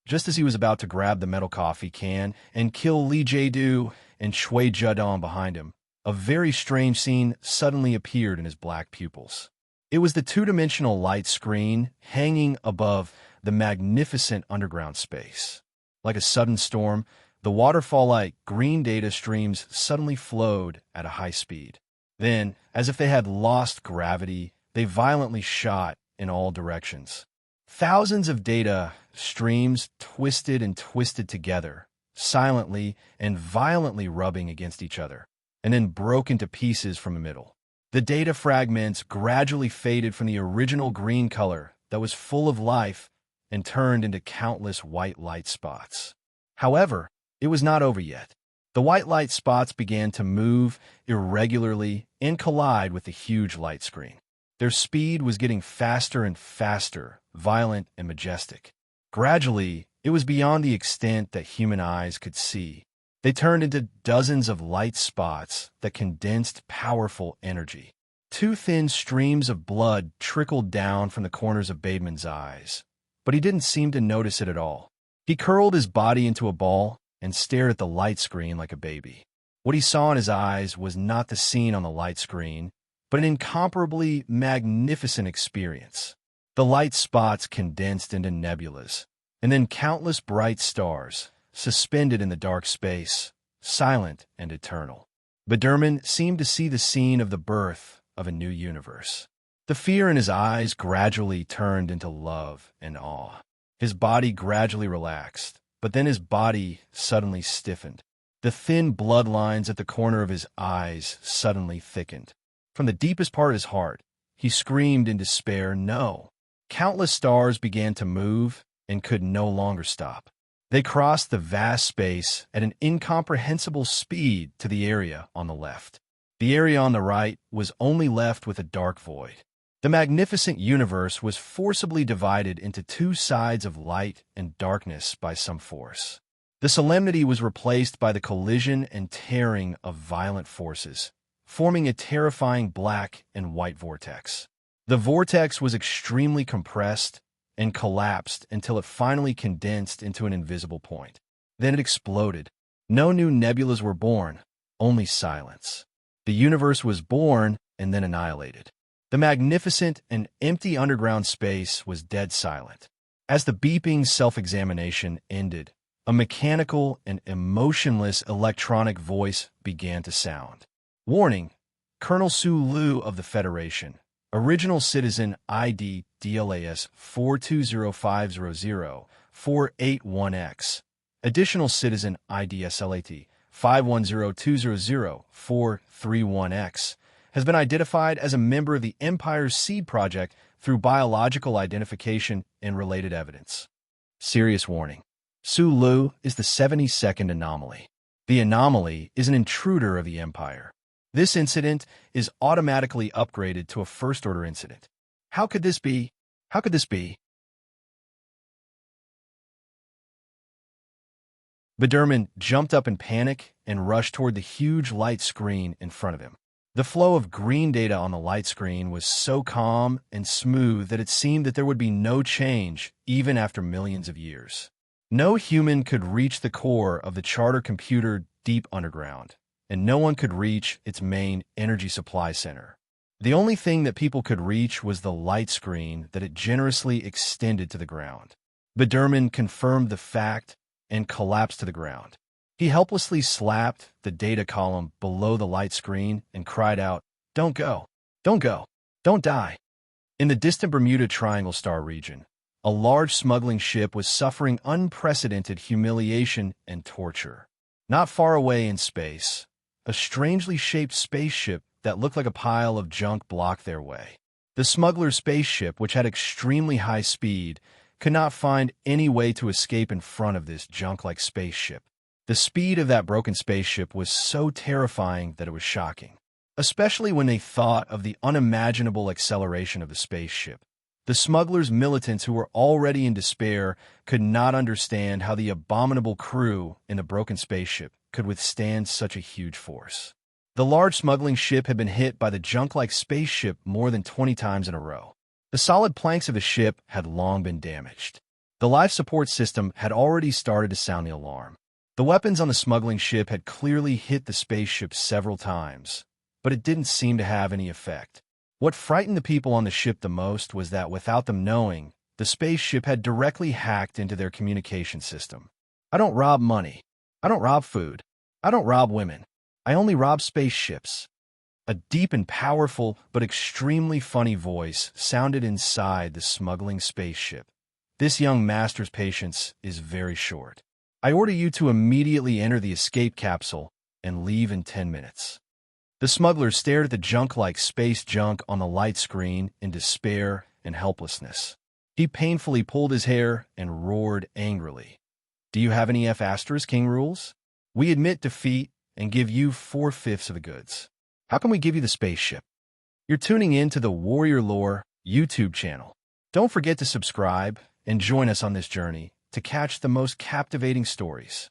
Just as he was about to grab the metal coffee can and kill Li Jiedu and Chui Jiadong behind him, a very strange scene suddenly appeared in his black pupils. It was the two-dimensional light screen hanging above the magnificent underground space. Like a sudden storm, the waterfall-like green data streams suddenly flowed at a high speed. Then, as if they had lost gravity, they violently shot in all directions. Thousands of data streams twisted and twisted together, silently and violently rubbing against each other, and then broke into pieces from the middle. The data fragments gradually faded from the original green color that was full of life and turned into countless white light spots. However, it was not over yet. The white light spots began to move irregularly and collide with the huge light screen. Their speed was getting faster and faster, violent and majestic. Gradually, it was beyond the extent that human eyes could see. They turned into dozens of light spots that condensed powerful energy. Two thin streams of blood trickled down from the corners of Bateman's eyes, but he didn't seem to notice it at all. He curled his body into a ball and stared at the light screen like a baby. What he saw in his eyes was not the scene on the light screen, but an incomparably magnificent experience. The light spots condensed into nebulas, and then countless bright stars, suspended in the dark space, silent and eternal. Biderman seemed to see the scene of the birth of a new universe. The fear in his eyes gradually turned into love and awe. His body gradually relaxed, but then his body suddenly stiffened. The thin bloodlines at the corner of his eyes suddenly thickened. From the deepest part of his heart, he screamed in despair, "No!" Countless stars began to move and could no longer stop. They crossed the vast space at an incomprehensible speed to the area on the left. The area on the right was only left with a dark void. The magnificent universe was forcibly divided into two sides of light and darkness by some force. The solemnity was replaced by the collision and tearing of violent forces, forming a terrifying black and white vortex. The vortex was extremely compressed, and collapsed until it finally condensed into an invisible point. Then it exploded. No new nebulas were born, only silence. The universe was born and then annihilated. The magnificent and empty underground space was dead silent. As the beeping self-examination ended, a mechanical and emotionless electronic voice began to sound. Warning, Colonel Su Lu of the Federation, Original Citizen ID DLAS 420500481X, Additional Citizen ID SLAT 5102000431X, has been identified as a member of the Empire's Seed Project through biological identification and related evidence. Serious warning. Su Lu is the 72nd anomaly. The anomaly is an intruder of the Empire. This incident is automatically upgraded to a first-order incident. How could this be? How could this be? Biderman jumped up in panic and rushed toward the huge light screen in front of him. The flow of green data on the light screen was so calm and smooth that it seemed that there would be no change even after millions of years. No human could reach the core of the charter computer deep underground, and no one could reach its main energy supply center. The only thing that people could reach was the light screen that it generously extended to the ground. Biderman confirmed the fact and collapsed to the ground. He helplessly slapped the data column below the light screen and cried out, "Don't go! Don't go! Don't die!" In the distant Bermuda Triangle Star region, a large smuggling ship was suffering unprecedented humiliation and torture. Not far away in space, a strangely shaped spaceship that looked like a pile of junk blocked their way. The smuggler's spaceship, which had extremely high speed, could not find any way to escape in front of this junk-like spaceship. The speed of that broken spaceship was so terrifying that it was shocking, especially when they thought of the unimaginable acceleration of the spaceship. The smugglers' militants, who were already in despair, could not understand how the abominable crew in the broken spaceship could withstand such a huge force. The large smuggling ship had been hit by the junk-like spaceship more than 20 times in a row. The solid planks of the ship had long been damaged. The life support system had already started to sound the alarm. The weapons on the smuggling ship had clearly hit the spaceship several times, but it didn't seem to have any effect. What frightened the people on the ship the most was that, without them knowing, the spaceship had directly hacked into their communication system. "I don't rob money. I don't rob food. I don't rob women. I only rob spaceships." A deep and powerful but extremely funny voice sounded inside the smuggling spaceship. "This young master's patience is very short. I order you to immediately enter the escape capsule and leave in 10 minutes. The smuggler stared at the junk-like space junk on the light screen in despair and helplessness. He painfully pulled his hair and roared angrily. "Do you have any F** King rules? We admit defeat and give you 4/5 of the goods. How can we give you the spaceship?" You're tuning in to the Warrior Lore YouTube channel. Don't forget to subscribe and join us on this journey to catch the most captivating stories.